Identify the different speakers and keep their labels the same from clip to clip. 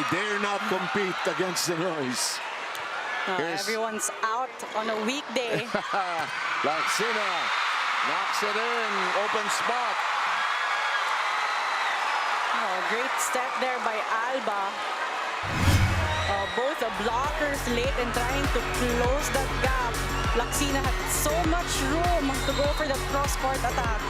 Speaker 1: I dare not compete against the noise.
Speaker 2: Everyone's out on a weekday.
Speaker 1: Laksina knocks it in, open spot.
Speaker 2: Great step there by Alba. Both blockers late in trying to close that gap. Laksina had so much room to go for the cross-court attack.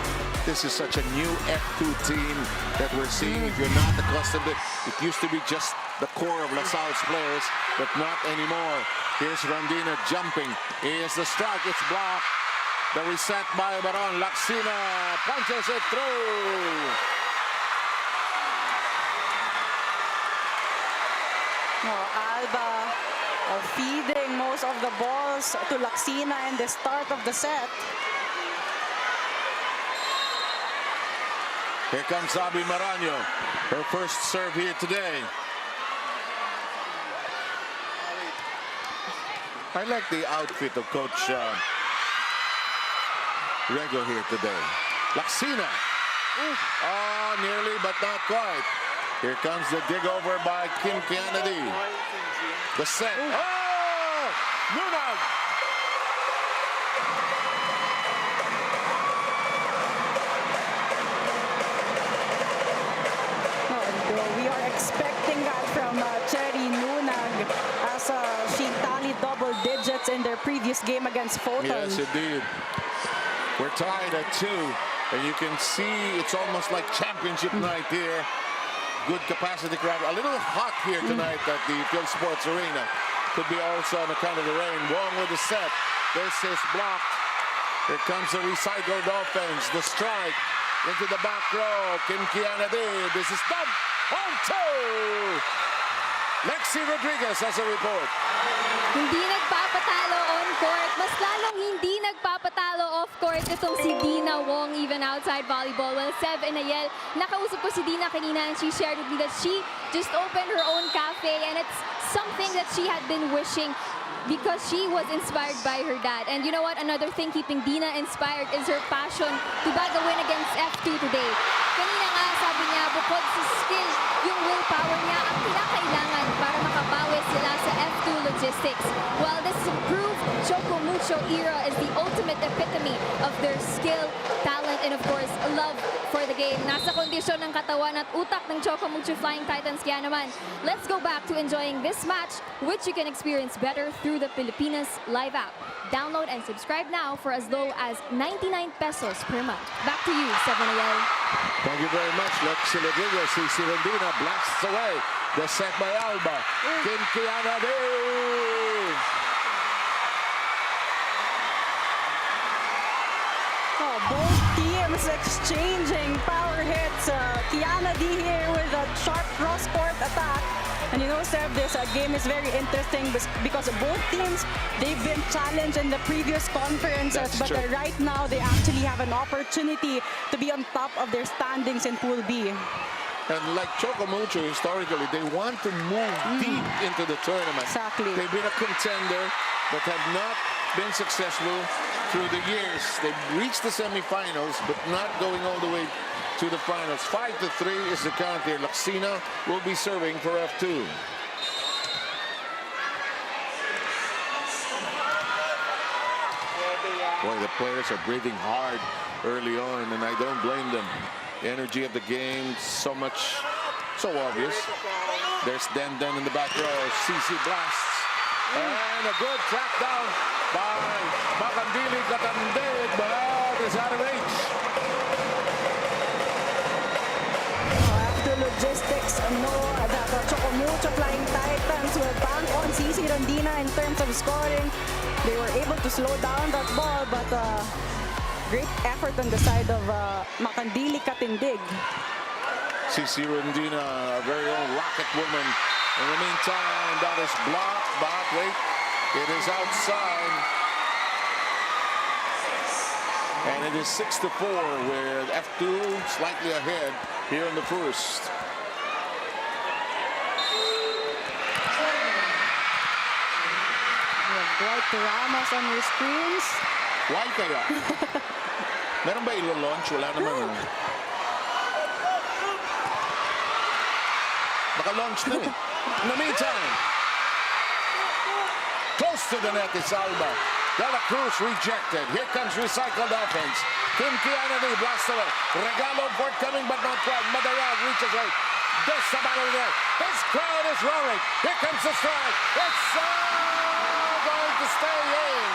Speaker 1: This is such a new F2 team that we're seeing. If you're not accustomed to it, it used to be just the core of LaSalle's players, but not anymore. Here's Rondina jumping. Here's the strike. It's blocked. The reset by Baron. Laksina punches it through.
Speaker 2: Alba feeding most of the balls to Laksina in the start of the set.
Speaker 1: Here comes Abby Maraño, her first serve here today. I like the outfit of Coach Rego here today. Laksina. Oh, nearly, but not quite. Here comes the dig over by Kim Kennedy. The set. Oh! Nunag!
Speaker 2: We are expecting that from Cherry Nunag as she tallied double digits in their previous game against Photon.
Speaker 1: Yes, indeed. We're tied at 2, and you can see it's almost like championship night here. Good capacity crowd. A little hot here tonight at the Field Sports Arena. Could be also on account of the rain. Wong with the set. This is blocked. Here comes the recycled offense. The strike into the back row. Kim Kennedy. This is done. On 2. Lexi Rodriguez has a report.
Speaker 3: Hindi nagpapatalo on court. Mas lalong hindi nagpapatalo off court itong si Dina Wong even outside volleyball. Well, Sev and Ayel, nakausap ko si Dina kanina and she shared with me that she just opened her own cafe and it's something that she had been wishing because she was inspired by her dad. And you know what? Another thing keeping Dina inspired is her passion to bag a win against F2 today. Kanina nga, sabi niya, bukod sa skill, yung willpower niya ang kinakailangan para makabawi sila sa F2 logistics. Well, this improved Choco Mucho era is the ultimate epitome of their skill, talent, and of course, love for the game. Nasa kondisyon ng katawan at utak ng Choco Mucho Flying Titans. Kaya naman, let's go back to enjoying this match, which you can experience better through the Pilipinas Live app. Download and subscribe now for as low as 99 pesos per month. Back to you, 7AL.
Speaker 1: Thank you very much, Lexi Rodriguez. Si Rondina blasts away. The set by Alba. Kim Kennedy.
Speaker 2: Both teams exchanging power hits. Kiana D here with a sharp cross-court attack. And you know, Seb, this game is very interesting because both teams, they've been challenged in the previous conferences. But right now, they actually have an opportunity to be on top of their standings in Pool B.
Speaker 1: And like Choco Mucho, historically, they want to move deep into the tournament.
Speaker 2: Exactly.
Speaker 1: They've been a contender, but have not been successful through the years. They've reached the semifinals, but not going all the way to the finals. 5-3 is the count here. Laksina will be serving for F2. Boy, the players are breathing hard early on, and I don't blame them. The energy of the game, so obvious. There's Den in the back row. CC blasts. And a good track down by Makandili Katandid, but it's out of reach.
Speaker 2: After logistics, know that Choco Mucho Flying Titans will bank on CC Rondina in terms of scoring. They were able to slow down that ball, but great effort on the side of Makandili Katindig.
Speaker 1: CC Rondina, a very own rocket woman. In the meantime, that is blocked, but wait, it is outside. And it is 6-4 with F2 slightly ahead here in the first.
Speaker 2: We have Dwight Ramos on your screens.
Speaker 1: Why kaya? Meron ba ilo-launch? Wala naman. Naka-launch na eh. In the meantime, close to the net is Alba. De La Cruz rejected. Here comes recycled offense. Kim Kianadi blasts away. Regalo forthcoming but not quite. Madayag reaches right. This the battle there. This crowd is roaring. Here comes the strike. It's going to stay in.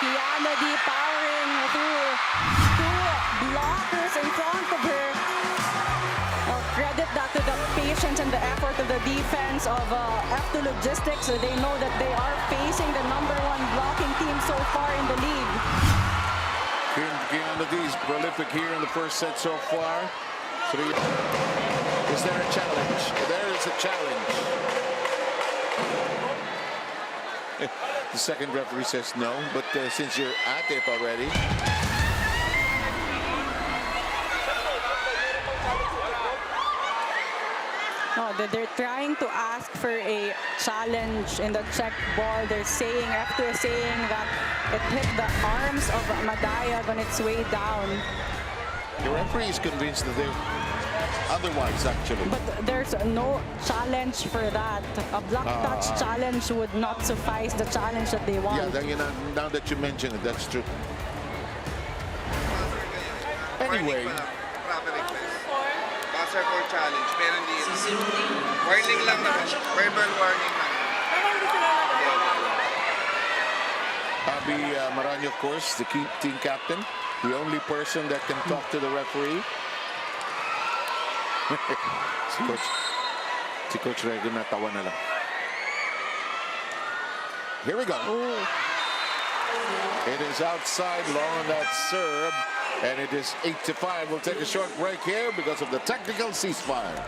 Speaker 2: Kianadi powering through two blockers in front of her. Credit that to the patience and the effort of the defense of F2 Logistics. They know that they are facing the #1 blocking team so far in the league.
Speaker 1: Kianadi is prolific here in the first set so far. Is there a challenge? There is a challenge. The second referee says no, but since you're at it already.
Speaker 2: No, they're trying to ask for a challenge in the check ball. They're saying, F2 is saying that it hit the arms of Madayag on its way down.
Speaker 1: The referee is convinced that they're otherwise, actually.
Speaker 2: But there's no challenge for that. A block touch challenge would not suffice the challenge that they want.
Speaker 1: Yeah, now that you mention it, that's true. Anyway.
Speaker 4: Proper request. Buzzer for challenge, pero hindi. Warning lang naman. Verbal warning lang.
Speaker 1: Abby Maranyo, of course, the team captain. The only person that can talk to the referee. si Coach Rego natawa na lang. Here we go.
Speaker 2: Ooh.
Speaker 1: It is outside, long on that serve, and it is 8-5. We'll take a short break here because of the technical ceasefire.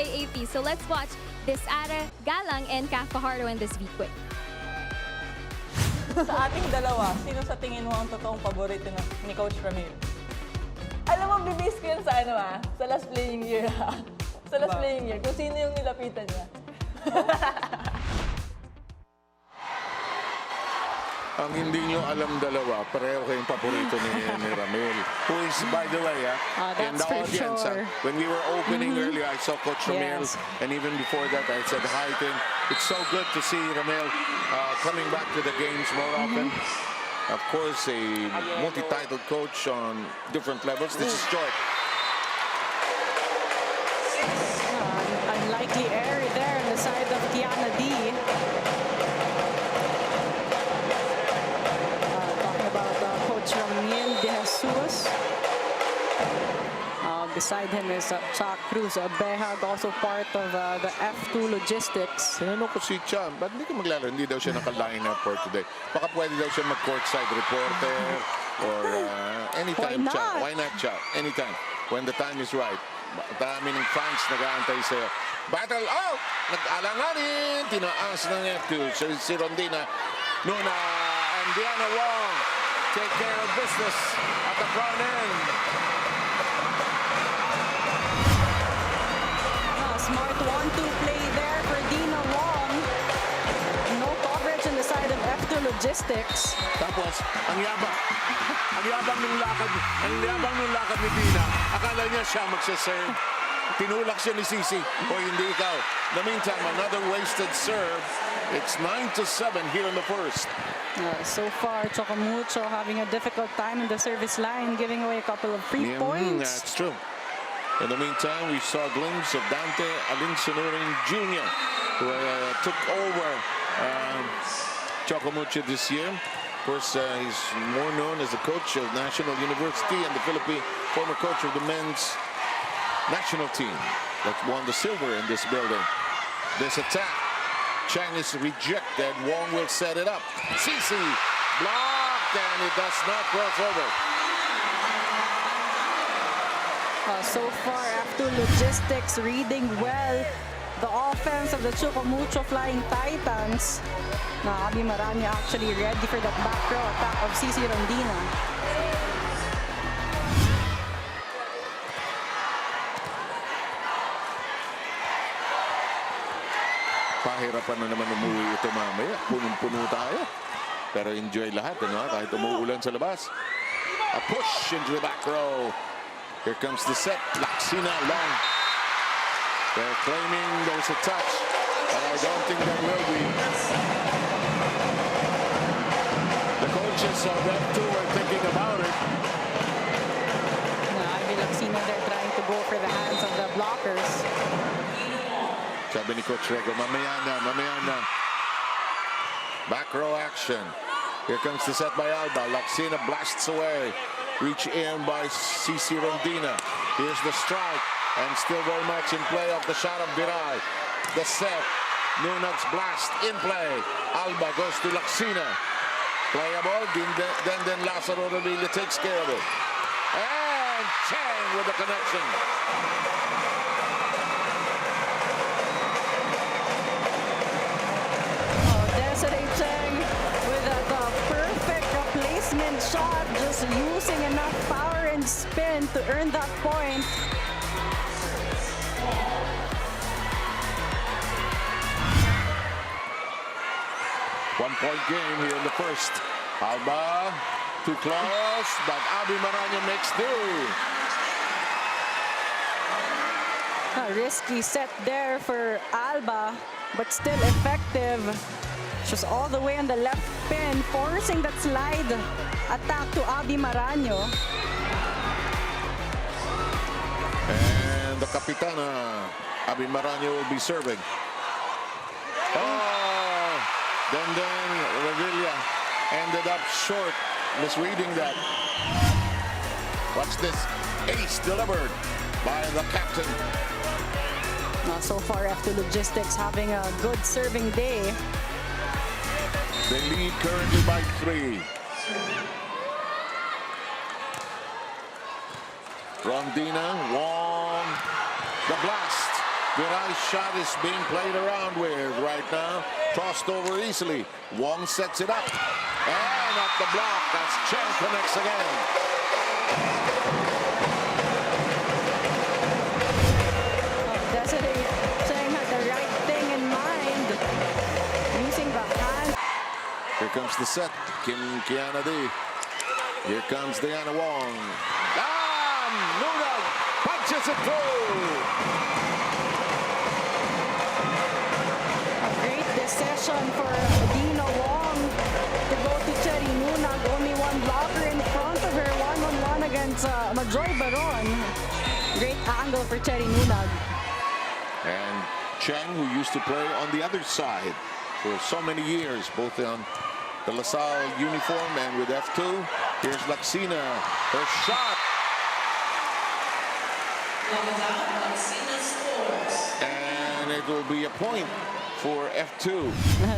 Speaker 3: AP. So let's watch this Ara Galang and Ka Fajardo in this V-Quick.
Speaker 5: Sa ating dalawa, sino sa tingin mo ang totoong paborito ni Coach Ramil? Alam mo, bibis ko yun sa sa last playing year Sa last playing year, kung sino yung nilapitan niya.
Speaker 1: Ang hindi nyo alam dalawa, pareho kayong paborito ni Ramil. Who is, by the way, in the
Speaker 2: that's for
Speaker 1: audience,
Speaker 2: sure.
Speaker 1: when we were opening earlier, I saw Coach Ramil,
Speaker 2: Yes.
Speaker 1: and even before that, I said hi to him. It's so good to see Ramil coming back to the games more often. Of course, a multi-titled coach on different levels. This is George.
Speaker 2: Unlikely error there on the side of Kiana D. Talking about Coach Ramil De Jesus. Beside him is Chuck Cruz, Behag, also part of the F2 Logistics.
Speaker 1: Tinanong ko si Chan, ba't hindi ka maglalaro? Hindi daw siya naka-line up for today. Baka pwede daw siya mag-courtside reporter or anytime,
Speaker 2: Why not?
Speaker 1: Chan. Why not, Chan? Anytime. When the time is right. Dami ng fans nag-aantay sa'yo. Battle, nag-alanganin. Tinaas ng F2. Si Rondina, Nuna, and Diana Wong take care of business at the front end.
Speaker 2: Smart 1-2 play there for Dina Wong. No coverage on the side of F2 Logistics.
Speaker 1: Tapos, ang yabang ng lakad ni Dina. Akala niya siya magsaserve. tinulak siya ni Sisi. O hindi ikaw. In the meantime, another wasted serve. It's 9-7 here in the first.
Speaker 2: So far, Choco Mucho having a difficult time in the service line, giving away a couple of free points.
Speaker 1: That's true. In the meantime, we saw a glimpse of Dante Alinsonurin Jr., who took over Choco Mucho this year. Of course, he's more known as the coach of National University and the Philippine former coach of the men's national team that won the silver in this building. This attack, Chang is rejected. Wong will set it up. Sisi blocked, and it does not cross over.
Speaker 2: So far, after logistics reading well, the offense of the Choco Mucho Flying Titans. Abi Maranyo actually ready for that back row attack of Sisi Rondina.
Speaker 1: Pahirapan na naman umuwi ito mamaya. Punong-puno tayo. Pero enjoy lahat, ano? Kahit umuulan sa labas. A push into the back row. Here comes the set. Laksina long. They're claiming there's a touch, but I don't think there will be. The coaches of them too are thinking about it.
Speaker 2: Ivy Laksina, they're trying to go for the hands of the blockers.
Speaker 1: Sabi ni Coach Rego, mamaya na. Back row action. Here comes the set by Alba. Laksina blasts away. Reach in by Sisi Rondina. Here's the strike. And still very much in play of the shot of Viray. The set. Nunag's blast in play. Alba goes to Laksina. Playable. Then Lazaro really takes care of it. And Chang with the connection.
Speaker 2: Shot, just using enough power and spin to earn that point.
Speaker 1: One-point game here in the first. Alba too close, but Abi Maranyo makes do.
Speaker 2: A risky set there for Alba, but still effective. Just all the way on the left pin, forcing that slide attack to Abi Maranyo.
Speaker 1: And the Kapitana, Abi Maranyo, will be serving. Oh! Then Revilla ended up short, misreading that. Watch this. Ace delivered by the captain.
Speaker 2: So far, after logistics having a good serving day.
Speaker 1: They lead currently by 3. Rondina, Wong, the blast. Viray's shot is being played around with right now. Tossed over easily. Wong sets it up. And at the block, that's Chen connects again.
Speaker 2: Desiree Cheng had the right thing in mind. Using the hand.
Speaker 1: Here comes the set. Kim Kiana D. Here comes Diana Wong. Nunag punches it through.
Speaker 2: A great decision for Dina Wong to go to Cherry Nunag. Only one blocker in front of her. One-on-one against Majoy Baron. Great angle for Cherry Nunag.
Speaker 1: And Chang, who used to play on the other side for so many years, both on the LaSalle uniform and with F2. Here's Laksina, her shot. And it will be a point for F2.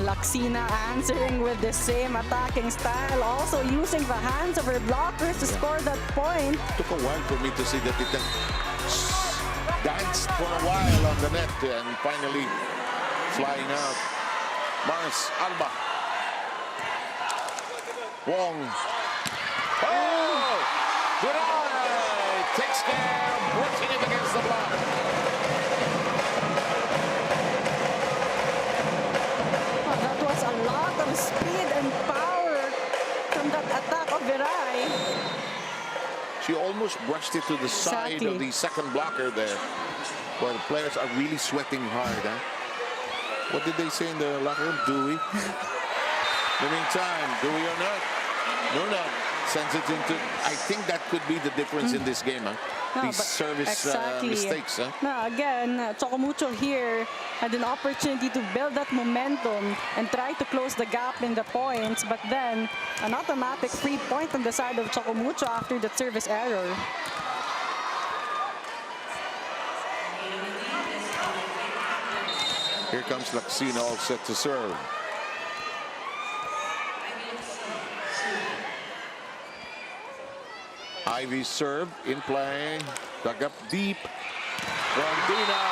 Speaker 2: Laksina answering with the same attacking style, also using the hands of her blockers to score that point.
Speaker 1: Took a while for me to see that it danced for a while on the net and finally flying out. Mars Alba. Wong. Oh! Viray takes care of brushing it against the block.
Speaker 2: Oh, that was a lot of speed and power from that attack of Viray.
Speaker 1: She almost brushed it to the side of the second blocker there. Well, the players are really sweating hard. Huh? What did they say in the locker room? Dewey. In the meantime, Dewey or not? No, no. Sends it into. I think that could be the difference in this game. Huh?
Speaker 2: No,
Speaker 1: These
Speaker 2: but
Speaker 1: service mistakes. Huh?
Speaker 2: No, again, Choco Mucho here had an opportunity to build that momentum and try to close the gap in the points, but then an automatic free point on the side of Choco Mucho after the service error.
Speaker 1: Here comes Laksina, all set to serve. Ivy serve in play, dug up deep. Rondina.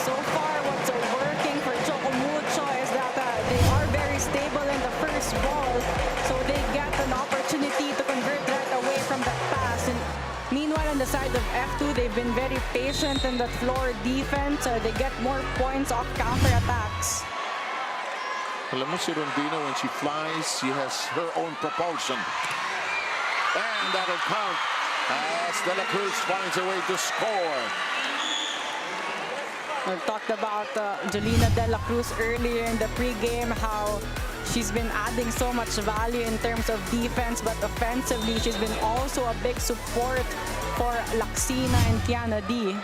Speaker 2: So far, what's working for Choco Mucho is that they are very stable in the first ball, so they get an opportunity to convert right away from that pass. And meanwhile, on the side of F2, they've been very patient in the floor defense. They get more points off counter-attacks.
Speaker 1: Alam mo si Rondina, when she flies, she has her own propulsion. And that'll count as De La Cruz finds a way to score.
Speaker 2: We talked about Jolina De La Cruz earlier in the pregame, how she's been adding so much value in terms of defense, but offensively, she's been also a big support for Laksina and Kiana D.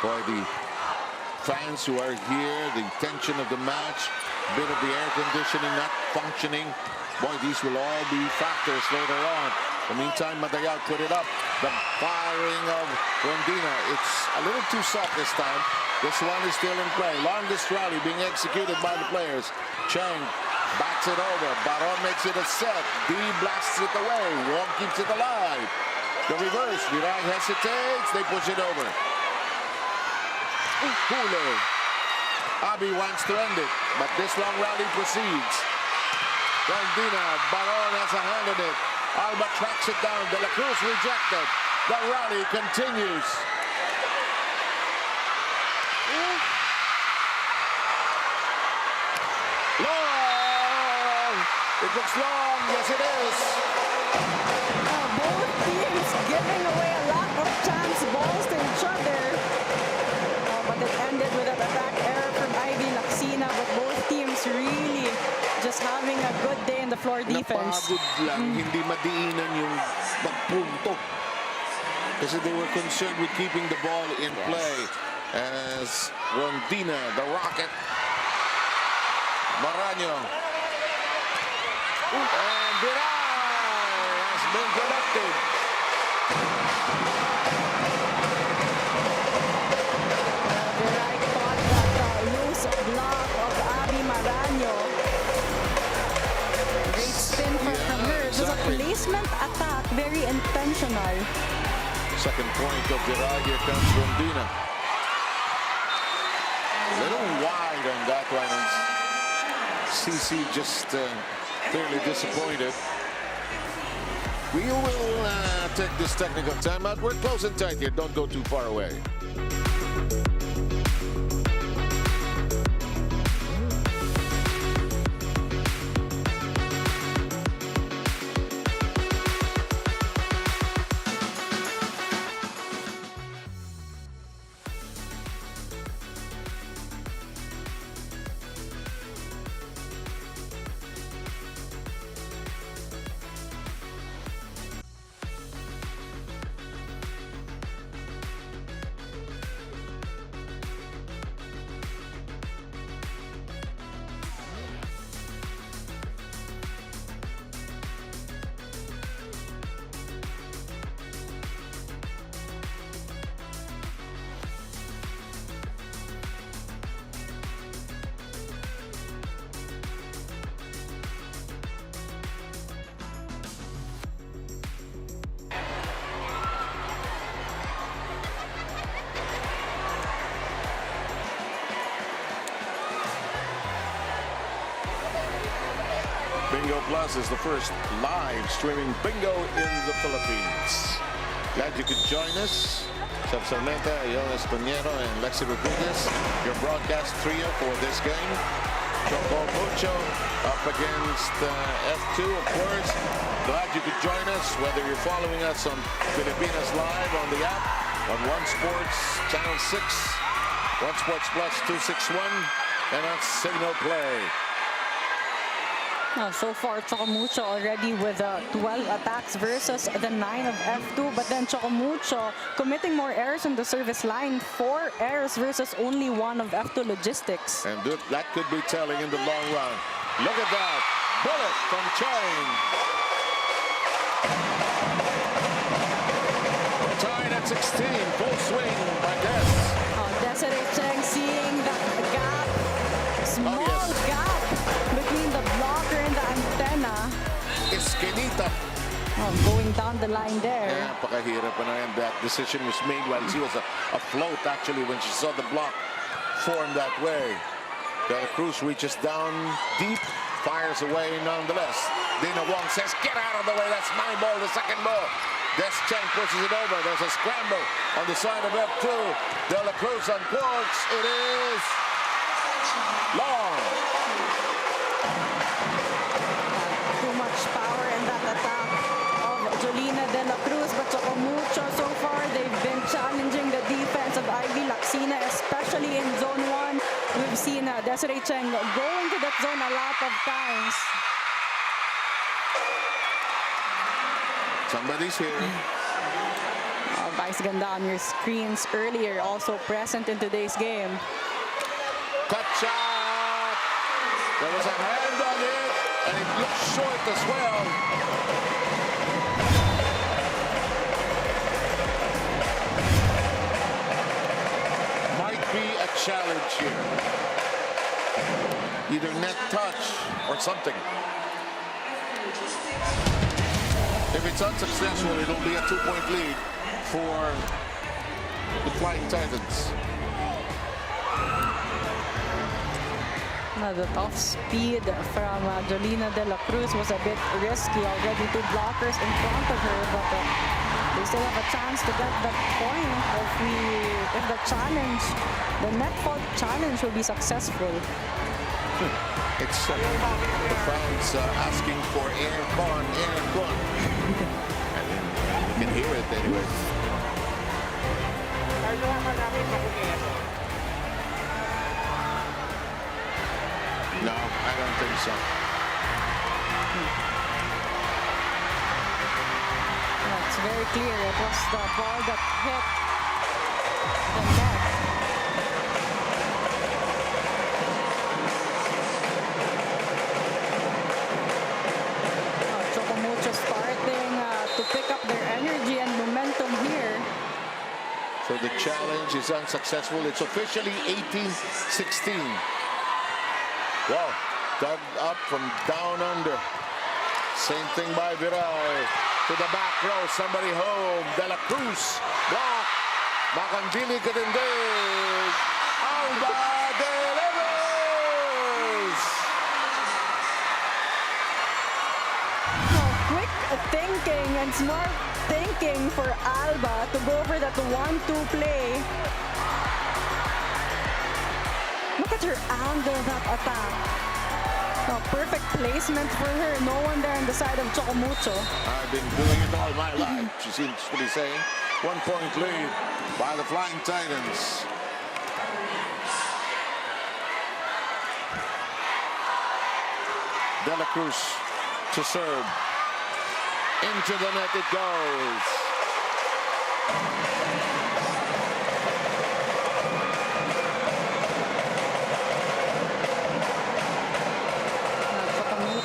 Speaker 1: Boy, the fans who are here, the tension of the match, bit of the air conditioning not functioning. Boy, these will all be factors later on. In the meantime, Madayag put it up. The firing of Rondina. It's a little too soft this time. This one is still in play. Longest rally being executed by the players. Cheng backs it over. Baron makes it a set. D blasts it away. Wong keeps it alive. The reverse. Viray hesitates. They push it over. Hule. Abi wants to end it, but this long rally proceeds. Rondina, Baron has a hand in it. Alba tracks it down. De La Cruz rejected. The rally continues. Long! It looks long. Yes, it is.
Speaker 2: Both teams giving away a lot of chance balls to each other. But it ended with an attack error from Ivy Laksina, but both teams really just having a good day in the floor defense.
Speaker 1: Napagod lang, hindi madiinan yung pagpunto. Kasi they were concerned with keeping the ball in play. As Rondina, the rocket. Maraño. And Viray has been collected.
Speaker 2: Viray caught that loose block of Abby Maraño. Great spin from her. It was a
Speaker 1: exactly.
Speaker 2: placement attack, very intentional.
Speaker 1: Second point of Viray. Here comes Rondina. A little wide on that one. CC just clearly disappointed. We will take this technical timeout. We're close and tight here. Don't go too far away. Bingo Plus is the first live streaming bingo in the Philippines. Glad you could join us. Chef Sarmenta, Jonas Pinheiro, and Lexi Rodriguez, your broadcast trio for this game. Choco Mucho up against F2, of course. Glad you could join us, whether you're following us on Pilipinas Live on the app, on One Sports Channel 6, One Sports Plus 261, and on Signal Play.
Speaker 2: So far, Choco Mucho already with 12 attacks versus the 9 of F2. But then Choco Mucho committing more errors on the service line. 4 errors versus only 1 of F2 Logistics.
Speaker 1: And that could be telling in the long run. Look at that. Bullet from Chang. Tied at 16. Full swing by Des.
Speaker 2: Desiree Cheng seeing the gap. Small gap between the blocker and the antenna.
Speaker 1: Esquinita.
Speaker 2: Going down the line there.
Speaker 1: Napakahirap na yan. That decision was made while she was afloat, actually, when she saw the block form that way. De La Cruz reaches down deep, fires away nonetheless. Dina Wong says, get out of the way. That's my ball, the second ball. Des Cheng pushes it over. There's a scramble on the side of F2. De La Cruz uncorks. It is long.
Speaker 2: Too much power in that attack of Jolina De La Cruz. But Choco Mucho, so far, they've been challenging the defense of Ivy Laxina, especially in Zone 1. We've seen Desiree Cheng go into that zone a lot of times.
Speaker 1: Somebody's here.
Speaker 2: Vice ganda on your screens earlier, also present in today's game.
Speaker 1: Cut shot. There was a hand on it, and it looked short as well. Might be a challenge here. Either net touch or something. If it's unsuccessful, it'll be a 2-point lead for the Flying Titans.
Speaker 2: The top speed from Jolina De La Cruz was a bit risky. Already 2 blockers in front of her, but they still have a chance to get that point if the challenge, the net fault challenge, will be successful.
Speaker 1: It's the fans asking for aircon, aircon. You can hear it anyway. No, I don't think so.
Speaker 2: It's very clear. It was the ball that hit the net. Choco Mucho starting to pick up their energy and momentum here.
Speaker 1: So the challenge is unsuccessful. It's officially 18-16. Wow, dug up from down under. Same thing by Viral. To the back row, somebody home. De La Cruz, block. Makandili Katindig. Alba delivers.
Speaker 2: Quick thinking and smart thinking for Alba to go for that 1-2 play. Look at her angle, that attack. Perfect placement for her. No one there on the side of Choco Mucho.
Speaker 1: I've been doing it all my life, she seems to be saying. 1-point lead by the Flying Titans. De La Cruz to serve. Into the net it goes.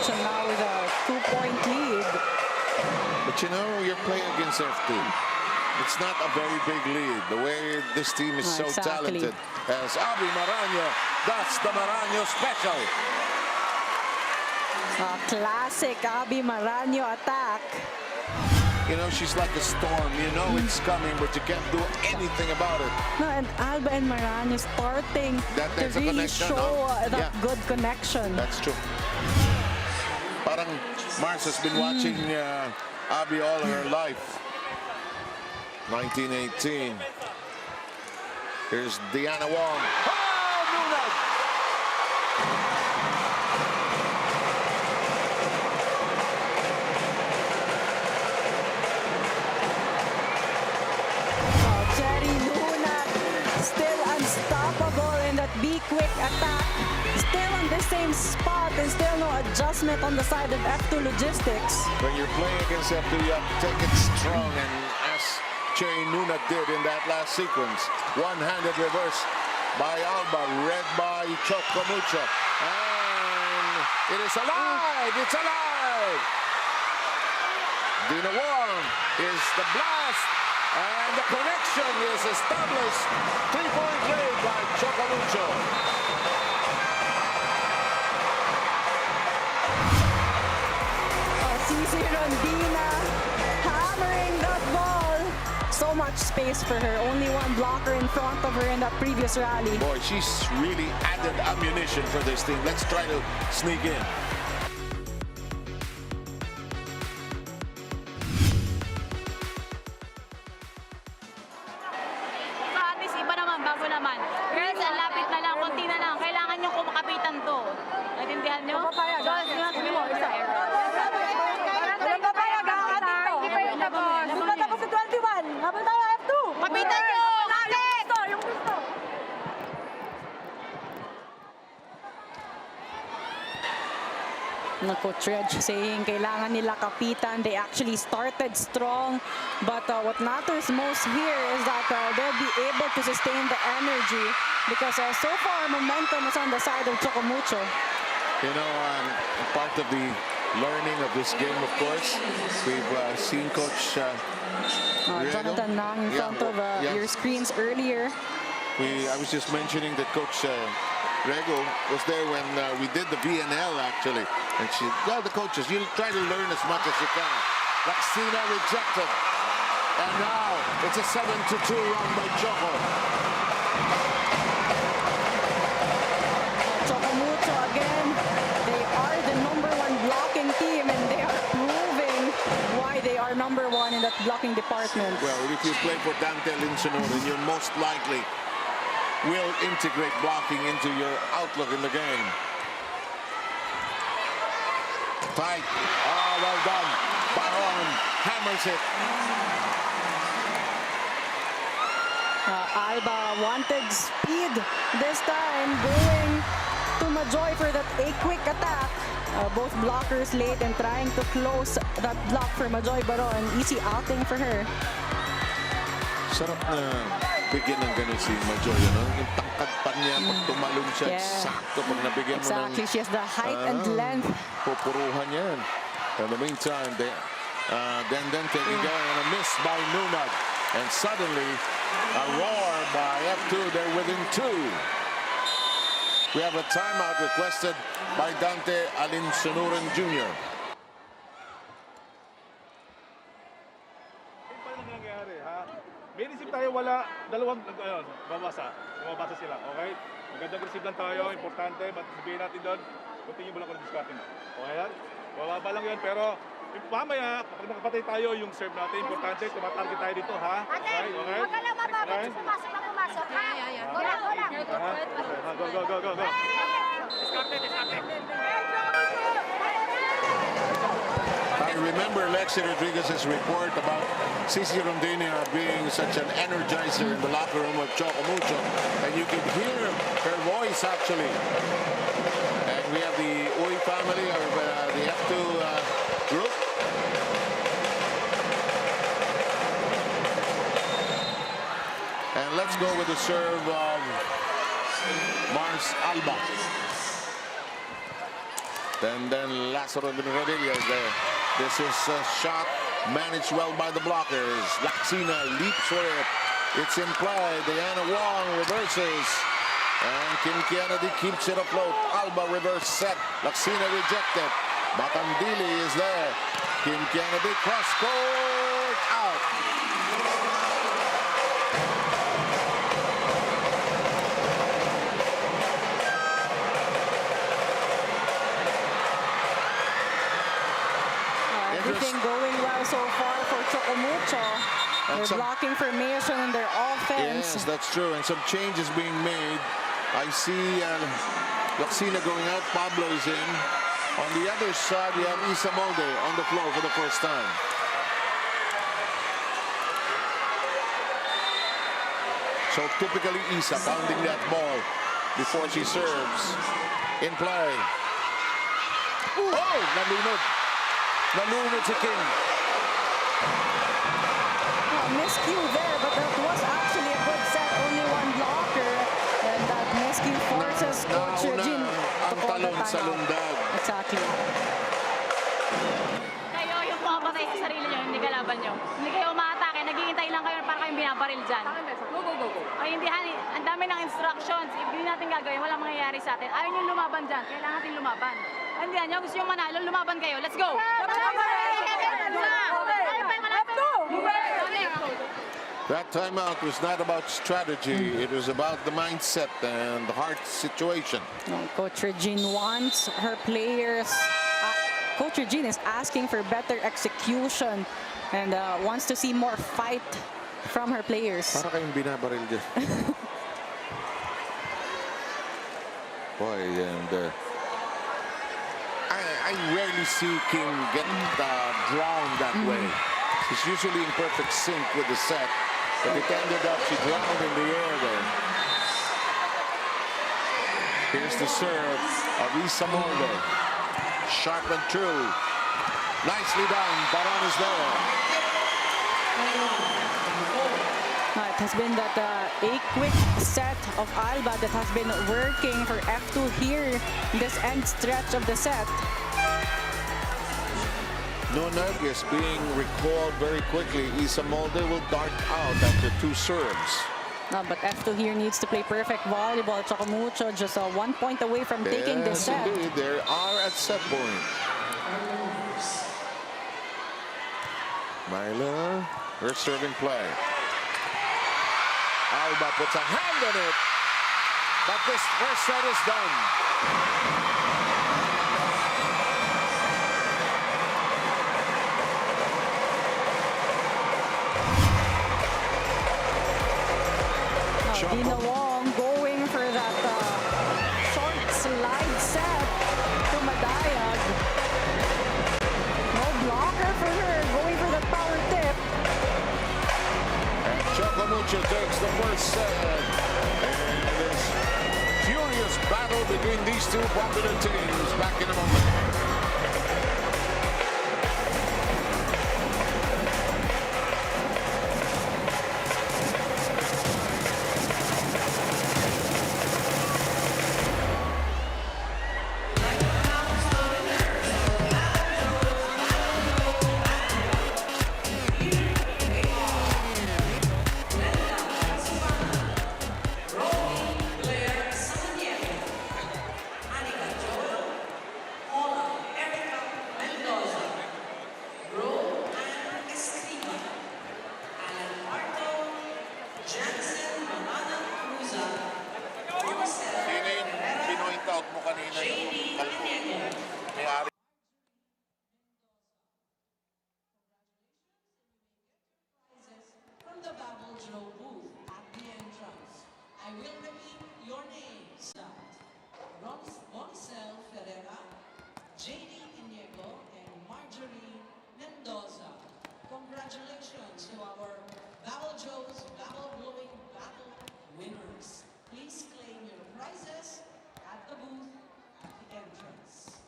Speaker 2: Now with a 2-point lead.
Speaker 1: But you know, you're playing against F2. It's not a very big lead. The way this team is so talented. As Abby Maraño, that's the Maraño special.
Speaker 2: Classic Abby Maraño attack.
Speaker 1: You know, she's like a storm. You know it's coming, but you can't do anything about it.
Speaker 2: No, and Alba and Maraño starting to really show that good connection.
Speaker 1: That's true. Parang Mars has been watching Abby all her life. 1918. Here's Deanna Wong. Oh, Nunez!
Speaker 2: in that be quick attack. Still on the same spot and still no adjustment on the side of F2 Logistics.
Speaker 1: When you're playing against F2, you have to take it strong, and as Cherry Nuna did in that last sequence. One-handed reverse by Alba, read by Choco Mucho. And it is alive! It's alive! Dina Wong is the blast, and the connection is established. 3-point lead by Choco Mucho.
Speaker 2: Cici Rondina hammering that ball. So much space for her. Only one blocker in front of her in that previous rally.
Speaker 1: Boy, she's really added ammunition for this team. Let's try to sneak in.
Speaker 6: At least iba naman, bago naman. Girls, ang lapit na lang, konti na lang. Kailangan nyo kumakapitan to. Naintindihan nyo? Girls, nyo sabi mo, isa.
Speaker 5: Walang papayag ang atin to. Hindi pa yun tapos. Hindi pa tapos sa 21. Habang tayo F2.
Speaker 6: Kapitan nyo! Kapit!
Speaker 5: Yung gusto.
Speaker 2: Na Coach Reg saying kailangan nila kapitan. They actually started strong, but what matters most here is that they'll be able to sustain the energy because so far momentum is on the side of Choco Mucho.
Speaker 1: You know, part of the learning of this game, of course, we've seen Coach Riego.
Speaker 2: Jonathan Nang in front of your screens earlier.
Speaker 1: I was just mentioning that Coach Riego was there when we did the VNL, actually. And she, the coaches, you try to learn as much as you can. Laxina rejected. And now it's a 7-2 run by Choco.
Speaker 2: Choco Mucho again. They are the #1 blocking team, and they are proving why they are #1 in that blocking department.
Speaker 1: Well, if you play for Dante Linsonoren, you're most likely will integrate blocking into your outlook in the game. Tight. Oh, well done. Baron hammers it.
Speaker 2: Alba wanted speed this time, going to Majoy for that quick attack. Both blockers late and trying to close that block for Majoy Baron. Easy outing for her.
Speaker 1: Sarap na bigyan ng ganun si Majoy, you know? Yung tangkad pa niya, pag tumalong siya, sakto pag nabigyan mo ng...
Speaker 2: Exactly, she has the height and length.
Speaker 1: Pupuruhan yan. In the meantime, then taking going and a miss by Nunad. And suddenly, a roar by F2, they're within 2. We have a timeout requested by Dante Alinsonoren Jr.
Speaker 7: May receive tayo, wala, dalawang babasa sila, okay? Magandang receive lang tayo, importante, but sabihin natin doon, continue mo lang kung discarding mo. Okay yan? Bababa lang yun, pero mamaya, kapag nakapatay tayo, yung serve natin, importante, tumatarget tayo dito, ha? Okay? Okay?
Speaker 6: Huwag ka lang mababa, pumasok na pumasok, ha? Wala.
Speaker 7: Go.
Speaker 1: I remember Lexi Rodriguez's report about Cici Rondina being such an energizer in the locker room of Choco Mucho, and you could hear her voice actually. And we have the Uy family, or the F2 group. And let's go with the serve of Mars Alba. Then Lazaro Rodriguez there. This is a shot managed well by the blockers. Laxina leaps for it. It's in play. Diana Wong reverses. And Kim Kennedy keeps it afloat. Alba reverse set. Laxina rejected. Batandili is there. Kim Kennedy cross court out.
Speaker 2: Everything going well so far for Choco Mucho. They're blocking formation in their offense.
Speaker 1: Yes, that's true. And some changes being made. I see Laxina going out. Pablo is in. On the other side, we have Isa Molde on the floor for the first time. So typically Isa pounding that ball. before she serves. In play. Oh, nalunod. Nalunod si King.
Speaker 2: Miscue there, but that was actually a good set. Only one blocker. And that miscue forces Coach
Speaker 1: Nauna
Speaker 2: Eugene to
Speaker 1: ang
Speaker 2: call the
Speaker 1: talon sa
Speaker 2: timeout.
Speaker 1: lundag.
Speaker 2: Exactly.
Speaker 6: Kayo yung pumapatay sa sarili nyo, hindi kalaban nyo. Hindi kayo umaatake, naghihintay lang kayo para kayong binabaril dyan. Go. Ay, hindi, honey, ang dami ng instructions. Hindi natin gagawin, walang mangyayari sa atin. Ayaw nyo lumaban dyan, kailangan natin lumaban. Hindi nyo, gusto nyo manalo, lumaban kayo. Let's go!
Speaker 1: That timeout was not about strategy. It was about the mindset and the heart situation.
Speaker 2: Coach Regine wants her players. Coach Regine is asking for better execution and wants to see more fight from her players.
Speaker 1: Para kayong binabaril dyan. Boy, and I rarely see Kim get drowned that way. She's usually in perfect sync with the set, but it ended up she drowned in the air there. Here's the serve of Isa Molde. Sharp and true. Nicely done. Baron is there.
Speaker 2: It has been that a quick set of Alba that has been working for F2 here in this end stretch of the set.
Speaker 1: Nuneg is being recalled very quickly. Isa Molde will dart out after 2 serves.
Speaker 2: But F2 here needs to play perfect volleyball. Choco Mucho just 1 point away from taking the
Speaker 1: Yes,
Speaker 2: set.
Speaker 1: indeed. They are at set point. Myla, her serving play. Alba puts a hand on it, but this first set is done.
Speaker 2: Dina Wong going for that short slide set to Madayag. No blocker for her, going for the power tip.
Speaker 1: And Choco Mucho takes the first set. And this furious battle between these two popular teams back in a moment. Out mo kanina yung kalbo. May-ari.
Speaker 8: From the Babel Joe booth at the entrance, I will repeat your names. Roncel Ferreira, JD Iniego, and Marjorie Mendoza. Congratulations to our Babel Joe's Babel Blowing Battle winners. Please claim your prizes at the booth at the entrance.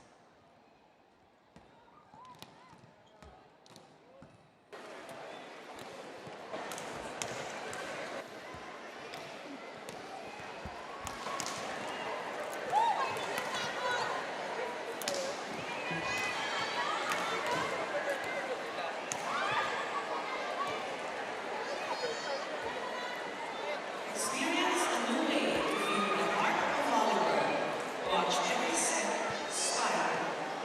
Speaker 8: Experience a new way to feel the heart of volleyball. Watch every set, style,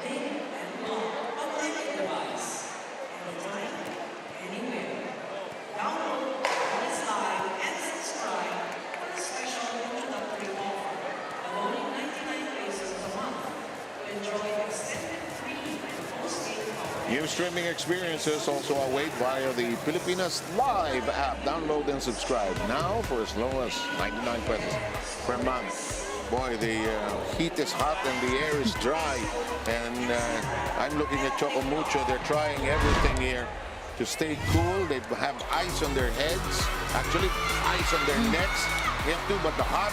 Speaker 8: big and long on any device, anytime, anywhere. Download, bonus live, and subscribe for a special introductory offer of only 99 pesos a month to enjoy extended free and post-game coverage.
Speaker 1: New streaming experiences also await via the Pilipinas Live app. Download and subscribe now for as low as 99 pesos per month. Boy, the heat is hot and the air is dry. And I'm looking at Choco Mucho. They're trying everything here to stay cool. They have ice on their heads. Actually, ice on their necks. They have to, but the hot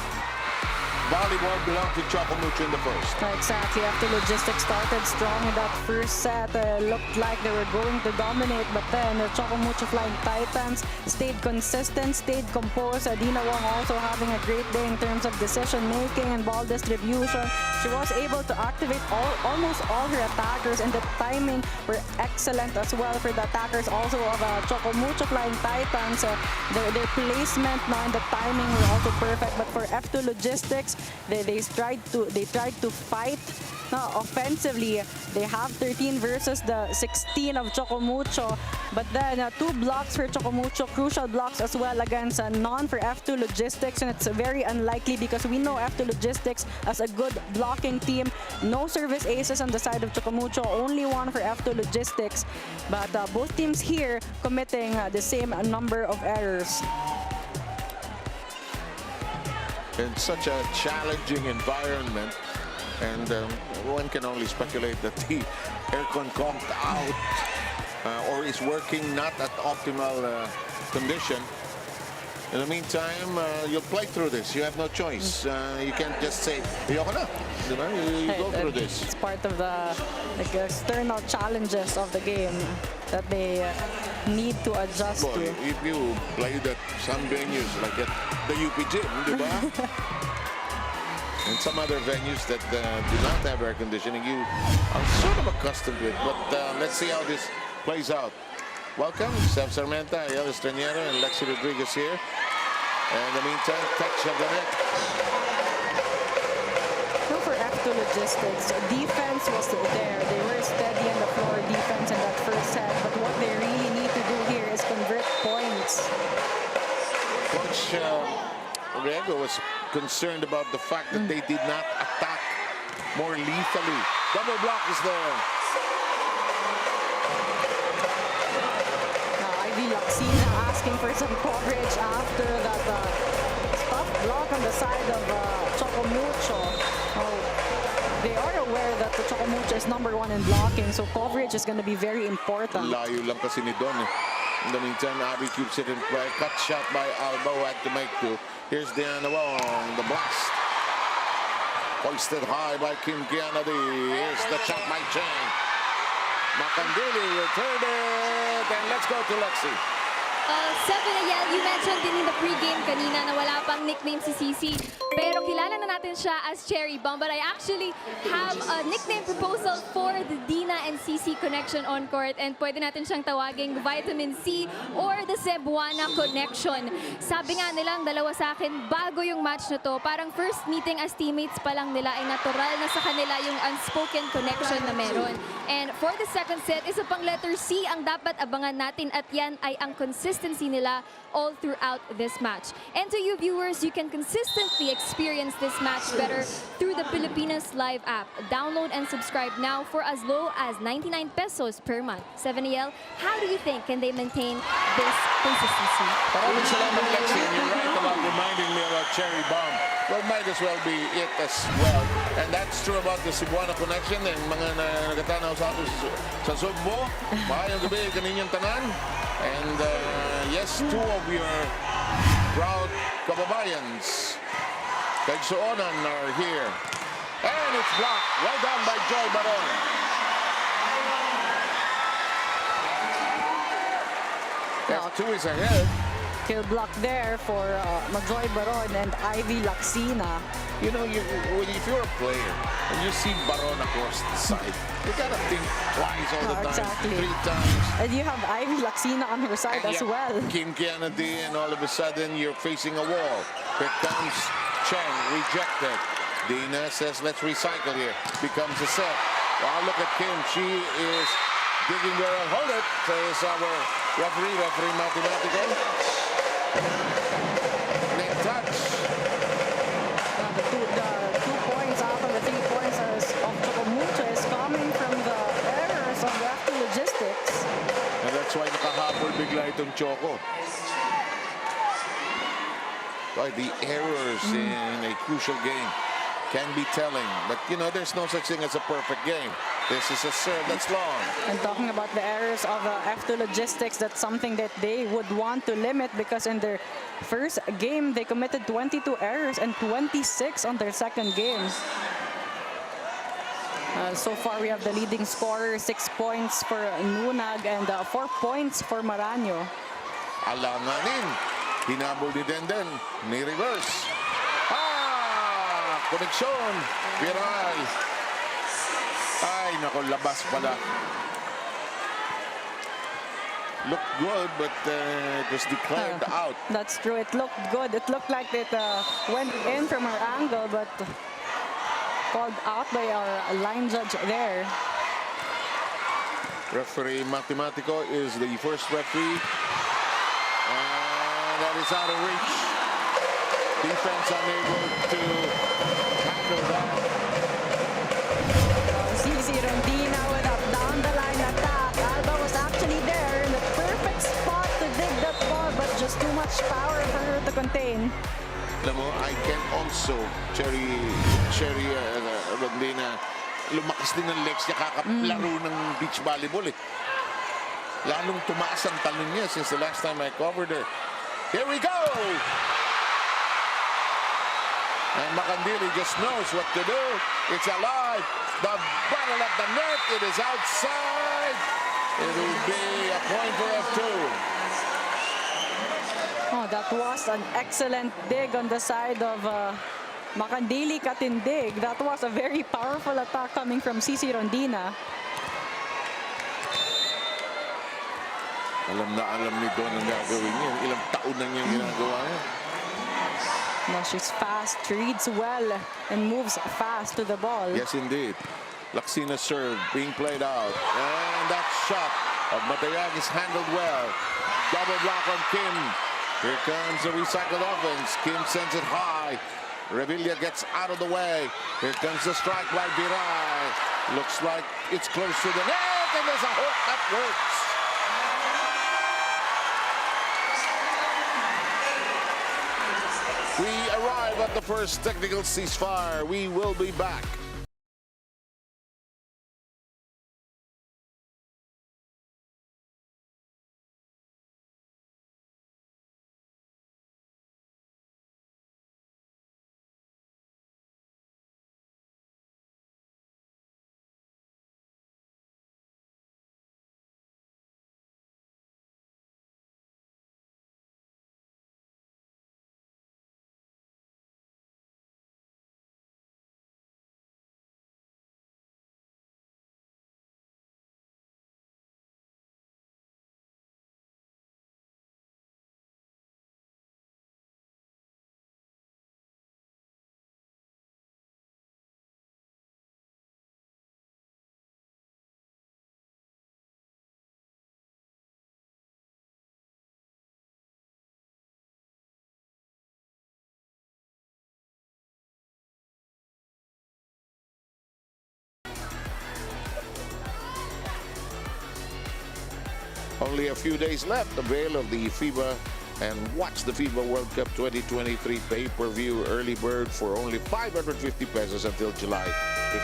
Speaker 1: volleyball belonged to Choco Mucho in the first.
Speaker 2: Exactly. After Logistics started strong in that first set, looked like they were going to dominate, but then the Choco Mucho Flying Titans stayed consistent, stayed composed. Dina Wong also having a great day in terms of decision-making and ball distribution. She was able to activate almost all her attackers, and the timing were excellent as well for the attackers also of Choco Mucho Flying Titans. Their placement now and the timing were also perfect, but for F2 Logistics, they tried to fight offensively. They have 13 versus the 16 of Choco Mucho, but then 2 blocks for Choco Mucho, crucial blocks as well against none for F2 Logistics, and it's very unlikely because we know F2 Logistics as a good blocking team. No service aces on the side of Choco Mucho, only one for F2 Logistics, but both teams here committing the same number of errors.
Speaker 1: In such a challenging environment, and one can only speculate that the aircon conked out or is working not at optimal condition. In the meantime, you'll play through this. You have no choice. You can't just say, "Ayoko na." Diba? You go through this.
Speaker 2: It's part of the external challenges of the game that they need to adjust
Speaker 1: Boy,
Speaker 2: to.
Speaker 1: if you played at some venues like at the UP Gym, diba? And some other venues that do not have air conditioning, you are sort of accustomed to it. But let's see how this plays out. Welcome, Seth Sarmenta, Ayala Estraniero, and Lexi Rodriguez here. And in the meantime, touch of the net.
Speaker 2: So for F2 Logistics, defense was there. They were steady on the floor defense in that first set, but what they really need to do here is convert points.
Speaker 1: Coach Riego was concerned about the fact that they did not attack more lethally. Double block is there.
Speaker 2: Ivy Laxina asking for some coverage after that tough block on the side of Choco Mucho. They are aware that the Choco Mucho is #1 in blocking, so coverage is going to be very important.
Speaker 1: Layo lang kasi ni Don. In the meantime, Abby keeps it in play. Cut shot by Alba, who had to make 2. Here's Diana Wong, the blast. Hoisted high by Kim Kennedy. Here's the shot by Cheng. Makandili returned it, and let's go to Lexi.
Speaker 3: Seven Ayel, you mentioned din in the pregame kanina na wala pang nickname si Cici. Pero kilala na natin siya as Cherry Bomb. But I actually have a nickname proposal for the Dina and Cici connection on court. And pwede natin siyang tawaging Vitamin C or the Cebuana connection. Sabi nga nilang dalawa sa akin, bago yung match na to. Parang first meeting as teammates pa lang nila ay natural na sa kanila yung unspoken connection na meron. And for the second set, isa pang letter C ang dapat abangan natin at yan ay ang consistency nila all throughout this match. And to you viewers, you can consistently experience this match better through the Pilipinas Live app. Download and subscribe now for as low as 99 pesos per month. 7EL, how do you think can they maintain this consistency?
Speaker 1: Maraming salamat, Lexi. And you're right about reminding me about Cherry Bomb. Well, might as well be it as well. And that's true about the Cebuana connection and mga nagatanaw sa atin sa Sugbo. Maayong gabi, kaninyang tanan. And yes, 2 of your proud kababayans, Kagsoonan, are here. And it's blocked. Well done by Joy Baron. F2 is ahead.
Speaker 2: Kill block there for Joy Baron and Ivy Laxina.
Speaker 1: You know, if you're a player and you see Baron across the side, you gotta think twice all the time,
Speaker 2: Exactly.
Speaker 1: 3 times.
Speaker 2: And you have Ivy Laxina on her side as
Speaker 1: Yeah,
Speaker 2: well.
Speaker 1: Kim Kennedy, and all of a sudden you're facing a wall. Here comes Cheng, rejected. Dina says, let's recycle here. Becomes a set. Wow, look at Kim. She is digging where I'll hold it, says our referee mathematical. Name touch.
Speaker 2: The two points out of the 3 points of Choco Mucho is coming from the errors of the F2 Logistics.
Speaker 1: And that's why nakahabol bigla itong Choco. Why the errors in a crucial game can be telling. But, you know, there's no such thing as a perfect game. This is a serve that's long.
Speaker 2: And talking about the errors of F2 Logistics, that's something that they would want to limit, because in their first game, they committed 22 errors and 26 on their second game. So far, we have the leading scorer, 6 points for Nunag and 4 points for Maranyo.
Speaker 1: Alanganin. Hinabol ni Denden. Ni reverse. Koneksyon. Viral. Ay, naku, labas pala. Looked good, but it was declared out.
Speaker 2: That's true. It looked good. It looked like it went in from our angle, but called out by our line judge there.
Speaker 1: Referee Mathematico is the first referee. And that is out of reach. Defense unable to handle that.
Speaker 2: CC Rondina with a down the line attack. Alba was actually there in the perfect spot to dig that ball, but just too much power for her to contain.
Speaker 1: Alam mo, I can also, Cherry Rondina, lumakas din ang legs niya kakaplaro ng beach volleyball eh. Lalong tumaas ang talon niya since the last time I covered her. Here we go! And Macandili just knows what to do. It's alive. The battle at the net. It is outside. It will be a point for F2.
Speaker 2: Oh, that was an excellent dig on the side of Macandili Katindig. That was a very powerful attack coming from CC Rondina.
Speaker 1: Alam na alam ni Don ang gagawin niya. Ilang taon na niya ginagawa niya.
Speaker 2: No, she's fast, she reads well, and moves fast to the ball.
Speaker 1: Yes, indeed. Laksina serve being played out. And that shot of Matayag is handled well. Double block on Kim. Here comes the recycled offense. Kim sends it high. Revilla gets out of the way. Here comes the strike by Biray. Looks like it's close to the net, and there's a hook that works. We arrive at the first technical ceasefire. We will be back. Only a few days left. Avail of the FIBA and watch the FIBA World Cup 2023 pay-per-view early bird for only 550 pesos until July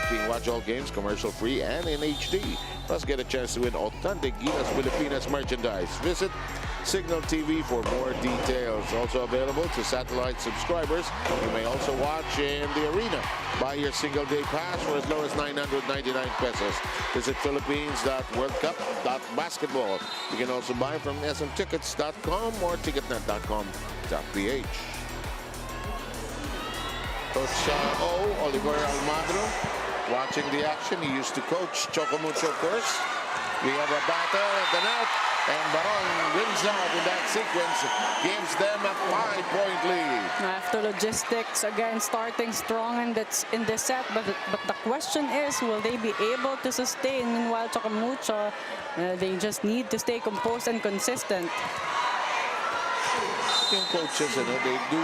Speaker 1: 15. Watch all games commercial-free and in HD. Plus, get a chance to win authentic Gilas Pilipinas merchandise. Visit Signal TV for more details. Also available to satellite subscribers. You may also watch in the arena. Buy your single-day pass for as low as 999 pesos. Visit Philippines.worldcup.basketball. You can also buy from smtickets.com or ticketnet.com.ph. Coach Oliver Almagro, watching the action. He used to coach Choco Mucho, of course. We have a battle at the net, and Baron wins out in that sequence, gives them a 5-point lead.
Speaker 2: After Logistics again starting strong in this set, but the question is, will they be able to sustain? Meanwhile, Choco Mucho, they just need to stay composed and consistent.
Speaker 1: Yung coaches, they do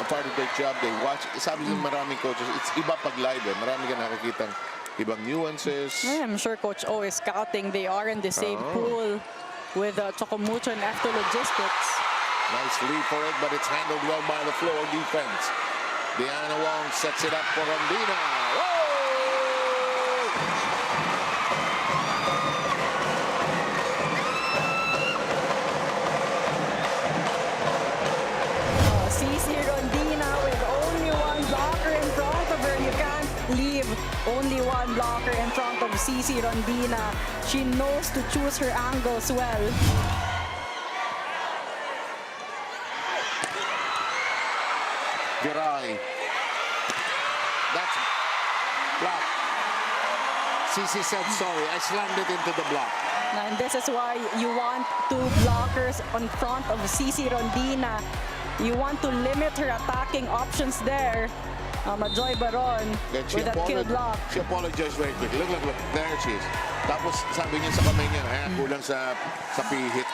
Speaker 1: a part of their job. They watch. Sabi ng maraming coaches, it's iba pag live. Marami ka nakikitang ibang nuances.
Speaker 2: I'm sure Coach O is scouting. They are in the same pool with Choco Mucho and After Logistics.
Speaker 1: Nice lead for it, but it's handled well by the floor defense. Diana Wong sets it up for Rondina. Whoa!
Speaker 2: only one blocker in front of CC Rondina. She knows to choose her angles well.
Speaker 1: Viray. That's block. CC said, sorry, I slammed it into the block.
Speaker 2: And this is why you want two blockers on front of CC Rondina. You want to limit her attacking options there. Joy Baron
Speaker 1: Then
Speaker 2: with that kill block.
Speaker 1: She apologized very quickly. Look, look, look. There she is. Tapos sabi niya sa kamay niya, ayan, kulang sa pihit.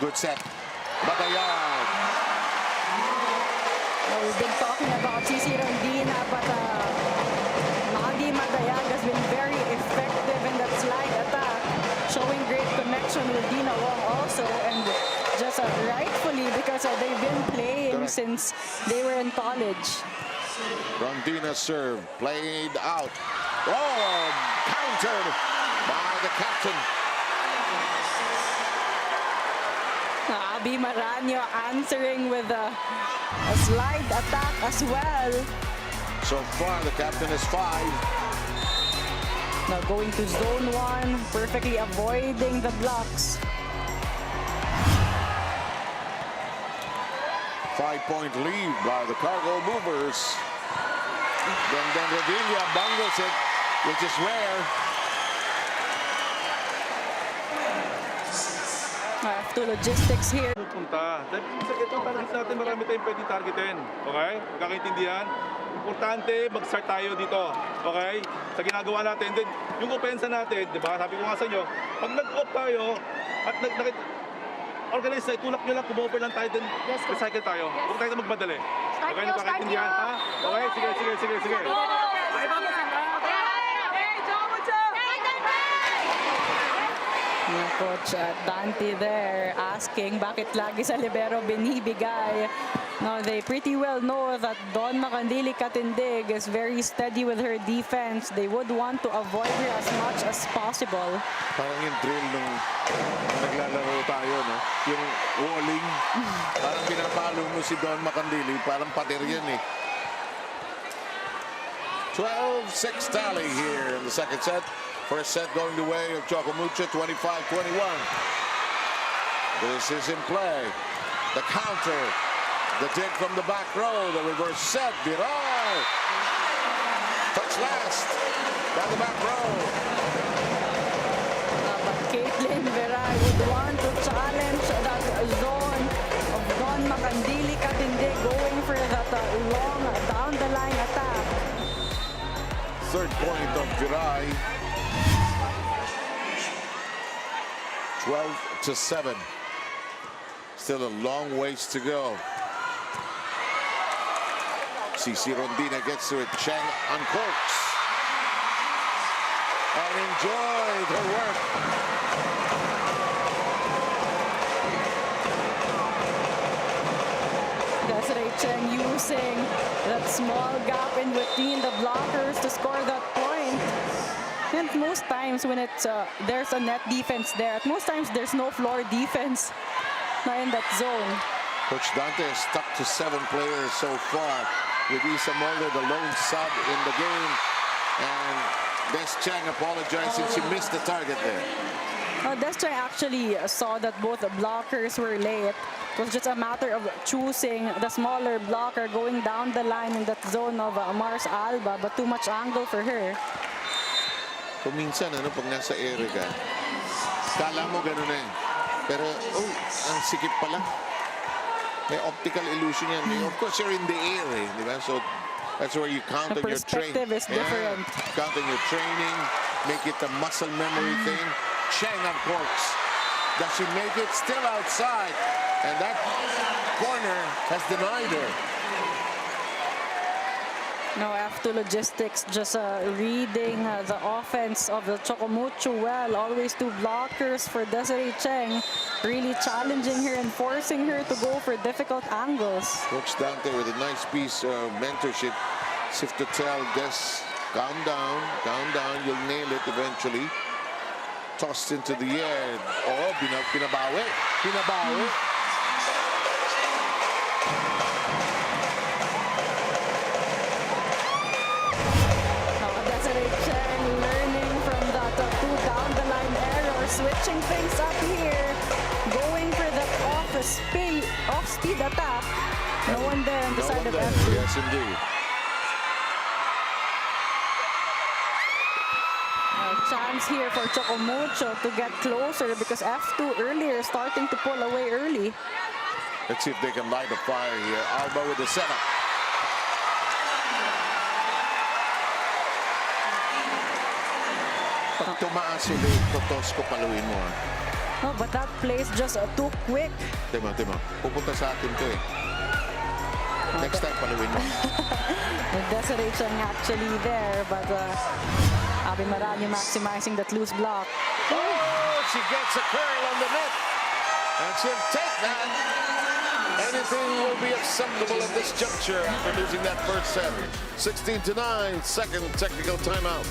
Speaker 1: Good set. Batayan.
Speaker 2: We've been talking about CC Rondina, but Madi Madayag has been very effective in that slide attack, showing great connection with Dina Wong also, and just rightfully because they've been playing
Speaker 1: Correct.
Speaker 2: since they were in college.
Speaker 1: Rondina serve. Played out. Oh, countered by the captain.
Speaker 2: Abby Maranyo answering with a slide attack as well.
Speaker 1: So far, the captain is 5.
Speaker 2: Now going to zone 1, perfectly avoiding the blocks.
Speaker 1: 5-point lead by the Cargo Movers. Then Revilla bungles it, which is rare.
Speaker 2: F2 logistics here.
Speaker 7: Punta. Ito target natin, marami tayong pwedeng targetin. Okay? Magkakaintindihan. Importante, mag-start tayo dito. Okay? Sa ginagawa natin. Then, yung opensa natin, di ba? Sabi ko nga sa inyo, pag nag-off tayo, at organize na, itulak nyo lang, come-over lang tayo, then recycle tayo. Huwag tayo na magmadali. Okay? Nagkakaintindihan, ha? Okay? Sige.
Speaker 2: Coach Dante there asking bakit lagi sa libero binibigay. Now they pretty well know that Don Macandili Katindig is very steady with her defense. They would want to avoid her as much as possible.
Speaker 1: Parang yung drill nung naglalaro tayo, no? Yung walling. Parang pinapalo mo si Don Macandili. Parang pader yan, eh. 12-6 tally here in the second set. First set going the way of Choco Mucho, 25-21. This is in play. The counter. The dig from the back row. The reverse set. Viral. Touch last. By the back row.
Speaker 2: But Caitlin Veray would want to challenge that zone of Don Macandili Katindig going for that long down the line attack.
Speaker 1: Third point of Viray. 12-7. Still a long ways to go. CC Rondina gets to it. Cheng uncorks. And enjoyed her work.
Speaker 2: Desiree Cheng using that small gap in between the blockers to score that point. And most times when it's there's a net defense there, at most times there's no floor defense in that zone.
Speaker 1: Coach Dante has stuck to 7 players so far, with Isa Mulder, the lone sub in the game. And Des Chang apologized since she missed the target there.
Speaker 2: Des Chang actually saw that both the blockers were late. It was just a matter of choosing the smaller blocker going down the line in that zone of Mars Alba, but too much angle for her.
Speaker 1: Kung minsan, pag nasa ere ka, kala mo gano'n na eh. Pero, ang sikip pala. May optical illusion yan. Of course, you're in the air eh, di ba? So, that's where you count
Speaker 2: The
Speaker 1: on your training.
Speaker 2: perspective is different.
Speaker 1: Count on your training, make it a muscle memory thing. Cheng uncorks. Does she make it? Still outside. And that corner has denied her.
Speaker 2: Now F2 Logistics just reading the offense of the Choco Mucho well. Always two blockers for Desiree Cheng. Really challenging her and forcing her to go for difficult angles.
Speaker 1: Coach Dante with a nice piece of mentorship. As if to tell Des, calm down, you'll nail it eventually. Tossed into the air. Oh, pinabawi.
Speaker 2: Desiree Cheng learning from that two down the line error, switching things up here, going for the off-speed attack. No one there on the side of F2.
Speaker 1: Yes, indeed.
Speaker 2: A chance here for Choco Mucho to get closer because F2 earlier starting to pull away early.
Speaker 1: Let's see if they can light a fire here. Alba with the setup. Pag tumaas ulit, totos ko paluin mo.
Speaker 2: Oh, but that plays just too quick.
Speaker 1: Timo. Pupunta sa atin to eh. Next time, paluin mo.
Speaker 2: With Desiree Cheng actually there, but Abby Marani maximizing that loose block.
Speaker 1: Oh, she gets a curl on the net. And she'll take that. Anything will be acceptable at this juncture after losing that first set. 16-9, second technical timeout.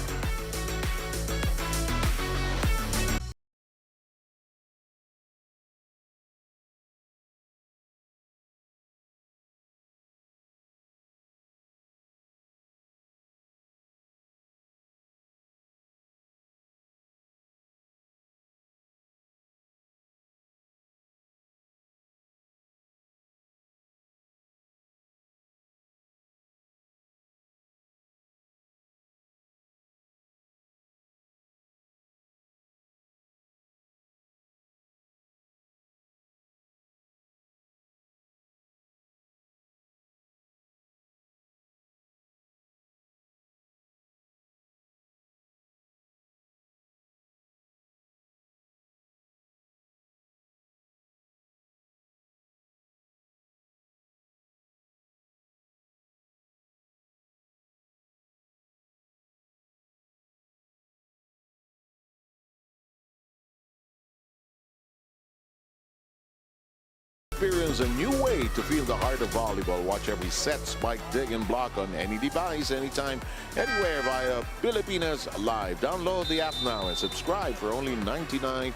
Speaker 1: Experience a new way to feel the heart of volleyball. Watch every set, spike, dig, and block on any device, anytime, anywhere via Pilipinas Live. Download the app now and subscribe for only 99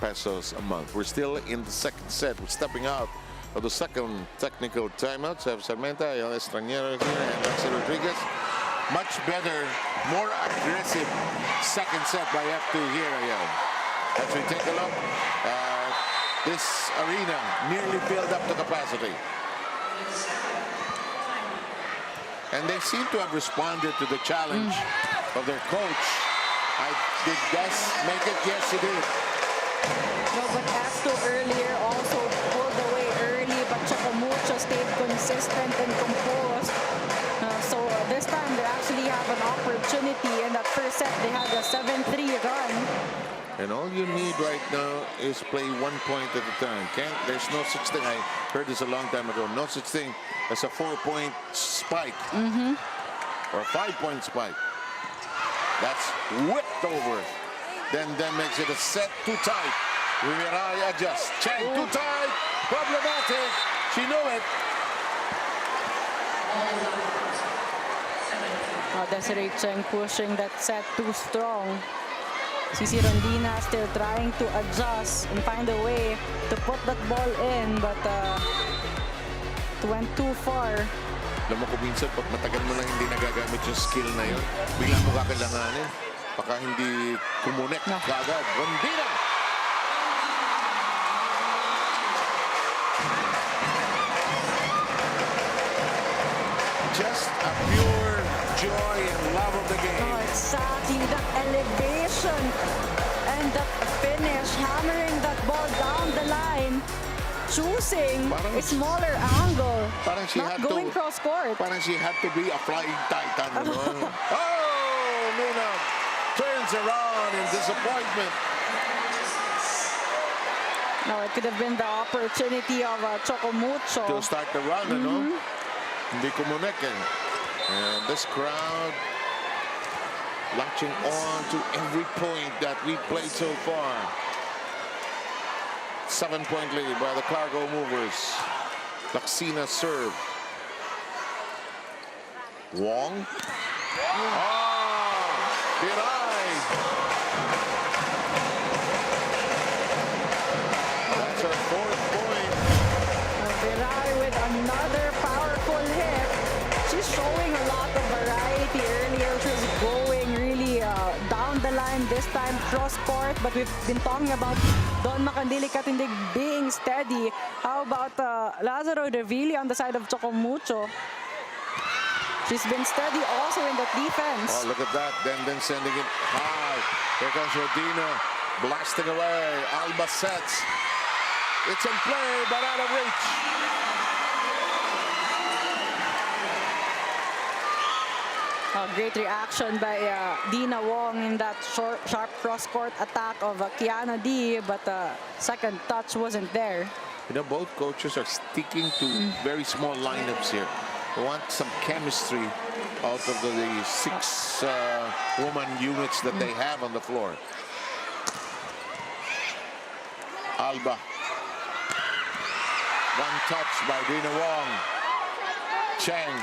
Speaker 1: pesos a month. We're still in the second set. We're stepping out of the second technical timeout. Seb Sarmenta, El Estrangero here, and Maxi Rodriguez. Much better, more aggressive second set by F2 here again. As we take a look, this arena nearly filled up to capacity. And they seem to have responded to the challenge of their coach. Did Des make it? Yes, he did.
Speaker 2: No, but F2 earlier also pulled away early, but Choco Mucho stayed consistent and composed. So this time they actually have an opportunity. In that first set, they had a 7-3 run.
Speaker 1: And all you need right now is play 1 point at a time. There's no such thing. I heard this a long time ago. No such thing as a 4-point spike or a 5-point spike. That's whipped over. Then makes it a set too tight. Rivera adjusts. Cheng too tight. Problematic. She knew it.
Speaker 2: Desiree Cheng pushing that set too strong. Cici Rondina still trying to adjust and find a way to put that ball in, but it went too far.
Speaker 1: Alam mo kung minsan, pag matagal mo na hindi nagagamit yung skill na yun, bigla mo kakailanganin. Baka hindi kumunek kagad. Rondina! Just a pure joy and love of the game.
Speaker 2: Oh, exactly. That elevation and that finish, hammering that ball down the line, choosing a smaller angle,
Speaker 1: Parang she
Speaker 2: not
Speaker 1: had
Speaker 2: going
Speaker 1: to,
Speaker 2: cross court.
Speaker 1: Parang she had to be a flying titan. Oh, Nuna turns around in disappointment.
Speaker 2: No, it could have been the opportunity of Choco Mucho.
Speaker 1: To start the run, ano? Hindi kumunek eh. And this crowd latching on to every point that we played so far. 7-point lead by the Cargo Movers. Laksina serve. Wong. Biray. That's her 4th point.
Speaker 2: Biray with another powerful hit. She's showing a lot of variety earlier. She's going this time cross court, but we've been talking about Don Macandili Katindig being steady. How about Lazaro Revili on the side of Choco Mucho? She's been steady also in that defense.
Speaker 1: Oh, look at that. Then sending it high. Here comes Rodina blasting away. Alba sets. It's in play, but out of reach.
Speaker 2: Great reaction by Dina Wong in that sharp cross-court attack of Kiana D, but second touch wasn't there.
Speaker 1: You know, both coaches are sticking to very small lineups here. They want some chemistry out of the six woman units that they have on the floor. Alba. One touch by Dina Wong. Cheng.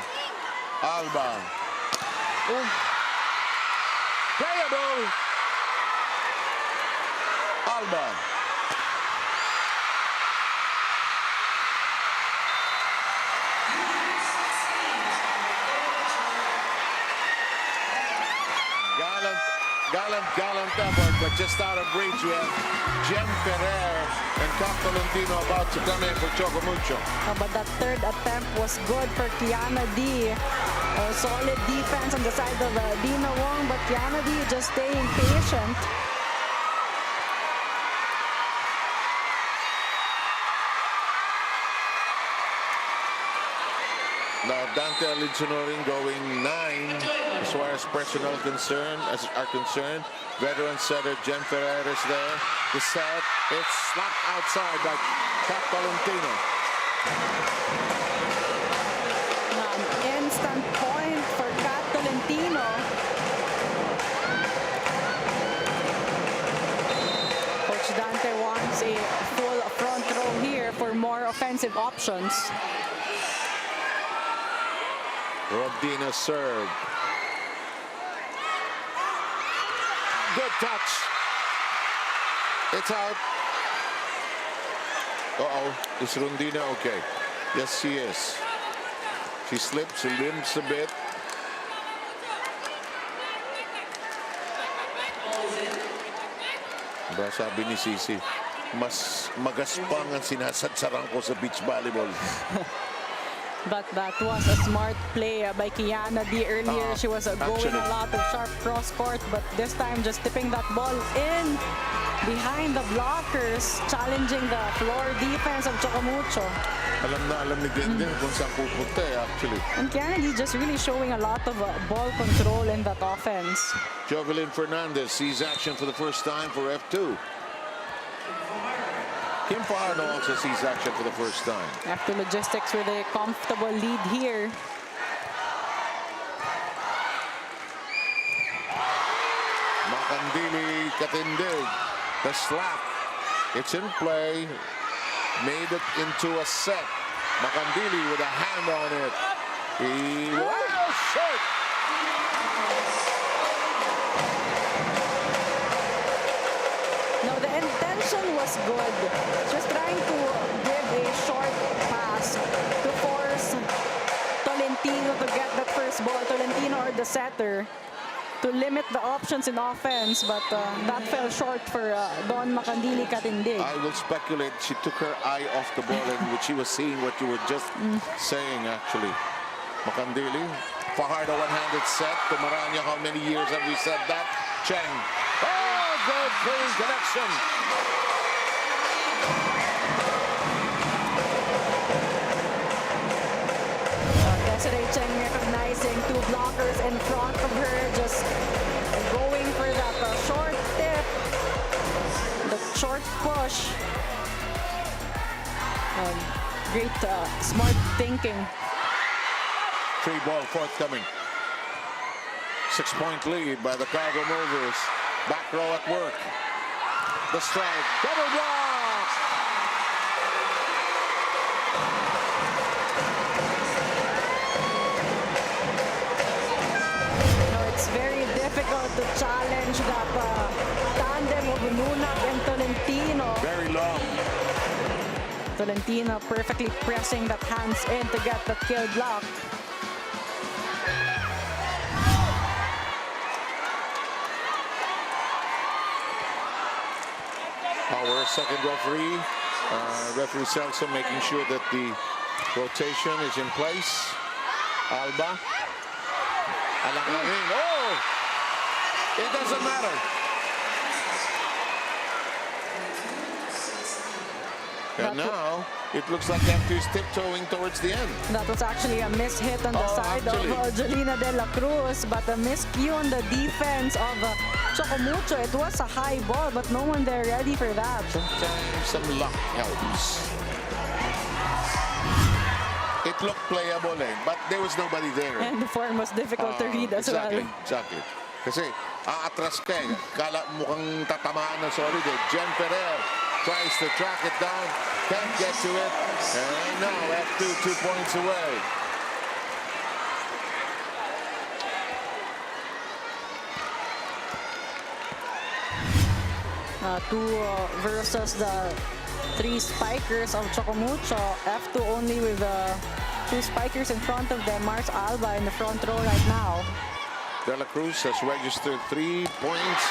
Speaker 1: Alba. Playable. Alba. Gallant effort, but just out of reach. We have Jem Ferrer and Cap Tolentino about to come in for Choco Mucho.
Speaker 2: But that third attempt was good for Kiana D. Solid defense on the side of Dina Wong, but Kiana D just staying patient.
Speaker 1: Now Dante Alinsanorin going 9 as far as personnel are concerned. Veteran setter Jen Ferrer is there. The set, it's slapped outside by Cap Tolentino.
Speaker 2: An instant point for Cap Tolentino. Coach Dante wants a full front row here for more offensive options.
Speaker 1: Rodina serve. Good touch. It's out. Uh-oh. Is Rodina okay? Yes, she is. She slips, she limps a bit. Ba, sabi ni Sisi, mas magaspang ang sinasatsaran ko sa beach volleyball.
Speaker 2: But that was a smart play by Kiana D earlier. She was going a lot of sharp cross court, but this time just tipping that ball in behind the blockers, challenging the floor defense of Choco Mucho.
Speaker 1: Alam na alam ni Denden kung saan pupunta actually.
Speaker 2: And Kiana D just really showing a lot of ball control in that offense.
Speaker 1: Jovelyn Fernandez sees action for the first time for F2. Kim Fajardo also sees action for the first time.
Speaker 2: After logistics with a comfortable lead here.
Speaker 1: Macandili Katindig, the slap. It's in play. Made it into a set. Macandili with a hand on it. He was short.
Speaker 2: No, the intention was good. Just trying to give a short pass to force Tolentino to get that first ball. Tolentino or the setter to limit the options in offense, but that fell short for Don Macandili Katindig.
Speaker 1: I will speculate she took her eye off the ball and she was seeing what you were just saying actually. Macandili, Fajardo one-handed set to Maranya. How many years have we said that? Cheng. Oh, good clean connection.
Speaker 2: Desiree Cheng recognizing two blockers in front of her, just going for that short tip, the short push. Great smart thinking.
Speaker 1: 3-ball forthcoming. 6-point lead by the Cargo Movers. Back row at work. The strike. Double block.
Speaker 2: It's very difficult to challenge that tandem of Nunak and Tolentino.
Speaker 1: Very long.
Speaker 2: Tolentino perfectly pressing that hands in to get that kill block.
Speaker 1: second referee. Referee Celso making sure that the rotation is in place. Alba. Alanganin. Oh! It doesn't matter. And now, it looks like F2 is tiptoeing towards the end.
Speaker 2: That was actually a miss hit on the side
Speaker 1: actually.
Speaker 2: of Jolina De La Cruz, but a miscue on the defense of Choco Mucho. It was a high ball, but no one there ready for that.
Speaker 1: Sometimes some luck helps. It looked playable, but there was nobody there.
Speaker 2: And the form was difficult to read as well.
Speaker 1: Exactly. Kasi aatras ka eh. Kala mukhang tatamaan na solid eh. Jen Ferrer tries to track it down. Can't get to it. And now F2 2 points away.
Speaker 2: Two versus the three spikers of Choco Mucho. F2 only with two spikers in front of them. Mars Alba in the front row right now.
Speaker 1: De La Cruz has registered 3 points.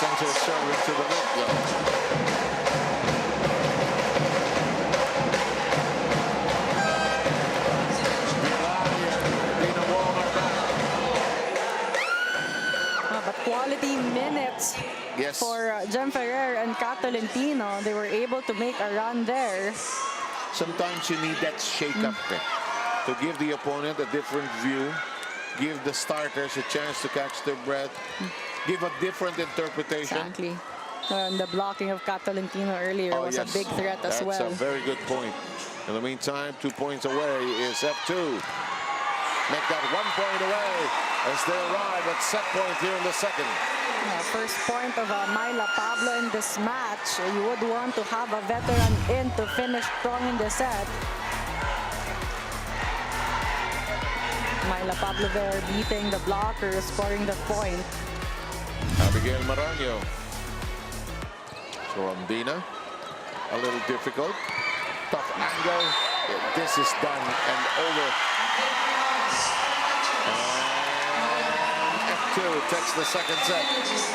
Speaker 1: Sends her serve into the net zone.
Speaker 2: But quality minutes for Jem Ferrer and Kat Tolentino. They were able to make a run there.
Speaker 1: Sometimes you need that shake-up to give the opponent a different view, give the starters a chance to catch their breath, give a different interpretation.
Speaker 2: Exactly. And the blocking of Kat Tolentino earlier was a big threat as well.
Speaker 1: That's a very good point. In the meantime, 2 points away is F2. Make that 1 point away as they arrive at set point here in the second.
Speaker 2: First point of Myla Pablo in this match. You would want to have a veteran in to finish strong in the set. Myla Pablo there beating the blocker, scoring the point.
Speaker 1: Abigail Maranyo. So Andina, a little difficult. Tough angle. This is done and over. F2 takes the second set.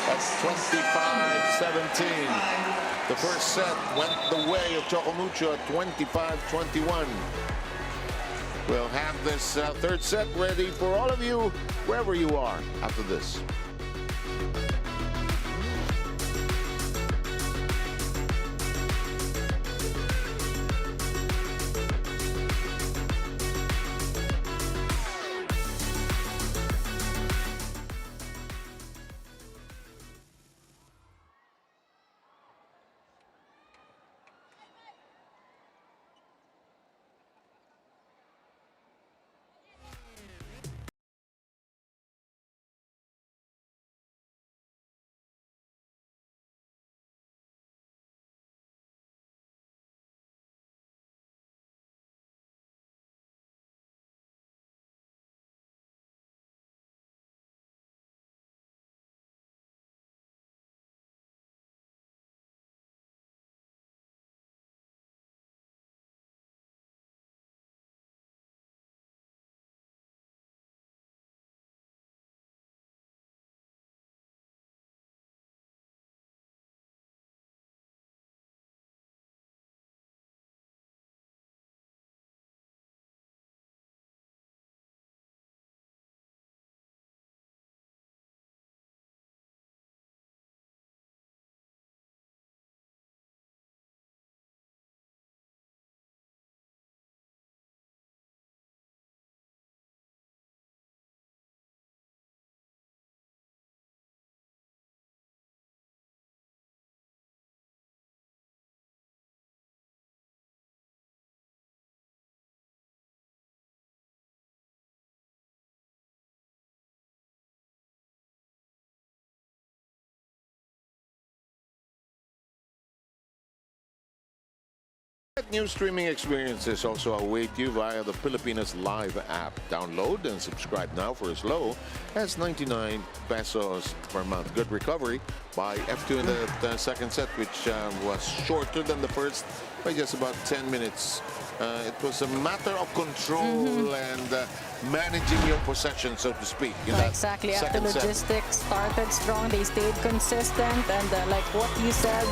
Speaker 1: That's 25-17. The first set went the way of Choco Mucho at 25-21. We'll have this third set ready for all of you, wherever you are, after this. New streaming experiences also await you via the Pilipinas Live app. Download and subscribe now for as low as 99 pesos per month. Good recovery by F2 in the second set, which was shorter than the first by just about 10 minutes. It was a matter of control and managing your possession, so to speak, in that
Speaker 2: Exactly. After
Speaker 1: second set.
Speaker 2: logistics started strong, they stayed consistent, and like what you said,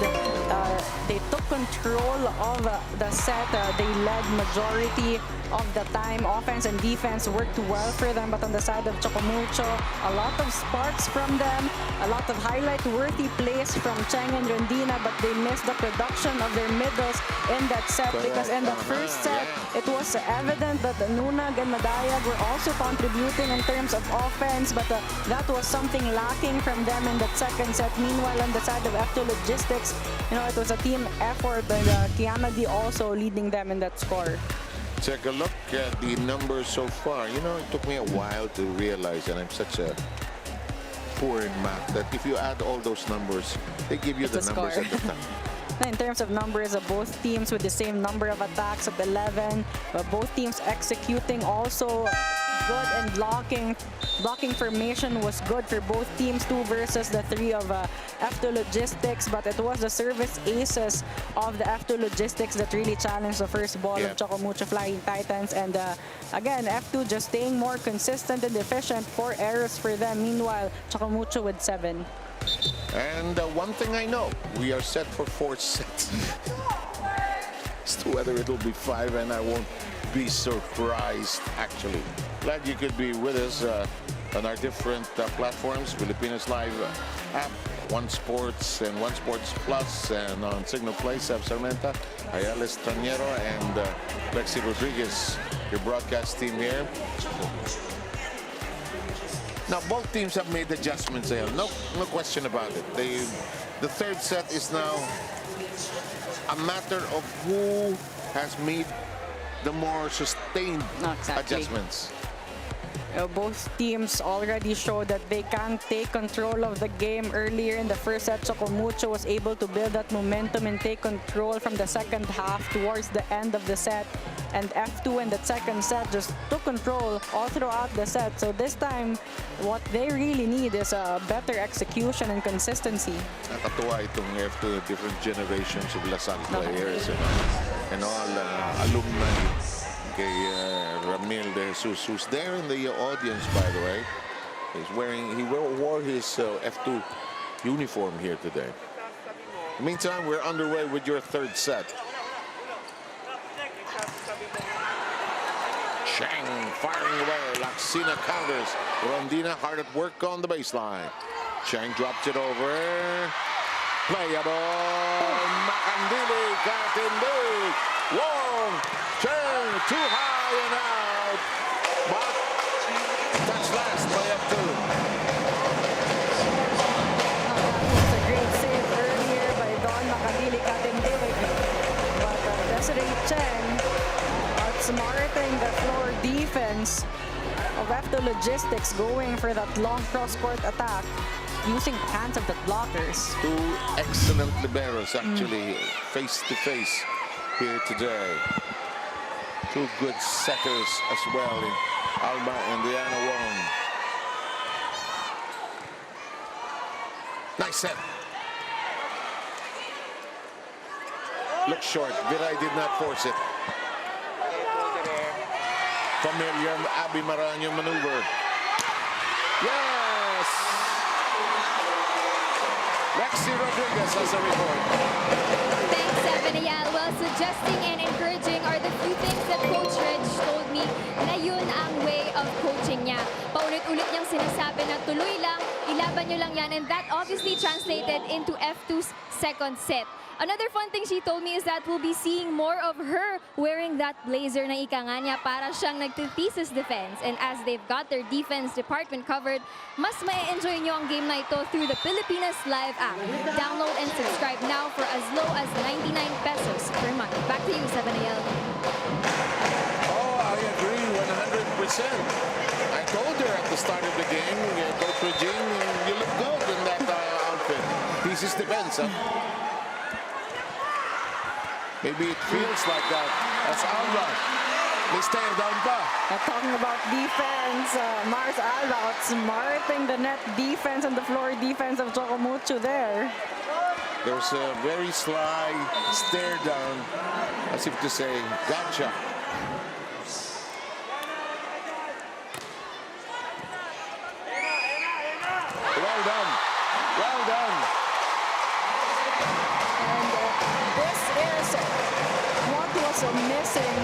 Speaker 2: they took control of the set. They led majority of the time. Offense and defense worked well for them, but on the side of Choco Mucho, a lot of sparks from them, a lot of highlight-worthy plays from Cheng and Rondina, but they missed the production of their middles in that set, because in the first set, it was evident that Nunag and Madayag were also contributing in terms of offense, but that was something lacking from them in that second set. Meanwhile, on the side of F2 Logistics, it was a team effort, and Kiana D also leading them in that score.
Speaker 1: Take a look at the numbers so far. It took me a while to realize, and I'm such a poor in math, that if you add all those numbers, they give you the numbers
Speaker 2: score.
Speaker 1: at the time.
Speaker 2: In terms of numbers of both teams with the same number of attacks of 11, but both teams executing also good, and blocking formation was good for both teams, 2 versus the 3 of F2 Logistics, but it was the service aces of the F2 Logistics that really challenged the first ball of Choco Mucho Flying Titans, and again, F2 just staying more consistent and efficient, 4 errors for them. Meanwhile, Choco Mucho with 7.
Speaker 1: And one thing I know, we are set for 4 sets. As to whether it'll be 5, and I won't be surprised, actually. Glad you could be with us on our different platforms, Filipinos Live app, One Sports and One Sports Plus, and on Signal Play, Seb Sarmenta, Ayala Estraniero, and Lexi Rodriguez, your broadcast team here. Now, both teams have made adjustments. No question about it. The third set is now a matter of who has made the more sustained adjustments.
Speaker 2: Both teams already showed that they can take control of the game. Earlier in the first set, Choco Mucho was able to build that momentum and take control from the second half towards the end of the set. And F2 in that second set just took control all throughout the set. So this time, what they really need is a better execution and consistency.
Speaker 1: Nakatuwa itong F2, different generations of Lasal players and all alumni kay Ramil De Jesus, who's there in the audience, by the way. He wore his F2 uniform here today. Meantime, we're underway with your third set. Cheng firing away. Laxina counters. Rondina hard at work on the baseline. Cheng drops it over. Playable. Makandili. Katindig. Wong. Cheng too high and out. But that's last by F2.
Speaker 2: It's a great save earlier by Don Makandili Katindig. But Desiree Cheng outsmarting the floor defense of F2 Logistics, going for that long cross-court attack using the hands of the blockers.
Speaker 1: 2 excellent liberos actually face-to-face here today. 2 good setters as well in Alba and Diana Wong. Nice set. Look short. Viray did not force it. Familiar Abby Maranyo maneuver. Yes! Lexi Rodriguez has a report.
Speaker 3: Thanks, Ayala. Well, suggesting and encouraging are the few things that Coach Rich told me na yun ang way of coaching niya. Paulit-ulit niyang sinasabi na tuloy lang, ilaban niyo lang yan, and that obviously translated into F2's second set. Another fun thing she told me is that we'll be seeing more of her wearing that blazer na ika nga niya, para siyang nagtithesis defense. And as they've got their defense department covered, mas ma-enjoy nyo ang game na ito through the Filipinas Live app. Download and subscribe now for as low as 99 pesos per month. Back to you, 7AL.
Speaker 1: Oh, I agree 100%. I told her at the start of the game, Coach Regine, you look good in that outfit. Thesis defense, huh? Maybe it feels like that. That's Alba. May stare down pa.
Speaker 2: Talking about defense, Mars Alba outsmarting the net defense and the floor defense of Choco Mucho there.
Speaker 1: There's a very sly stare down, as if to say, gotcha. Well done. Well done.
Speaker 2: And this is what was missing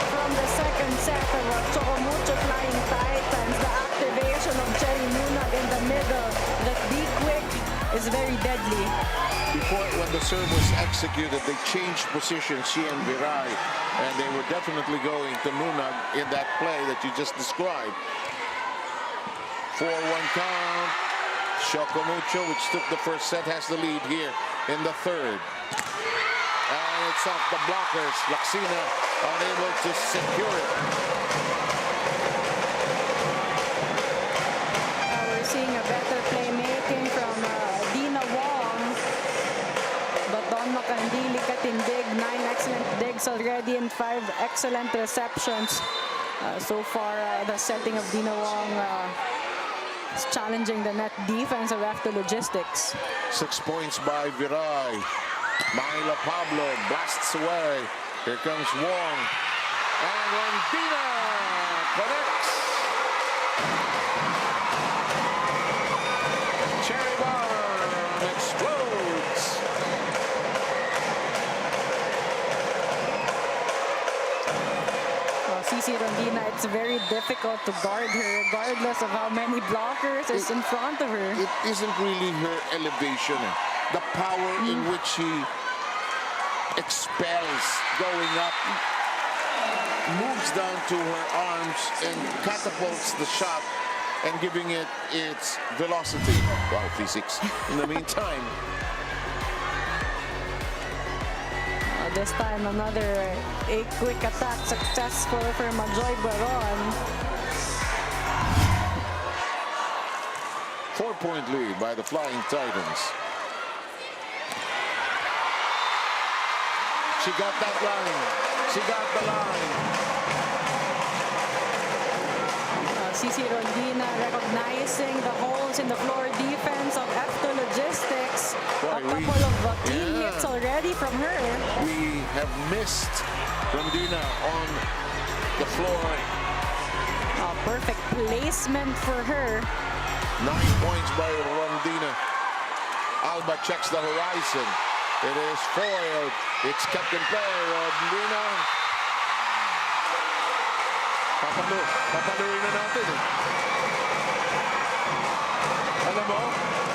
Speaker 2: from the second set of Choco Mucho Flying Titans. The activation of Cherry Nunag in the middle. The be quick is very deadly.
Speaker 1: Before, when the serve was executed, they changed positions, she and Viray, and they were definitely going to Nunag in that play that you just described. 4-1 count. Choco Mucho, which took the first set, has the lead here in the third. And it's off the blockers. Laxina unable to secure it.
Speaker 2: We're seeing a better playmaking from Dina Wong. But Don Macandili katindig, 9 excellent digs already and 5 excellent receptions. So far, the setting of Dina Wong is challenging the net defense of After Logistics.
Speaker 1: 6 points by Viray. Myla Pablo blasts away. Here comes Wong. And Rondina connects. Cherry bomb explodes.
Speaker 2: Cici Rondina, it's very difficult to guard her regardless of how many blockers is in front of her.
Speaker 1: It isn't really her elevation. The power in which she expels going up, moves down to her arms and catapults the shot and giving it its velocity. Wow, physics. In the meantime,
Speaker 2: This time, another a quick attack successful for Majoy Baron.
Speaker 1: 4-point lead by the Flying Titans. She got that line. She got the line.
Speaker 2: Cici Rondina recognizing the holes in the floor defense of After Logistics. A couple of key hits already from her.
Speaker 1: We have missed Rondina on the floor.
Speaker 2: Perfect placement for her.
Speaker 1: 9 points by Rondina. Alba checks the horizon. It is foiled. It's kept in play. Rondina. Papaluin na natin eh. Alam mo,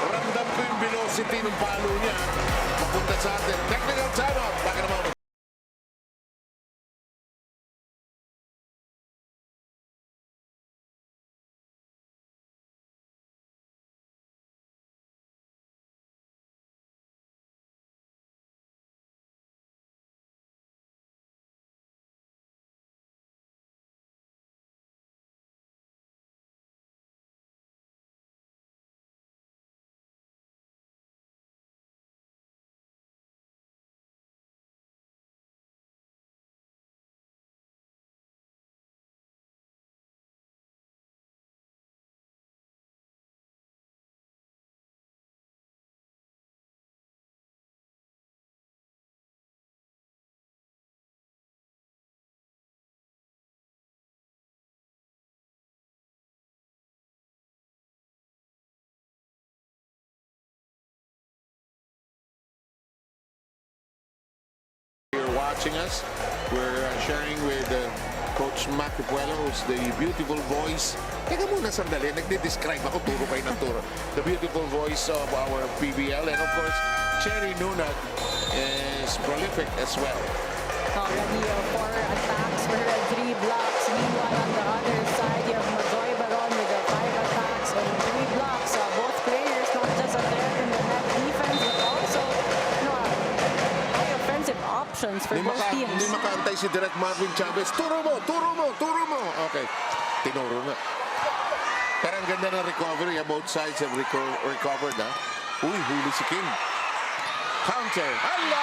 Speaker 1: ramdam ko yung velocity ng palo niya. Papunta sa atin. Technical timeout. Back in a moment. You're watching us. We're sharing with Coach Macipuelo, who's the beautiful voice. Teka muna sandali, nagde-describe ako, turo kayo ng turo. The beautiful voice of our PVL, and of course, Cherry Nunag is prolific as well.
Speaker 2: Already 4 attacks for her, 3 blocks. Meanwhile, on the other side, you have Majoy Baron with 5 attacks and 3 blocks. Both players, not just a threat in the net defense, but also high offensive options for both teams.
Speaker 1: Hindi makaantay si Direk Marvin Chavez. Turo mo, turo mo, turo mo. Okay, tinuro na. Pero ang ganda ng recovery. Both sides have recovered. Uy, huli si King. Counter. Allah!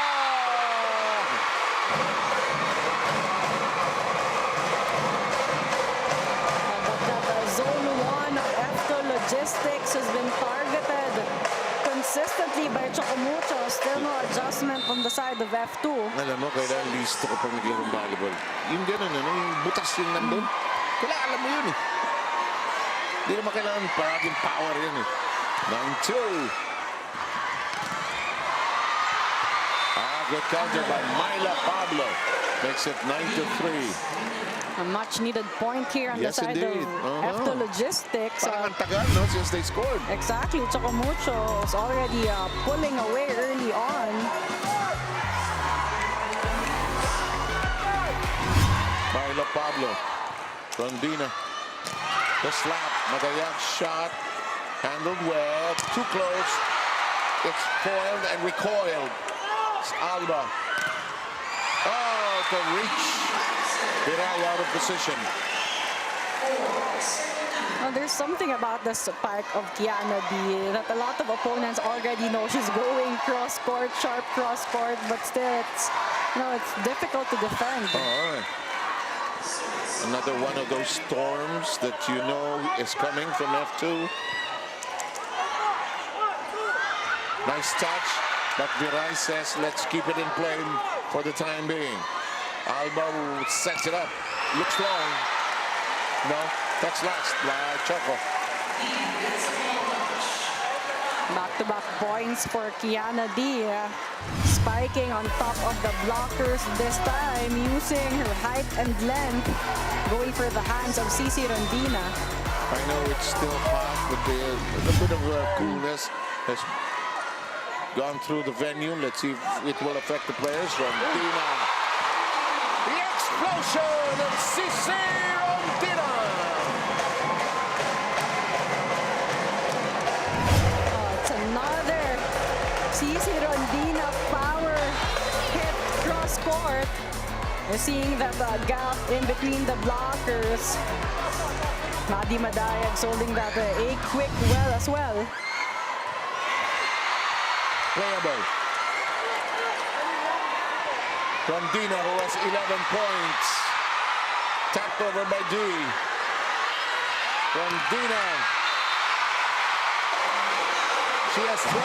Speaker 2: Logistics has been targeted consistently by Choco Mucho. Still no adjustment on the side of F2.
Speaker 1: Alam mo, kailangan listo ko pag naglarong volleyball. Yung gano'n, ano, yung butas yung nandun. Kailangan alam mo yun eh. Hindi naman kailangan paraging power yan eh. 9-2. Good counter by Myla Pablo. Makes it 9-3.
Speaker 2: A much needed point here on
Speaker 1: Yes,
Speaker 2: the side
Speaker 1: indeed.
Speaker 2: of F2 Logistics.
Speaker 1: Parang ang tagal, no, since they scored.
Speaker 2: Exactly. Choco Mucho is already pulling away early on.
Speaker 1: Myla Pablo. Rondina. The slap. Madayak shot. Handled well. Too close. It's foiled and recoiled. It's Alba. Oh, to reach. Biray out of position.
Speaker 2: Well, there's something about the spike of Kiana D that a lot of opponents already know she's going cross court, sharp cross court, but still it's, you know, it's difficult to defend.
Speaker 1: All right. Another one of those storms that you know is coming from F2. Nice touch, but Viray says let's keep it in play for the time being. Alba sets it up, looks long. No, that's last by Choco.
Speaker 2: Back-to-back points for Kiana D. Spiking on top of the blockers this time, using her height and length, going for the hands of CC Rondina.
Speaker 1: I know it's still hot, but a bit of coolness has gone through the venue. Let's see if it will affect the players. Rondina. The explosion of CC Rondina.
Speaker 2: It's another CC Rondina power hit cross court. We're seeing that gap in between the blockers. Madi Madayag holding that a quick well as well.
Speaker 1: Playable. Rondina, who has 11 points. Tapped over by D. Rondina. She has 12.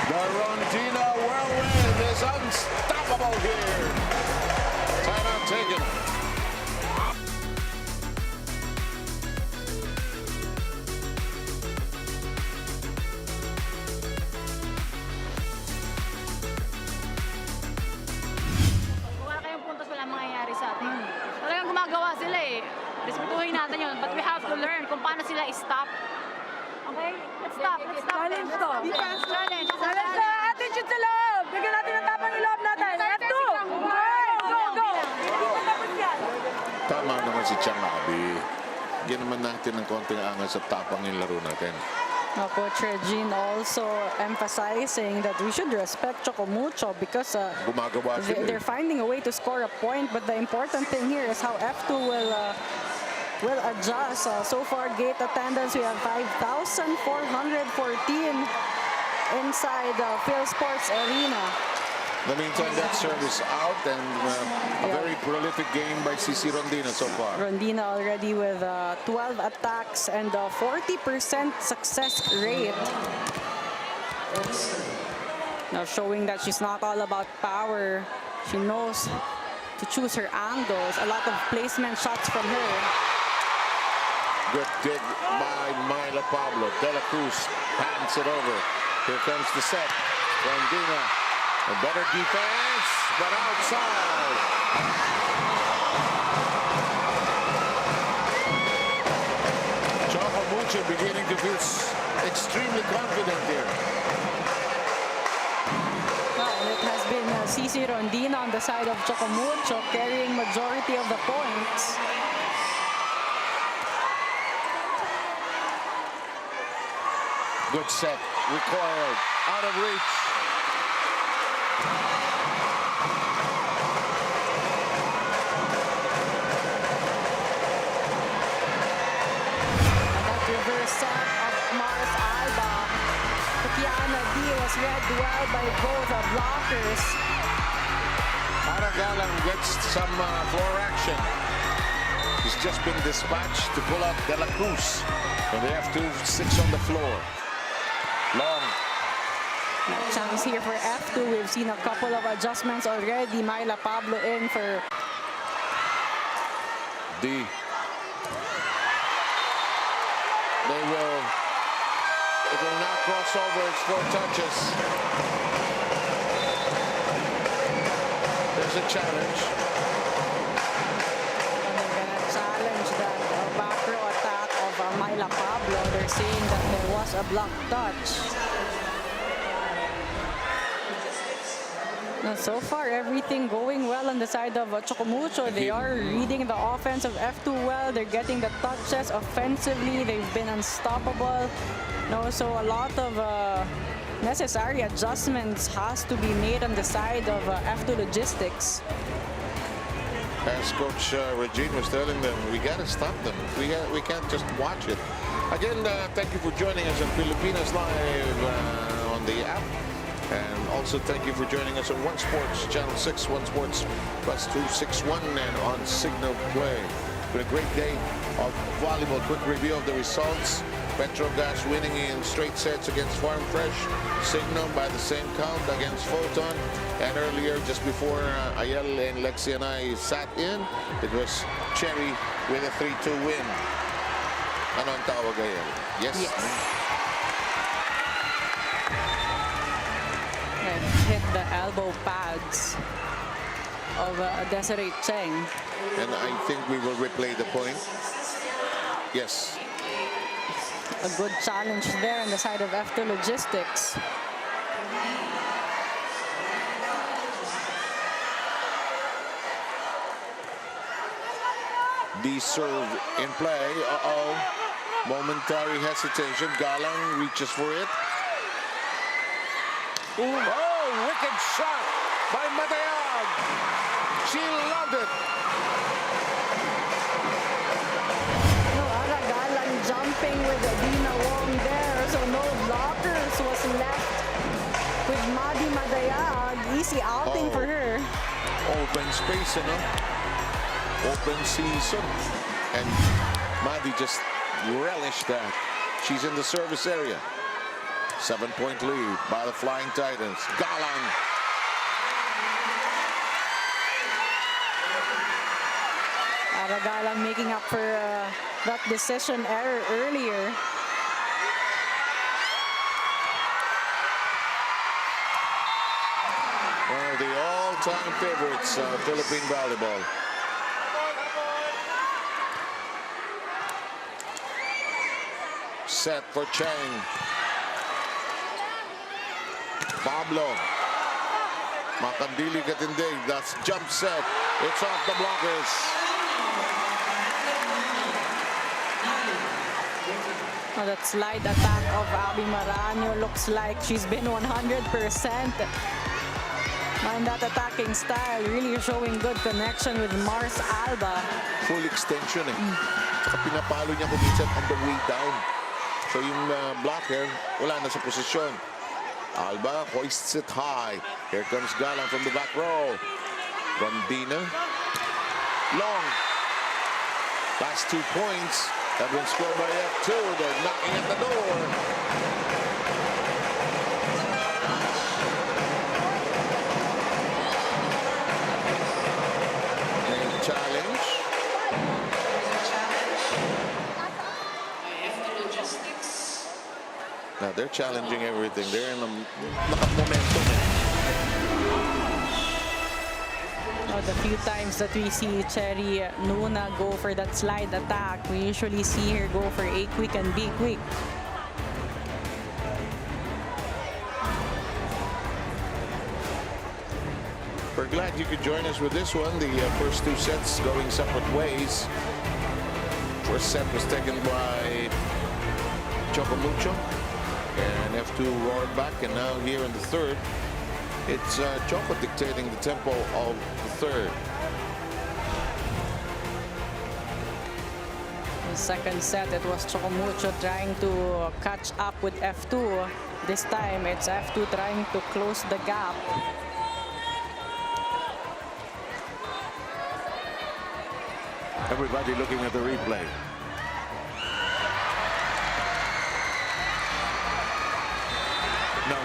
Speaker 1: The Rondina whirlwind is unstoppable here. Timeout taken.
Speaker 6: Kung wala kayong puntos, walang mangyayari sa atin. Talagang gumagawa sila eh. Respetuhin natin yun. But we have to learn kung paano sila i-stop. Okay? Let's stop. Let's stop.
Speaker 5: Challenge to.
Speaker 6: Defense. Challenge.
Speaker 5: Challenge to. Attitude sa loob. Bigyan natin ng tapang yung loob natin. F2. Go, go. Hindi pa tapos yan.
Speaker 1: Tama naman si Chang Abi. Bigyan naman natin ng konting angas at tapang yung laro natin.
Speaker 2: Now, Coach Regine also emphasizing that we should respect Choco Mucho because
Speaker 1: Gumagawa sila eh.
Speaker 2: they're finding a way to score a point, but the important thing here is how F2 will adjust. So far, gate attendance, we have 5,414 inside Phil Sports Arena.
Speaker 1: In the meantime, that service out and a very prolific game by CC Rondina so far.
Speaker 2: Rondina already with 12 attacks and 40% success rate. Now showing that she's not all about power. She knows to choose her angles. A lot of placement shots from her.
Speaker 1: Good dig by Myla Pablo. De La Cruz hands it over. Here comes the set. Rondina. A better defense, but outside. Choco Mucho beginning to feel extremely confident here.
Speaker 2: And it has been CC Rondina on the side of Choco Mucho carrying majority of the points.
Speaker 1: Good set, recoiled, out of reach.
Speaker 2: Kiana D was read well by both blockers.
Speaker 1: Parang Aragalan gets some floor action. He's just been dispatched to pull out De La Cruz. And they have 2-6 on the floor. Long.
Speaker 2: Chance here for F2. We've seen a couple of adjustments already. Myla Pablo in for
Speaker 1: D. They will. It will now cross over. It's 4 touches. There's a challenge.
Speaker 2: And they're gonna challenge that back row attack of Myla Pablo. They're saying that there was a block touch. Now, so far, everything going well on the side of Choco Mucho. They are reading the offense of F2 well. They're getting the touches offensively. They've been unstoppable. No, so a lot of necessary adjustments has to be made on the side of F2 Logistics.
Speaker 1: As Coach Regine was telling them, we got to stop them. We can't just watch it. Again, thank you for joining us on Pilipinas Live on the app. And also thank you for joining us on One Sports, Channel 6, One Sports Plus 261, and on Signal Play. Been a great day of volleyball. Quick review of the results. Petrogas winning in straight sets against Farm Fresh. Signal by the same count against Photon. And earlier, just before Ayel and Lexi and I sat in, it was Cherry with a 3-2 win. Ano ang tawag, Ayel? Yes.
Speaker 2: And hit the elbow pads of Desiree Cheng.
Speaker 1: And I think we will replay the point. Yes.
Speaker 2: A good challenge there on the side of F2 Logistics.
Speaker 1: The serve in play. Uh-oh. Momentary hesitation. Galang reaches for it. Ooh. Oh, wicked shot by Matayag. She loved it.
Speaker 2: No, Aragalan jumping with Dina Wong there. So no blockers was left with Madi Madayag. Easy outing for her.
Speaker 1: Open space, you know? Open season. And Madi just relished that. She's in the service area. 7-point lead by the Flying Titans. Galang.
Speaker 2: Aragalan making up for that decision error earlier.
Speaker 1: One of the all-time favorites of Philippine volleyball. Set for Chang. Pablo. Makandili katindig. That's jump set. It's off the blockers.
Speaker 2: Oh, that slide attack of Abby Maranyo looks like she's been 100%. And that attacking style really showing good connection with Mars Alba.
Speaker 1: Full extension eh. Saka pinapalo niya kuminsan on the way down. So yung blocker, wala na sa posisyon. Alba hoists it high. Here comes Galang from the back row. From Dina. Long. Last 2 points have been scored by F2. They're knocking at the door. And challenge. Now they're challenging everything. They're in a momentum.
Speaker 2: Oh, the few times that we see Cherry Nuna go for that slide attack, we usually see her go for A quick and B quick.
Speaker 1: We're glad you could join us with this one. The first 2 sets going separate ways. First set was taken by Choco Mucho. And F2 roared back, and now here in the third, it's Choco dictating the tempo of the third.
Speaker 2: The second set, it was Choco Mucho trying to catch up with F2. This time, it's F2 trying to close the gap.
Speaker 1: Everybody looking at the replay. No.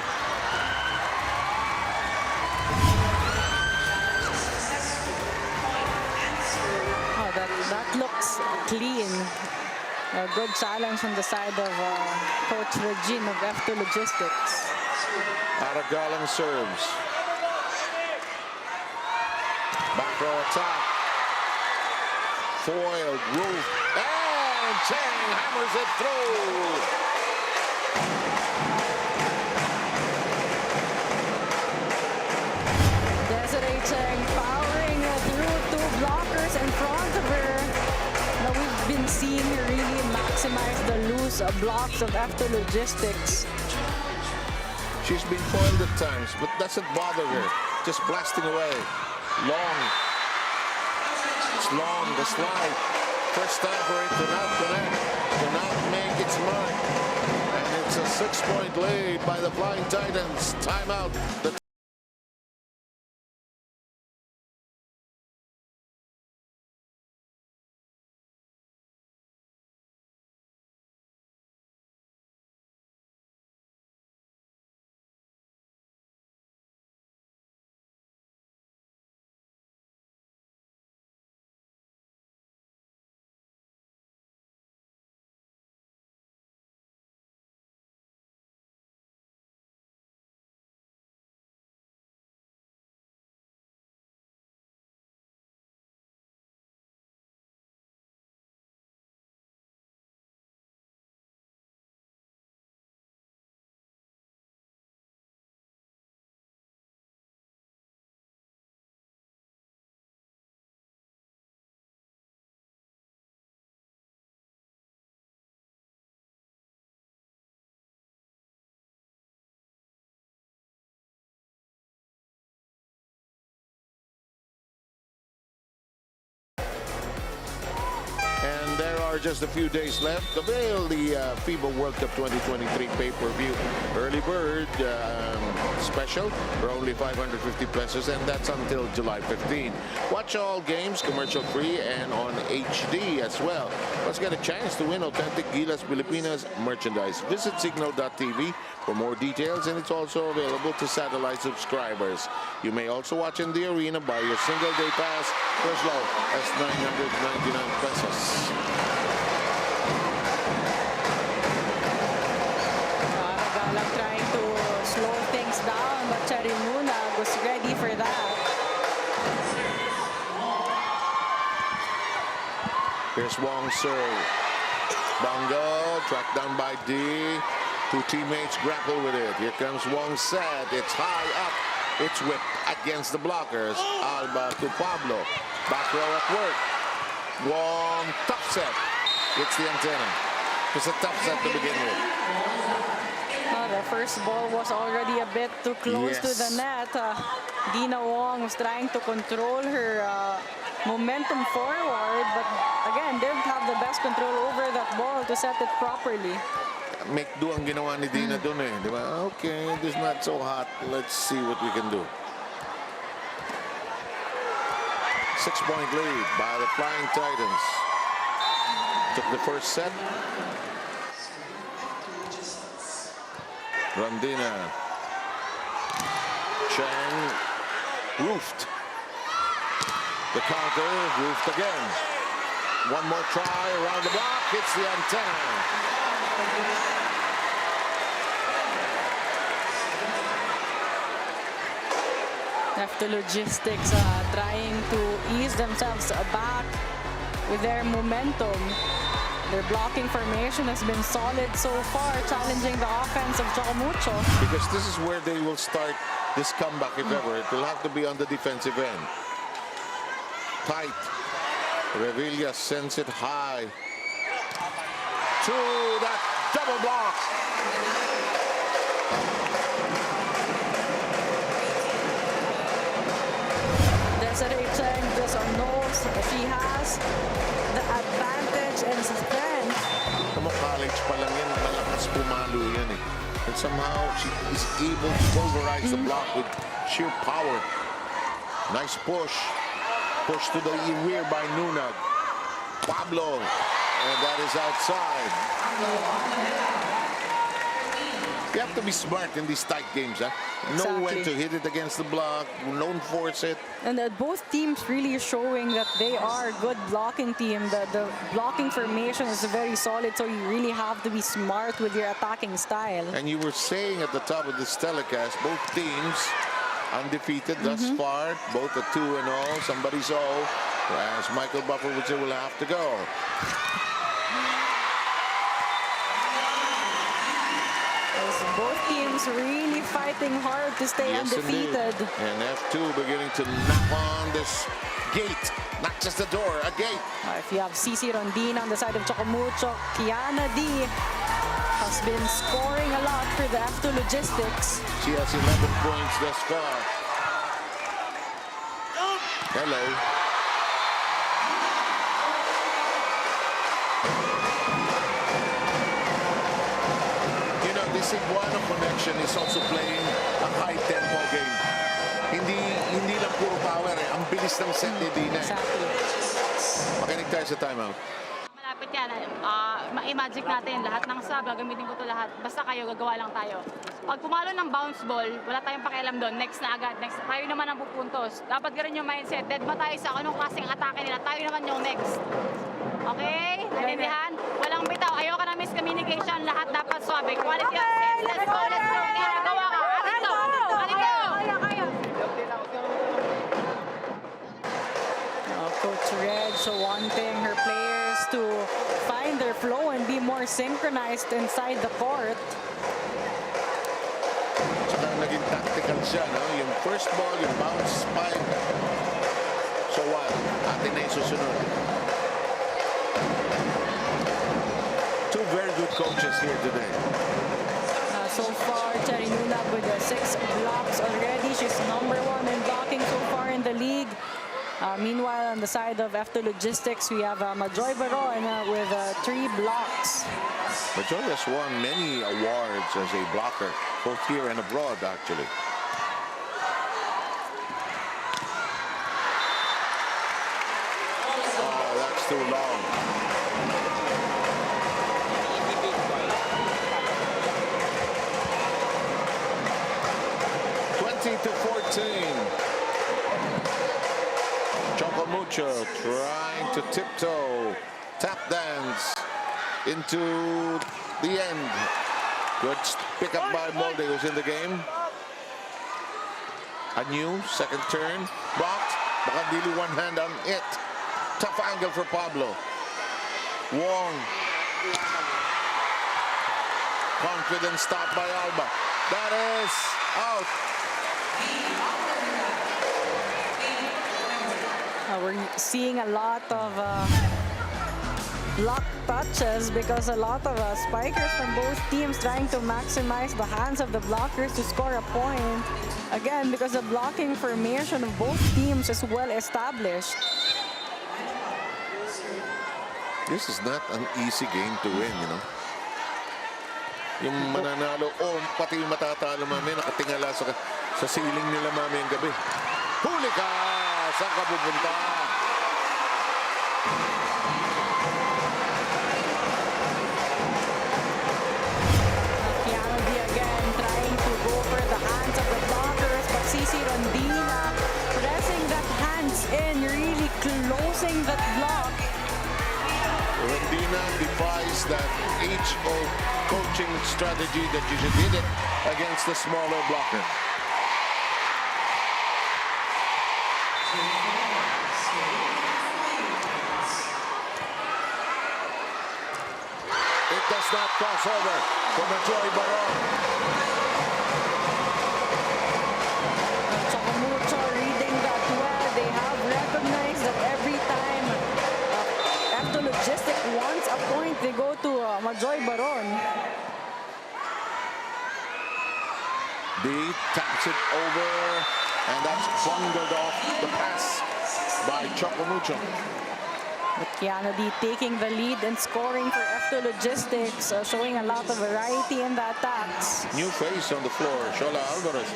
Speaker 2: Oh, that looks clean. A good challenge from the side of Coach Regine of F2 Logistics.
Speaker 1: Aragalang serves. Back row attack. Foiled, roof, and Chang hammers it through.
Speaker 2: Desiree Cheng powering through two blockers in front of her. Now we've been seeing her really maximize the loose blocks of F2 Logistics.
Speaker 1: She's been foiled at times, but doesn't bother her. Just blasting away. Long. It's long, the slide. First time for it to not connect, to not make its mark. And it's a 6-point lead by the Flying Titans. Timeout. The And there are just a few days left. Avail the FIBA World Cup 2023 pay-per-view early bird special for only 550 pesos, and that's until July 15. Watch all games commercial-free and on HD as well. Let's get a chance to win authentic Gilas Pilipinas merchandise. Visit signal.tv for more details, and it's also available to satellite subscribers. You may also watch in the arena by your single-day pass for as low as 999 pesos.
Speaker 2: Aragalang trying to slow things down, but Cherry Luna was ready for that.
Speaker 1: Here's Wong's serve. Bongo tracked down by D. Two teammates grapple with it. Here comes Wong's set. It's high up. It's whipped against the blockers. Alba to Pablo. Back row at work. Wong, tough set. It's the antenna. It's a tough set to begin with.
Speaker 2: The first ball was already a bit too close to the
Speaker 1: Yes.
Speaker 2: net. Dina Wong was trying to control her momentum forward, but again, didn't have the best control over that ball to set it properly.
Speaker 1: Make do ang ginawa ni Dina dun eh. Di ba? Okay, this is not so hot. Let's see what we can do. 6-point lead by the Flying Titans. Took the first set. Rondina. Chang. Roofed. The counter. Roofed again. One more try around the block. Hits the antenna.
Speaker 2: After Logistics trying to ease themselves back with their momentum. Their blocking formation has been solid so far, challenging the offense of Choco Mucho.
Speaker 1: Because this is where they will start this comeback, if ever. It will have to be on the defensive end. Tight. Revilla sends it high. To that double block.
Speaker 2: Desiree Cheng just knows she has the advantage and strength.
Speaker 1: Come on, college pa lang yan. Malakas pumalo yan eh. And somehow she is able to pulverize the block with sheer power. Nice push. Push to the rear by Nunag. Pablo, and that is outside. You have to be smart in these tight games, huh? Know when to
Speaker 2: Exactly.
Speaker 1: hit it against the block, don't force it.
Speaker 2: And both teams really showing that they are a good blocking team. The blocking formation is very solid, so you really have to be smart with your attacking style.
Speaker 1: And you were saying at the top of this telecast, both teams undefeated thus far, both at 2-0. Somebody's 0, as Michael Buffer would say, will have to go.
Speaker 2: Both teams really fighting hard to stay
Speaker 1: Yes, indeed.
Speaker 2: undefeated.
Speaker 1: And F2 beginning to knock on this gate, not just the door, a gate.
Speaker 2: If you have CC Rondina on the side of Choco Mucho, Kiana D has been scoring a lot for the F2 Logistics.
Speaker 1: She has 11 points thus far. Hello. You know, this Iguana connection is also playing a high-tempo game. Hindi lang puro power eh. Ang bilis ng set ni Dina.
Speaker 2: Exactly.
Speaker 1: Makinig tayo sa timeout.
Speaker 6: Malapit yan. I-magic natin lahat ng sub. Gagamitin ko to lahat. Basta kayo, gagawa lang tayo. Pag pumalo ng bounce ball, wala tayong pakialam doon. Next na agad. Next, tayo naman ang pupuntos. Dapat ganun yung mindset. Dead ba tayo sa anong klaseng atake nila? Tayo naman yung next. Okay? Naintindihan? Walang bitaw. Ayoko na miscommunication. Lahat dapat swabe. Quality of set. Let's go, let's go. Ginagawa ka. Alito. Alito.
Speaker 2: Coach Reg wanting her players to find their flow and be more synchronized inside the court.
Speaker 1: Saka naging tactical siya, no? Yung first ball, yung bounce spike. So what? Atin na yung susunod. Two very good coaches here today.
Speaker 2: So far, Cherry Nunab with 6 blocks already. She's #1 in blocking so far in the league. Meanwhile, on the side of F2 Logistics, we have Majoy Baron with 3 blocks.
Speaker 1: Majoy has won many awards as a blocker, both here and abroad, actually. Oh, that's too long. Choco Mucho trying to tiptoe, tap dance into the end. Good pick up by Molde, who's in the game. A new second turn, blocked. Bakandili one hand on it. Tough angle for Pablo. Wong. Confident stop by Alba. That is out.
Speaker 2: We're seeing a lot of block touches because a lot of spikers from both teams trying to maximize the hands of the blockers to score a point. Again, because the blocking formation of both teams is well established.
Speaker 1: This is not an easy game to win, you know. Yung mananalo o pati yung matatalo mami nakatingala sa ceiling nila mami ang gabi. Huli ka! Saan ka pupunta?
Speaker 2: Kiana D again trying to go for the hands of the blockers, but CC Rondina pressing that hands in, really closing that block.
Speaker 1: Rondina defies that HO coaching strategy that you should hit it against the smaller blocker. It does not cross over for Majoy Baron.
Speaker 2: Choco Mucho reading that well. They have recognized that every time after Logistic wants a point, they go to Majoy Baron.
Speaker 1: D taps it over, and that's bungled off the pass by Choco Mucho.
Speaker 2: But Kiana D taking the lead and scoring for F2 Logistics, showing a lot of variety in the attacks.
Speaker 1: New face on the floor, Shola Alvarez.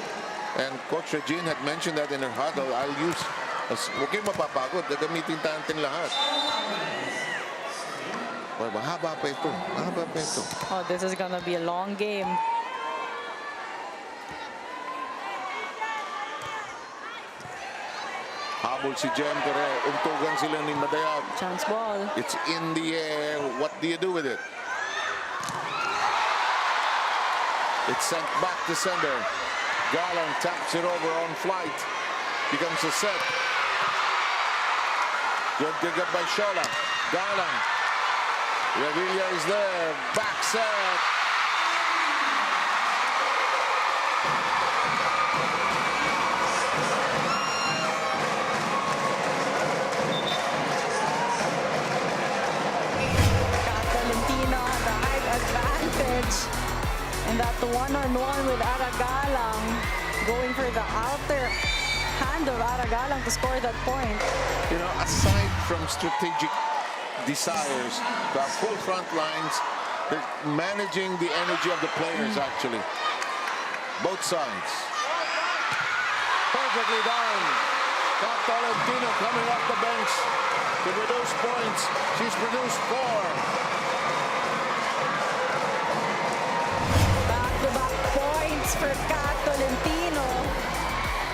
Speaker 1: And Coach Regine had mentioned that in her huddle. I'll use, huwag kayong mapapagod, gagamitin natin lahat. Boy, mahaba pa ito. Mahaba pa ito.
Speaker 2: Oh, this is gonna be a long game.
Speaker 1: Habol si Jem, pero untugan sila ni Madayag.
Speaker 2: Chance ball.
Speaker 1: It's in the air. What do you do with it? It's sent back to sender. Galang taps it over on flight. Becomes a set. Good dig up by Shola. Galang. Revilla is there. Back set.
Speaker 2: Catalentino, the height advantage. And that one-on-one with Aragalang. Going for the outer hand of Aragalang to score that point.
Speaker 1: You know, aside from strategic desires, the full front lines, they're managing the energy of the players, actually. Both sides. Perfectly done. Catalentino coming off the bench to produce points. She's produced 4.
Speaker 2: Back-to-back points for Kat Tolentino.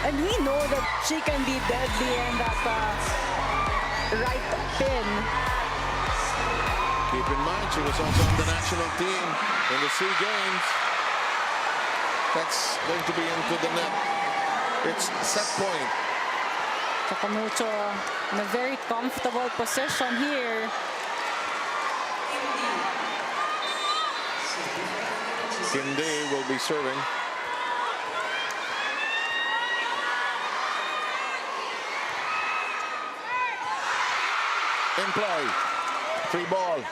Speaker 2: And we know that she can be deadly in that right pin.
Speaker 1: Keep in mind, she was also on the national team in the SEA Games. That's going to be into the net. It's set point.
Speaker 2: Choco Mucho in a very comfortable position here.
Speaker 1: Kinde will be serving. In play. Free ball.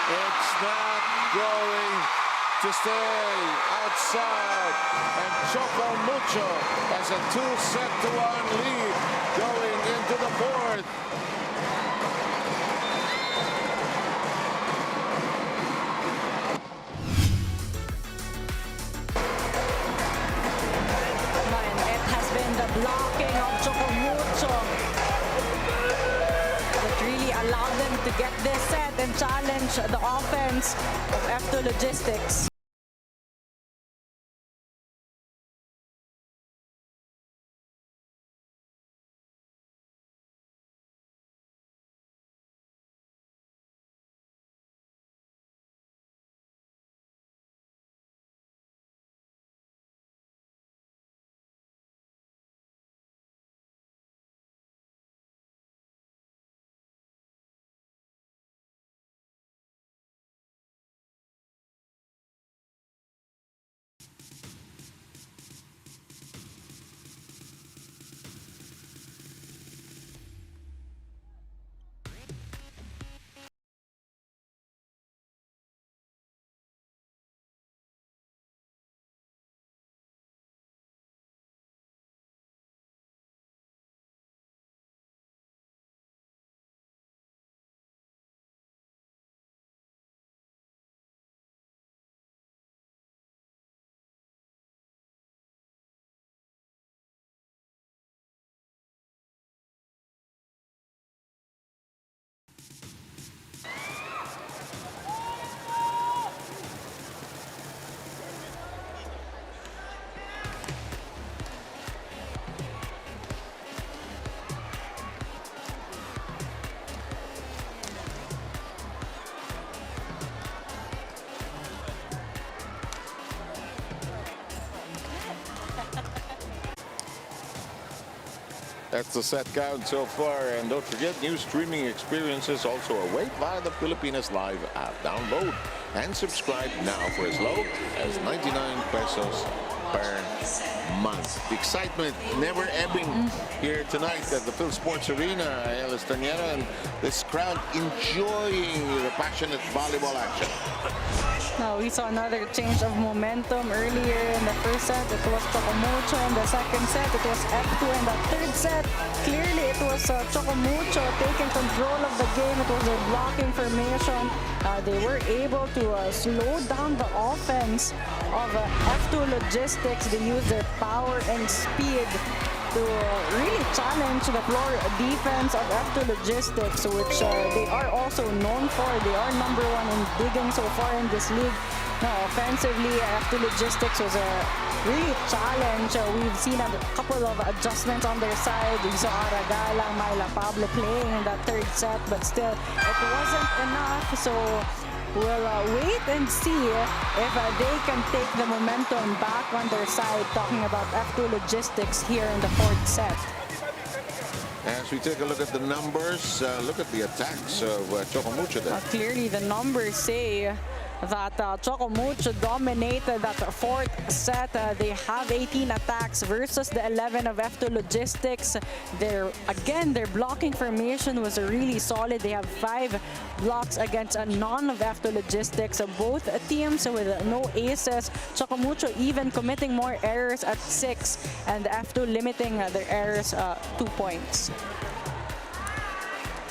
Speaker 1: It's not going to stay outside. And Choco Mucho has a 2-set-to-1 lead going into the 4th.
Speaker 2: And it has been the blocking of Choco Mucho that really allowed them to get this set and challenge the offense of F2 Logistics.
Speaker 1: That's the set count so far. And don't forget, new streaming experiences also await via the Filipinas Live app. Download and subscribe now for as low as 99 pesos per month. The excitement never ebbing here tonight at the Phil Sports Arena, El Estañero, and this crowd enjoying the passionate volleyball action.
Speaker 2: Now we saw another change of momentum earlier in the first set. It was Choco Mucho. In the second set, it was F2. In the third set, clearly it was Choco Mucho taking control of the game. It was a blocking formation. They were able to slow down the offense of F2 Logistics. They used their power and speed to really challenge the floor defense of F2 Logistics, which they are also known for. They are number 1 in digging so far in this league. Now, offensively, F2 Logistics was a really challenge. We've seen a couple of adjustments on their side. We saw Aragala, Myla Pablo playing in that third set, but still, it wasn't enough. So we'll wait and see if they can take the momentum back on their side, talking about F2 Logistics here in the fourth set.
Speaker 1: As we take a look at the numbers, look at the attacks of Choco Mucho there.
Speaker 2: Clearly, the numbers say that Choco Mucho dominated that fourth set. They have 18 attacks versus the 11 of F2 Logistics. Their blocking formation was really solid. They have 5 blocks against none of F2 Logistics. Both teams with no aces. Choco Mucho even committing more errors at 6, and F2 limiting their errors 2 points.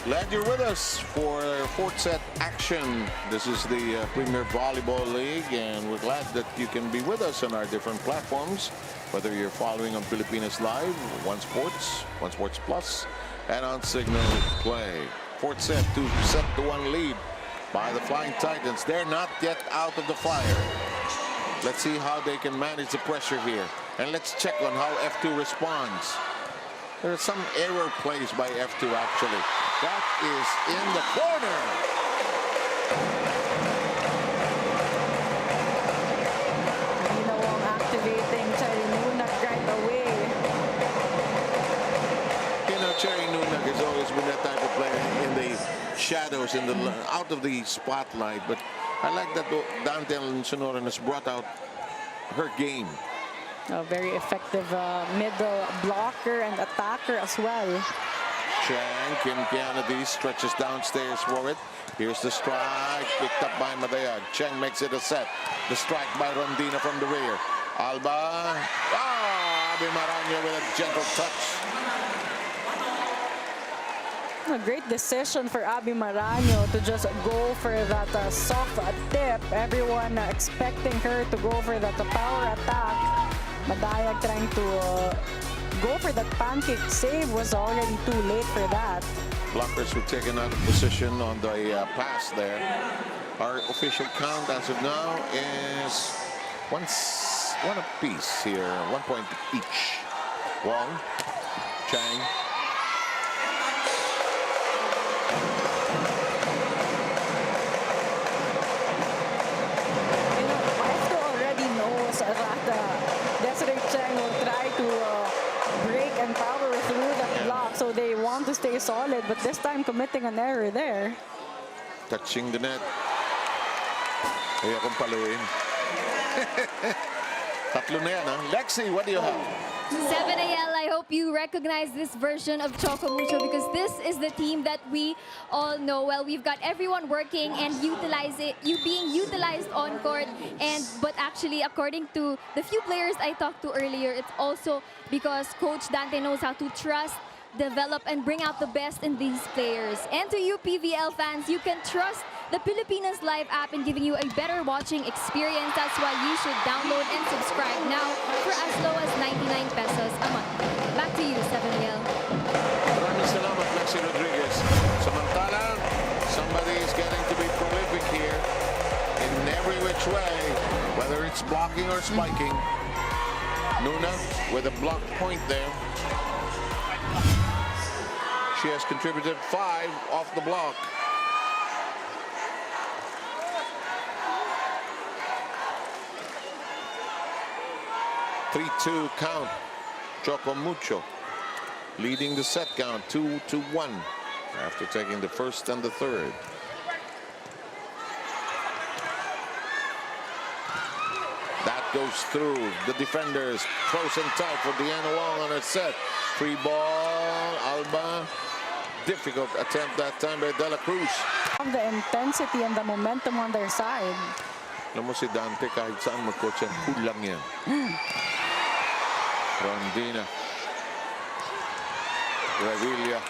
Speaker 1: Glad you're with us for fourth set action. This is the Premier Volleyball League, and we're glad that you can be with us on our different platforms, whether you're following on Pilipinas Live, One Sports Plus, and on Signal Play. Fourth set, 2-1 lead by the Flying Titans. They're not yet out of the fire. Let's see how they can manage the pressure here, and let's check on how F2 responds. There are some error plays by F2 actually. That is in the corner.
Speaker 2: Ginawang activating Cherry Nunag right away.
Speaker 1: You know, Cherry Nunag has always been that type of player in the shadows, in the out of the spotlight. But I like that Dante Sonoran has brought out her game.
Speaker 2: A very effective middle blocker and attacker as well.
Speaker 1: Chang, Kim Kennedy stretches downstairs for it. Here's the strike, picked up by Madayag. Chang makes it a set. The strike by Rondina from the rear. Alba. Abby Maraño with a gentle touch.
Speaker 2: A great decision for Abby Maraño to just go for that soft tip. Everyone expecting her to go for that power attack. Madayag trying to go for that pancake save, was already too late for that.
Speaker 1: Blockers were taken out of position on the pass there. Our official count as of now is one apiece here, 1 point each. Wong, Chang.
Speaker 2: F2 already knows that Desiree Chang will try to break and power through that block, so they want to stay solid, but this time committing an error there.
Speaker 1: Touching the net. Ayokong paluin. Tatlo na yan, ha? Lexi, what do you have?
Speaker 3: 7AL, I hope you recognize this version of Choco Mucho because this is the team that we all know well. We've got everyone working and being utilized on court. But actually, according to the few players I talked to earlier, it's also because Coach Dante knows how to trust, develop, and bring out the best in these players. And to you PVL fans, you can trust the Pilipinas Live app in giving you a better watching experience. That's why you should download and subscribe now for as low as 99 pesos a month. Back to you, 7AL.
Speaker 1: Maraming salamat, Lexi Rodriguez. Samantala, somebody is getting to be prolific here in every which way, whether it's blocking or spiking. Nuna with a block point there. She has contributed 5 off the block. Three-two count. Choco Mucho leading the set count 2-1 after taking the first and the third. That goes through the defenders. Close and tight for Deanna Wong on a set. Free ball. Alba. Difficult attempt that time by De La Cruz.
Speaker 2: The intensity and the momentum on their side.
Speaker 1: Alam mo si Dante, kahit saan mag-coach yan, kulang yan. Rondina. Revilla.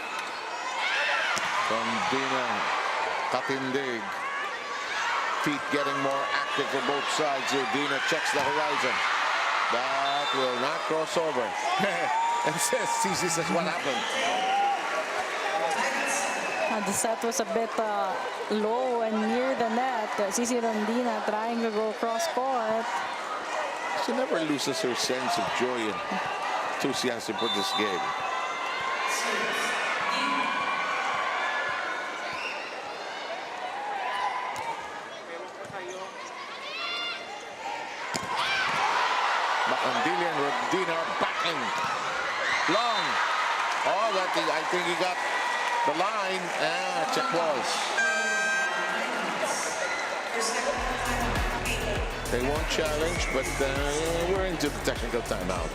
Speaker 1: Rondina. Katindig. Feet getting more active for both sides here. Dina checks the horizon. That will not cross over. And Cici says, what happened?
Speaker 2: The set was a bit low and near the net. Cici Rondina trying to go cross court.
Speaker 1: She never loses her sense of joy and enthusiasm for this game. Macandili and Rondina are backing. Long. Oh, that thing, I think he got the line. Check balls. They won't challenge, but we're into the technical timeout.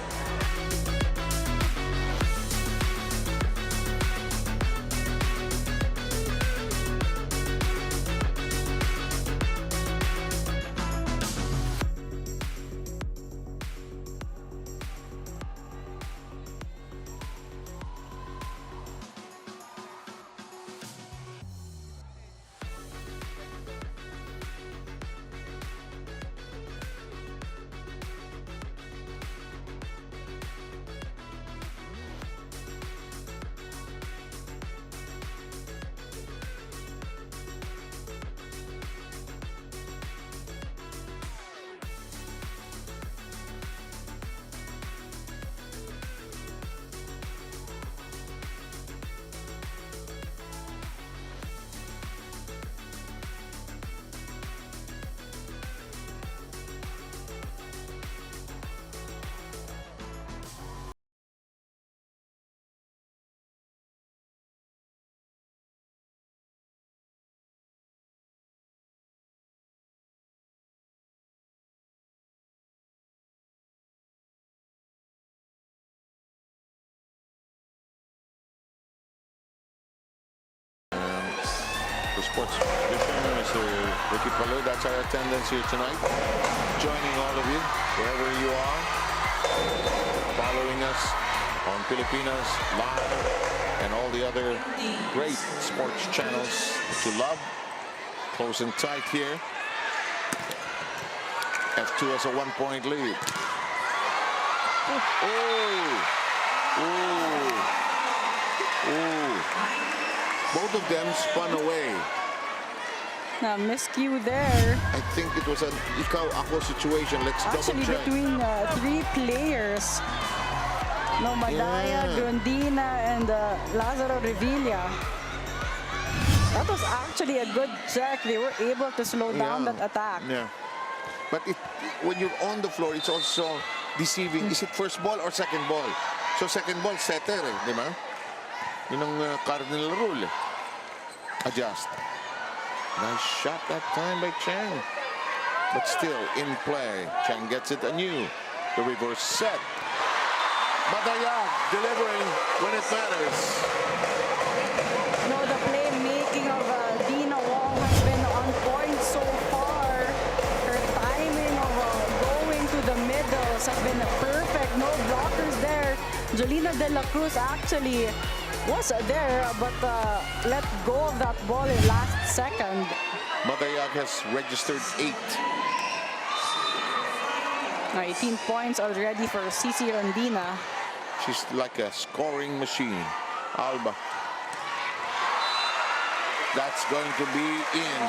Speaker 1: Sports edition, Mr. Ricky Palu. That's our attendance here tonight. Joining all of you, wherever you are, following us on Pilipinas Live and all the other great sports channels that you love. Close and tight here. F2 has a 1-point lead. Both of them spun away.
Speaker 2: Miscue there.
Speaker 1: I think it was an ikaw-ako situation. Let's
Speaker 2: Actually,
Speaker 1: double check.
Speaker 2: between 3 players. Madaya, Rondina, and Lazaro Revilla. That was actually a good check. They were able to slow down that attack.
Speaker 1: Yeah. But when you're on the floor, it's also deceiving. Is it first ball or second ball? So second ball, setter, di ba? Yun ang cardinal rule. Adjust. Nice shot that time by Chang. But still in play. Chang gets it anew. The reverse set. Madayag delivering when it matters.
Speaker 2: No, the playmaking of Dina Wong has been on point so far. Her timing of going to the middles has been perfect. No blockers there. Jolina De La Cruz actually was there, but let go of that ball in last second.
Speaker 1: Madayag has registered 8.
Speaker 2: 18 points already for Cici Rondina.
Speaker 1: She's like a scoring machine. Alba. That's going to be in.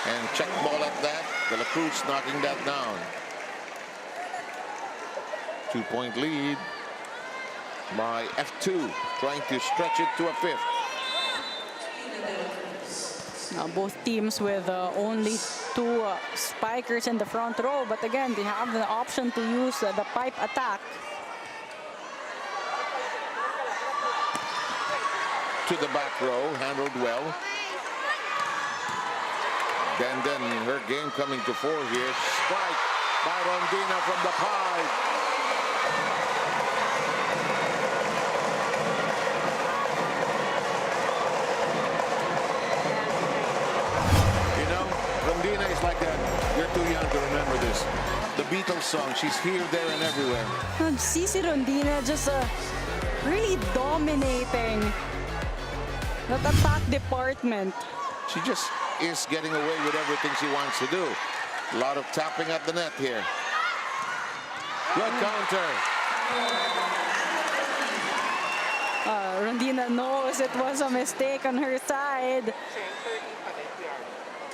Speaker 1: And check ball at that. De La Cruz knocking that down. 2-point lead by F2, trying to stretch it to a 5th.
Speaker 2: Now both teams with only 2 spikers in the front row, but again, they have the option to use the pipe attack.
Speaker 1: To the back row, handled well. Then her game coming to 4 here. Strike by Rondina from the pipe. Rondina is like that. You're too young to remember this. The Beatles song. She's here, there, and everywhere.
Speaker 2: And Cici Rondina just really dominating that attack department.
Speaker 1: She just is getting away with everything she wants to do. A lot of tapping at the net here. Good counter.
Speaker 2: Rondina knows it was a mistake on her side.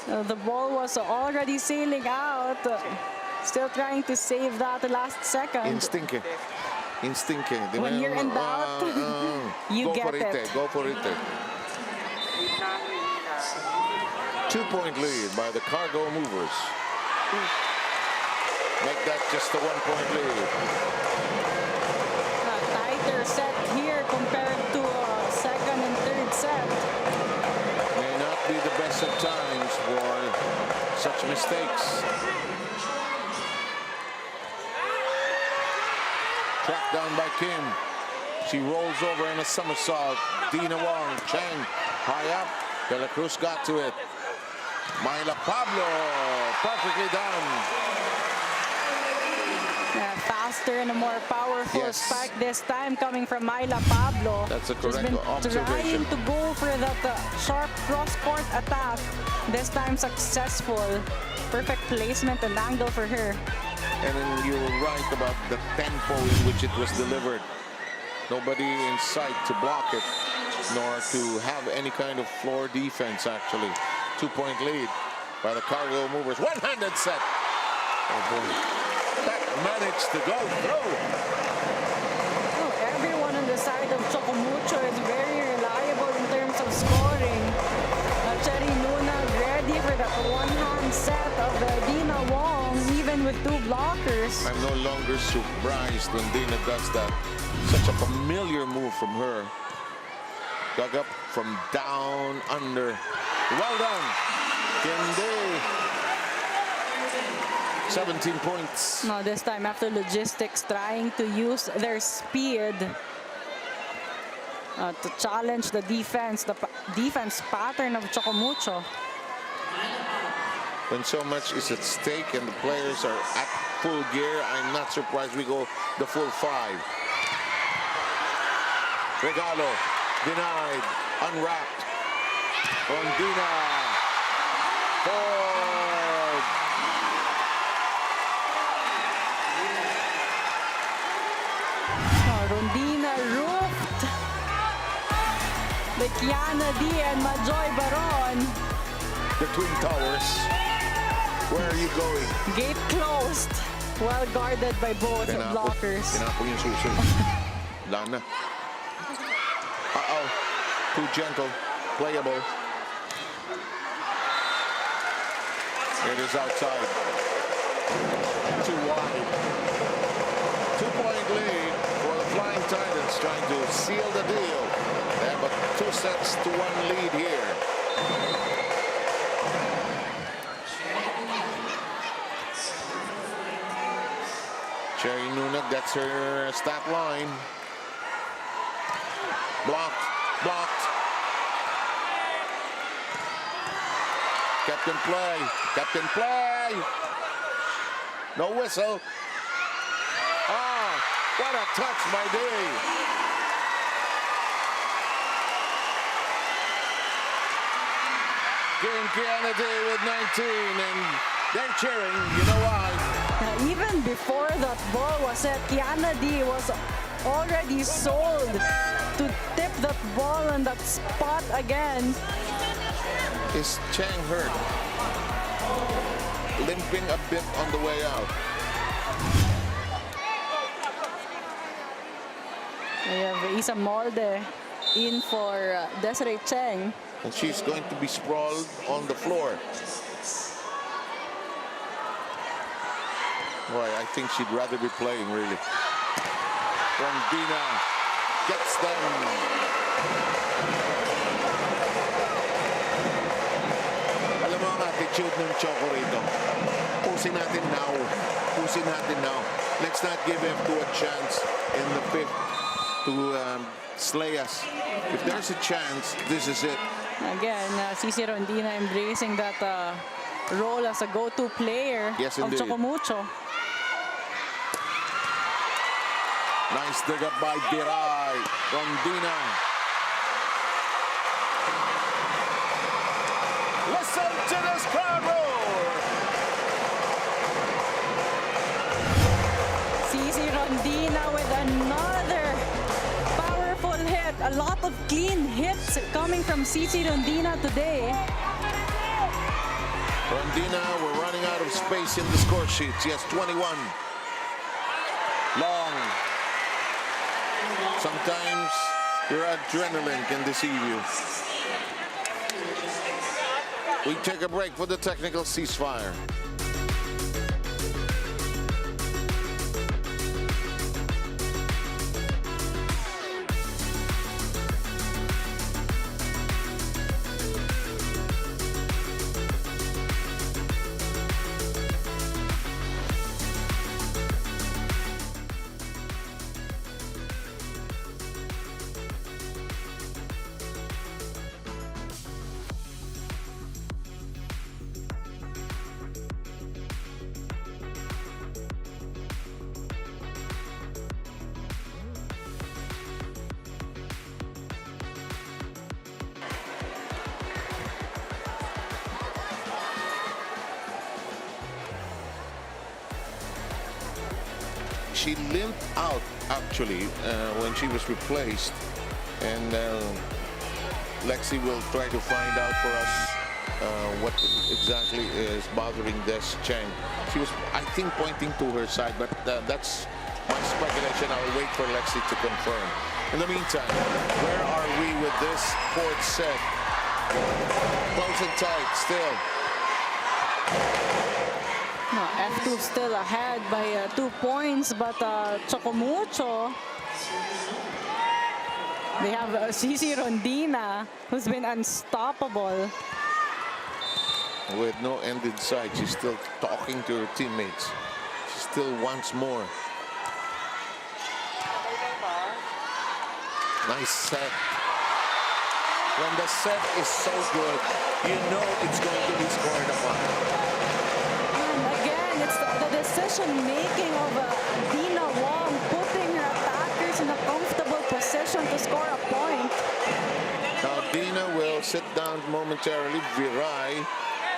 Speaker 2: The ball was already sailing out. Still trying to save that last second.
Speaker 1: Instinct.
Speaker 2: When you're in doubt, you
Speaker 1: go
Speaker 2: get
Speaker 1: for it.
Speaker 2: it.
Speaker 1: Go for it. 2-point lead by the Cargo Movers. Make that just a 1-point lead.
Speaker 2: A tighter set here compared to second and third set.
Speaker 1: May not be the best of times for such mistakes. Tracked down by Kim. She rolls over in a somersault. Dina Wong, Cheng, high up. De La Cruz got to it. Myla Pablo, perfectly done.
Speaker 2: Faster and a more powerful
Speaker 1: Yes.
Speaker 2: spike this time coming from Myla Pablo.
Speaker 1: That's a
Speaker 2: She's
Speaker 1: correct
Speaker 2: been
Speaker 1: observation.
Speaker 2: trying to go for that sharp cross-court attack. This time successful. Perfect placement and angle for her.
Speaker 1: And then you're right about the tempo in which it was delivered. Nobody in sight to block it, nor to have any kind of floor defense, actually. 2-point lead by the Cargo Movers. One-handed set. Oh, boy. That managed to go through.
Speaker 2: Oh, everyone on the side of Choco Mucho is very reliable in terms of scoring. Cherry Luna ready for that one-hand set of Dina Wong, even with 2 blockers.
Speaker 1: I'm no longer surprised when Dina does that. Such a familiar move from her. Dug up from down under. Well done, Kendi. 17 points.
Speaker 2: No, this time after logistics trying to use their speed to challenge the defense pattern of Choco Mucho.
Speaker 1: When so much is at stake and the players are at full gear, I'm not surprised we go the full 5. Regalo, denied, unwrapped. Rondina, Ford.
Speaker 2: Rondina roofed the Kiana D and Majoy Baron.
Speaker 1: The Twin Towers. Where are you going?
Speaker 2: Gate closed. Well guarded by both blockers.
Speaker 1: Tinapon yung suso. Lana. Uh-oh. Too gentle. Playable. It is outside. Too wide. 2-point lead for the Flying Titans, trying to seal the deal. They have a 2-1 lead here. Cherry Nuna gets her stat line. Blocked. Captain play. No whistle. Ah, what a touch by Day. Game Kiana Day with 19, and they're cheering. You know why?
Speaker 2: Even before that ball was set, Kiana D was already sold to tip that ball on that spot again.
Speaker 1: Is Chang hurt? Limping a bit on the way out.
Speaker 2: We have Isa Molde in for Desiree Cheng.
Speaker 1: And she's going to be sprawled on the floor. Boy, I think she'd rather be playing, really. Rondina gets them. Alam mo ang attitude ng Choco rito. Pusin natin now. Let's not give F2 a chance in the 5th to slay us. If there's a chance, this is it.
Speaker 2: Again, Cici Rondina embracing that role as a go-to player
Speaker 1: Yes,
Speaker 2: of
Speaker 1: indeed.
Speaker 2: Choco Mucho.
Speaker 1: Nice dig up by Biray. Rondina. Listen to this crowd roar.
Speaker 2: Cici Rondina with another powerful hit. A lot of clean hits coming from CC Rondina today.
Speaker 1: Rondina, we're running out of space in the score sheet. She has 21. Long. Sometimes your adrenaline can deceive you. We take a break for the technical ceasefire. She limped out actually when she was replaced, and Lexi will try to find out for us what exactly is bothering Des Cheng. She was, I think, pointing to her side, but that's my speculation. I'll wait for Lexi to confirm. In the meantime, where are we with this fourth set? Close and tight still.
Speaker 2: No, F2 still ahead by 2 points, but CHOCO MUCHO, they have CC Rondina, who's been unstoppable.
Speaker 1: With no end in sight, she's still talking to her teammates. She still wants more. Nice set. When the set is so good, you know it's going to be scored upon.
Speaker 2: It's the decision-making of Dina Wong, putting her attackers in a comfortable position to score a point.
Speaker 1: Now Dina will sit down momentarily. Viray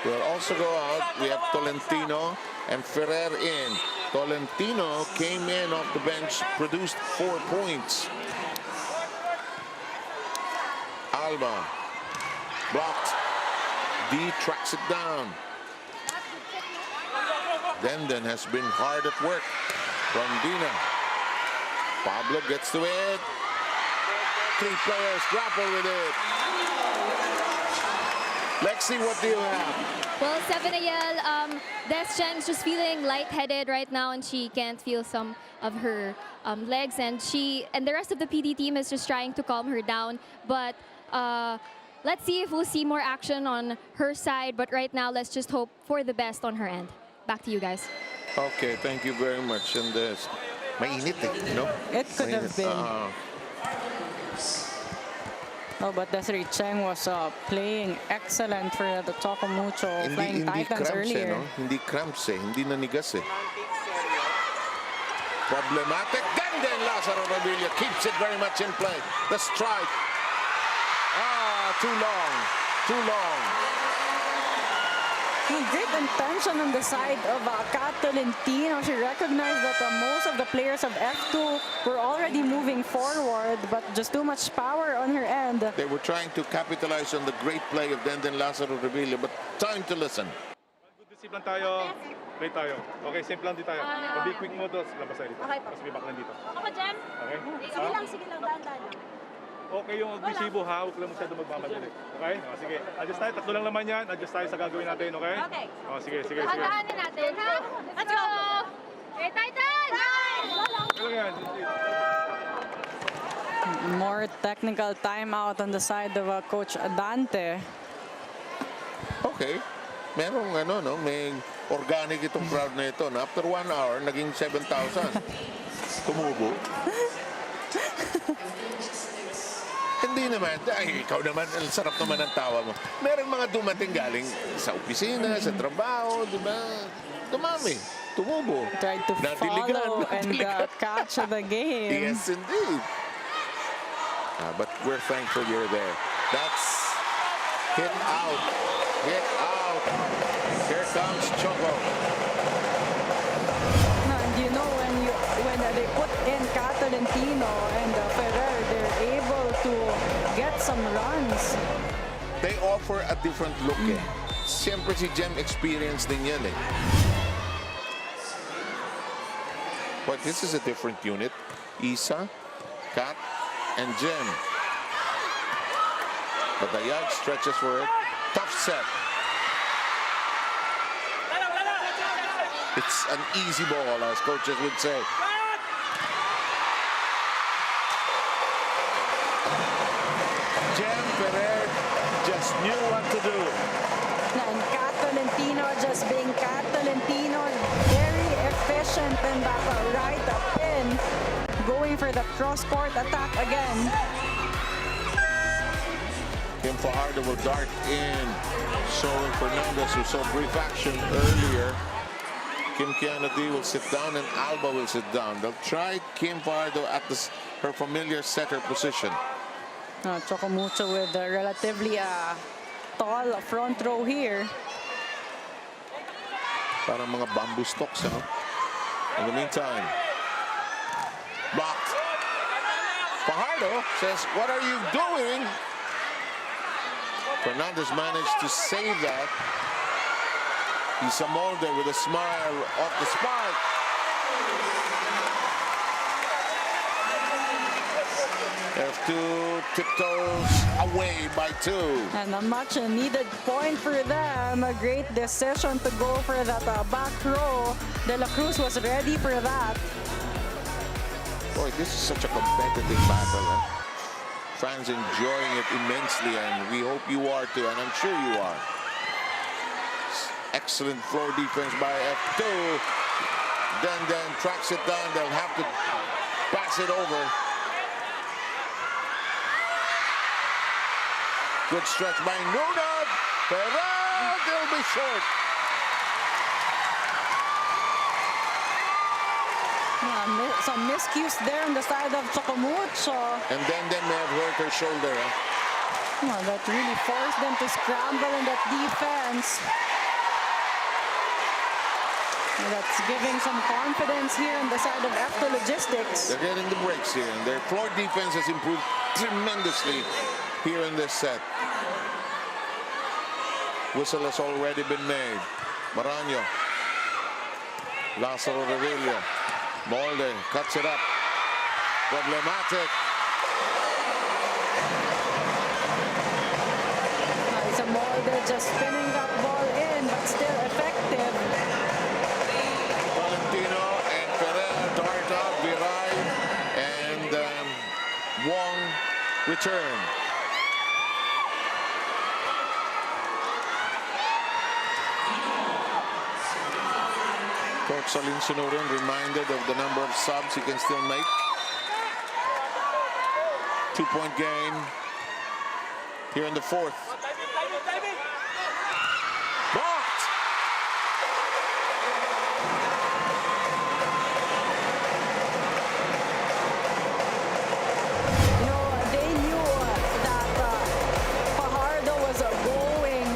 Speaker 1: will also go out. We have Tolentino and Ferrer in. Tolentino came in off the bench, produced 4 points. Alba blocked. D tracks it down. Denden has been hard at work. Rondina. Pablo gets to it. 3 players grapple with it. Lexi, what do you have?
Speaker 3: Well, 7AL, Des Cheng's just feeling lightheaded right now, and she can't feel some of her legs, and the rest of the PD team is just trying to calm her down. But let's see if we'll see more action on her side. But right now, let's just hope for the best on her end. Back to you guys.
Speaker 1: Okay, thank you very much. And mainit eh, no?
Speaker 2: It could have
Speaker 1: Mainit.
Speaker 2: been. Oh, but Desiree Cheng was playing excellent for the CHOCO MUCHO Flying Titans
Speaker 1: cramps
Speaker 2: earlier.
Speaker 1: Eh, no? Hindi cramps eh, hindi nanigas eh. Problematic. Then Lazaro Revilla keeps it very much in play. The strike. Too long. Too long.
Speaker 2: Great intention on the side of Kat Tolentino. She recognized that most of the players of F2 were already moving forward, but just too much power on her end.
Speaker 1: They were trying to capitalize on the great play of Denden Lazaro Revilla, but time to listen.
Speaker 7: Good discipline tayo. Play tayo. Okay, simple lang din tayo. Be quick mo to. Labas tayo dito. Tapos may back lang dito.
Speaker 6: Ako, Jem?
Speaker 7: Okay?
Speaker 6: Sige lang, dahan-dahan.
Speaker 7: Okay yung agresibo ha, huwag lang masyado magmamadali. Okay? Sige, adjust tayo. Tatlo lang naman yan. Adjust tayo sa gagawin natin, okay?
Speaker 6: Okay.
Speaker 7: Sige.
Speaker 6: Dahan-dahanin natin, ha? Let's go! Okay, Titan!
Speaker 7: Okay lang yan.
Speaker 2: More technical timeout on the side of Coach Dante.
Speaker 1: Okay. Merong may organic itong crowd na ito. Na after 1 hour, naging 7,000. Tumubo. Hindi naman. Ay, ikaw naman, ang sarap naman ang tawa mo. Meron mga dumating galing sa opisina, sa trabaho, di ba? Dumami. Tumubo.
Speaker 2: Tried to follow and catch the game.
Speaker 1: Yes, indeed. But we're thankful you're there. That's hit out. Hit out. Here comes Choco.
Speaker 2: And you know when they put Tolentino and Ferrer, they're able to get some runs.
Speaker 1: They offer a different look eh. Siyempre si Jem experience din yan eh. But this is a different unit. Isa, Kat, and Jem. But Dayag stretches for it. Tough set. It's an easy ball, as coaches would say. Jem Ferrer just knew what to do.
Speaker 2: And Kat Tolentino just being Kat Tolentino, very efficient in that right pin, going for the cross-court attack again.
Speaker 1: Kim Fajardo will dart in. Sol Fernandez, who saw brief action earlier. Kim Kianadi will sit down and Alba will sit down. They'll try Kim Fajardo at her familiar setter position.
Speaker 2: Choco Mucho with a relatively tall front row here.
Speaker 1: Parang mga bamboo stalks, ano? In the meantime, blocked. Fajardo says, "What are you doing?" Fernandez managed to save that. Isa Molde with a smile off the spot. F2 tiptoes away by 2.
Speaker 2: And a much needed point for them. A great decision to go for that back row. De La Cruz was ready for that.
Speaker 1: Boy, this is such a competitive battle. Eh? Fans enjoying it immensely, and we hope you are too, and I'm sure you are. Excellent floor defense by F2. Then tracks it down. They'll have to pass it over. Good stretch by Nunad. Ferrer, they'll be short.
Speaker 2: Some miscues there on the side of Choco Mucho.
Speaker 1: And then they may have hurt her shoulder. Eh?
Speaker 2: That really forced them to scramble in that defense. That's giving some confidence here on the side of F2 Logistics.
Speaker 1: They're getting the breaks here, and their floor defense has improved tremendously here in this set. Whistle has already been made. Maraño. Lazaro Revilla. Molde cuts it up. Problematic.
Speaker 2: It's a Molde just spinning that ball in, but still effective.
Speaker 1: Valentino and Ferrer dart out, Viray, and Wong return. Coach Salin Sonoran reminded of the number of subs he can still make. 2-point game here in the fourth. Blocked!
Speaker 2: They knew that Fajardo was going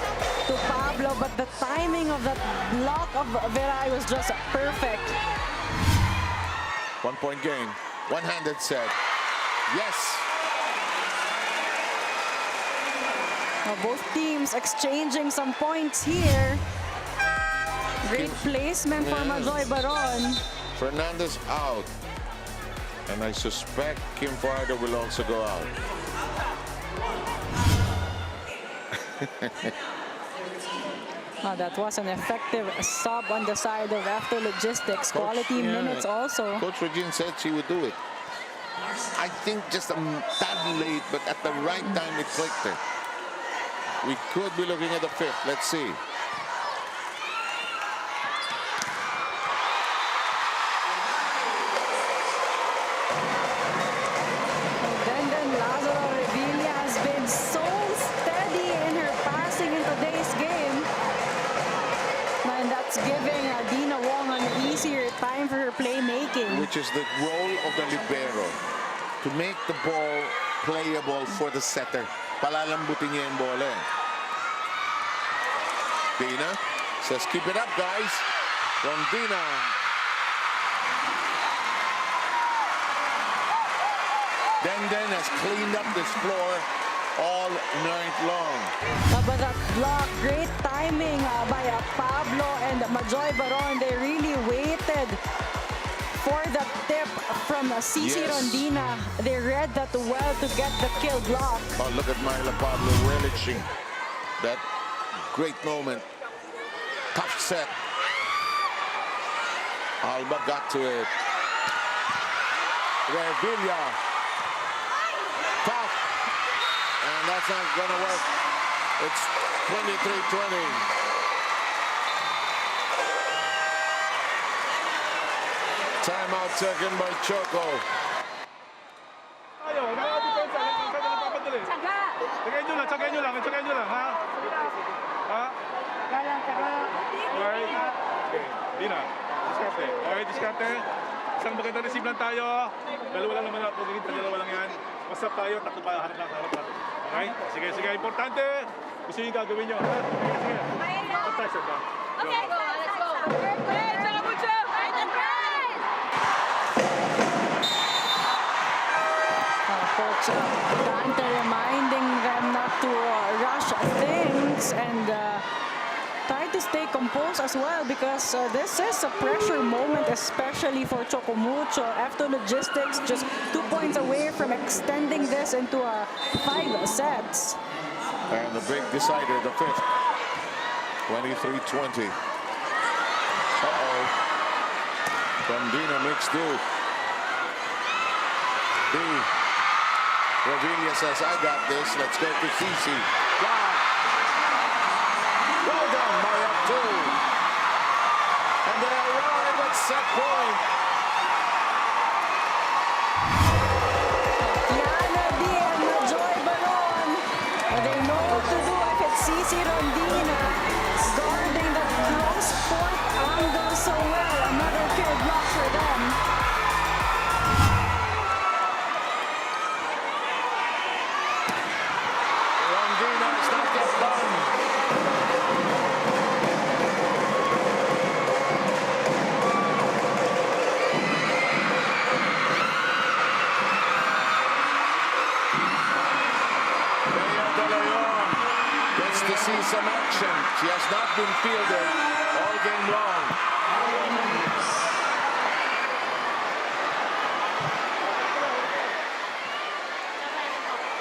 Speaker 2: to Pablo, but the timing of that block of Viray was just perfect.
Speaker 1: 1-point game. One-handed set. Yes.
Speaker 2: Both teams exchanging some points here. Great placement for Majoy Baron.
Speaker 1: Fernandez out. And I suspect Kim Fajardo will also go out.
Speaker 2: That was an effective sub on the side of F2 Logistics. Quality minutes also.
Speaker 1: Coach Regine said she would do it. I think just a tad late, but at the right time it clicked her. We could be looking at the fifth. Let's see.
Speaker 2: Then Lazaro Revilla has been so steady in her passing in today's game. And that's giving Dina Wong an easier time for her playmaking.
Speaker 1: Which is the role of the libero. To make the ball playable for the setter. Palalambutin niya yung bola. Dina says, keep it up, guys. From Dina. Denden has cleaned up this floor all night long.
Speaker 2: But that block, great timing by Pablo and Majoy Baron. They really waited for the tip from Cici
Speaker 1: Yes.
Speaker 2: Rondina. They read that well to get the kill block.
Speaker 1: Oh, look at Myla Pablo relishing that great moment. Tough set. Alba got to it. Revilla. Tough. And that's not going to work. It's 23-20. Timeout taken by Choco.
Speaker 7: Tayo, naka-depensa. Huwag ka na nagpapadali. Tsagayin nyo lang, ha? Ha? Okay. Okay, Dina, diskarte. Okay, diskarte. Isang maganda receive lang tayo. Dalawa lang naman ako, dalawa lang yan. Masap tayo, tatlo pa harap natin. Okay? Sige, importante. Gusto nyo yung gagawin nyo, ha? Sige. Contact, ba?
Speaker 6: Okay, let's go. Hey, Choco Mucho! Right and right!
Speaker 2: Coach Dante reminding them not to rush things and try to stay composed as well, because this is a pressure moment, especially for Choco Mucho. F2 Logistics just 2 points away from extending this into 5 sets.
Speaker 1: And the big decider, the fifth. 23-20. Uh-oh. Rondina makes do. D. Revilla says, I got this. Let's go to Cici. Wow. Well done by F2. And they arrive at set point.
Speaker 2: Yana D and Majoy Baron. They know what to do if it's Cici Rondina guarding the cross point angle so well. Another kill block for them.
Speaker 1: Rondina is not yet done. Bea De Leon gets to see some action. She has not been fielded all game long.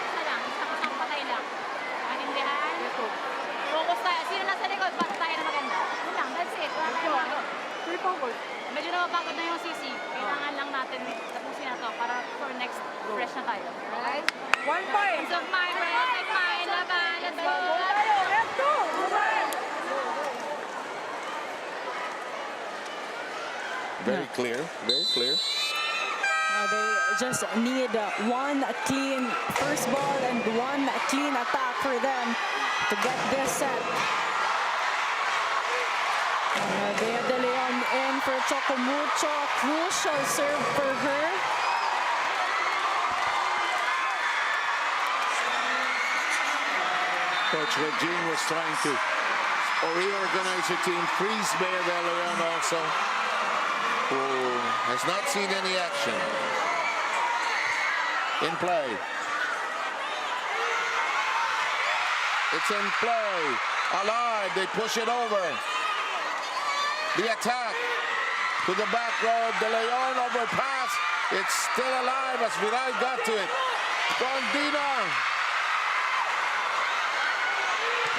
Speaker 6: Isa lang, isang patay lang. Maintindihan? Focus tayo. Sino nasa likod? Basta tayo na maganda. Yun lang, that's it. Wala tayong medyo napapagod na yung CC. Kailangan lang natin tapusin na to para for next fresh na tayo. Alright?
Speaker 5: 1 point.
Speaker 6: Peace of mind, perfect mind, laban. Let's go!
Speaker 5: Tayo, F2.
Speaker 1: Very clear, very clear.
Speaker 2: They just need one clean first ball and one clean attack for them to get this set. Bea De Leon in for Choco Mucho. Crucial serve for her.
Speaker 1: Coach Regine was trying to reorganize her team, freeze Bea De Leon also, who has not seen any action. In play. It's in play. Alive, they push it over. The attack to the back row. De Leon overpass. It's still alive as Viral got to it. Rondina.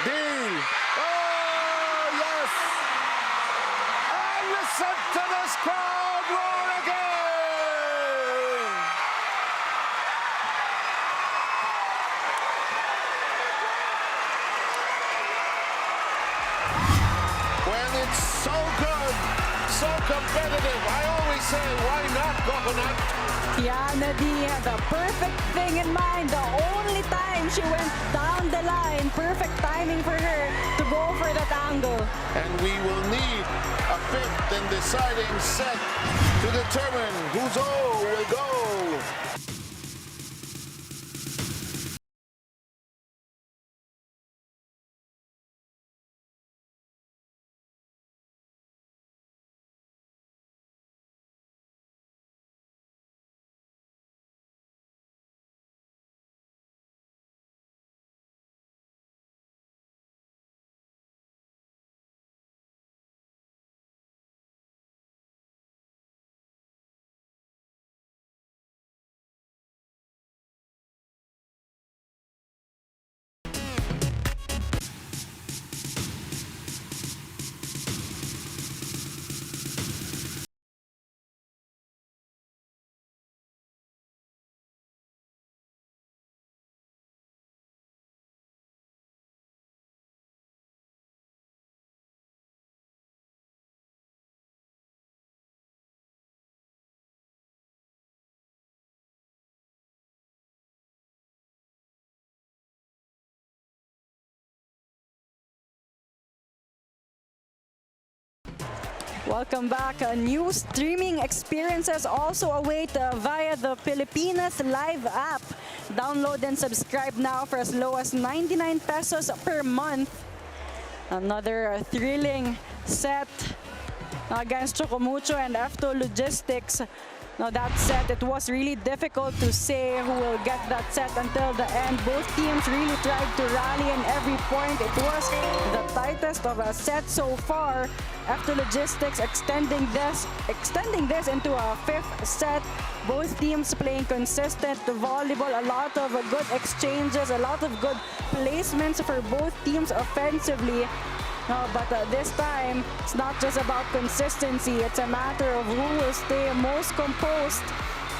Speaker 1: D. Oh, yes. And listen to this crowd roar again. When it's so good, so competitive, I always say, why not Coconut?
Speaker 2: Yana D had the perfect thing in mind. The only time she went down the line, perfect timing for her to go for that angle.
Speaker 1: And we will need a fifth and deciding set to determine whose O will go.
Speaker 2: Welcome back. New streaming experiences also await via the Pilipinas Live app. Download and subscribe now for as low as 99 pesos per month. Another thrilling set against Choco Mucho and F2 Logistics. Now that set, it was really difficult to say who will get that set until the end. Both teams really tried to rally in every point. It was the tightest of a set so far. F2 Logistics extending this into a fifth set. Both teams playing consistent volleyball, a lot of good exchanges, a lot of good placements for both teams offensively. No, but this time, it's not just about consistency. It's a matter of who will stay most composed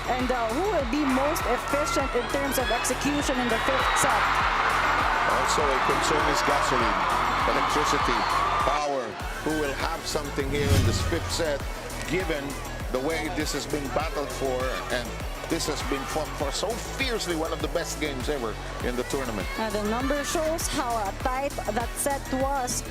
Speaker 2: and who will be most efficient in terms of execution in the fifth set.
Speaker 1: Also, a concern is gasoline, electricity, power. Who will have something here in this fifth set, given the way this has been battled for, and this has been fought for so fiercely, one of the best games ever in the tournament.
Speaker 2: The number shows how tight that set was.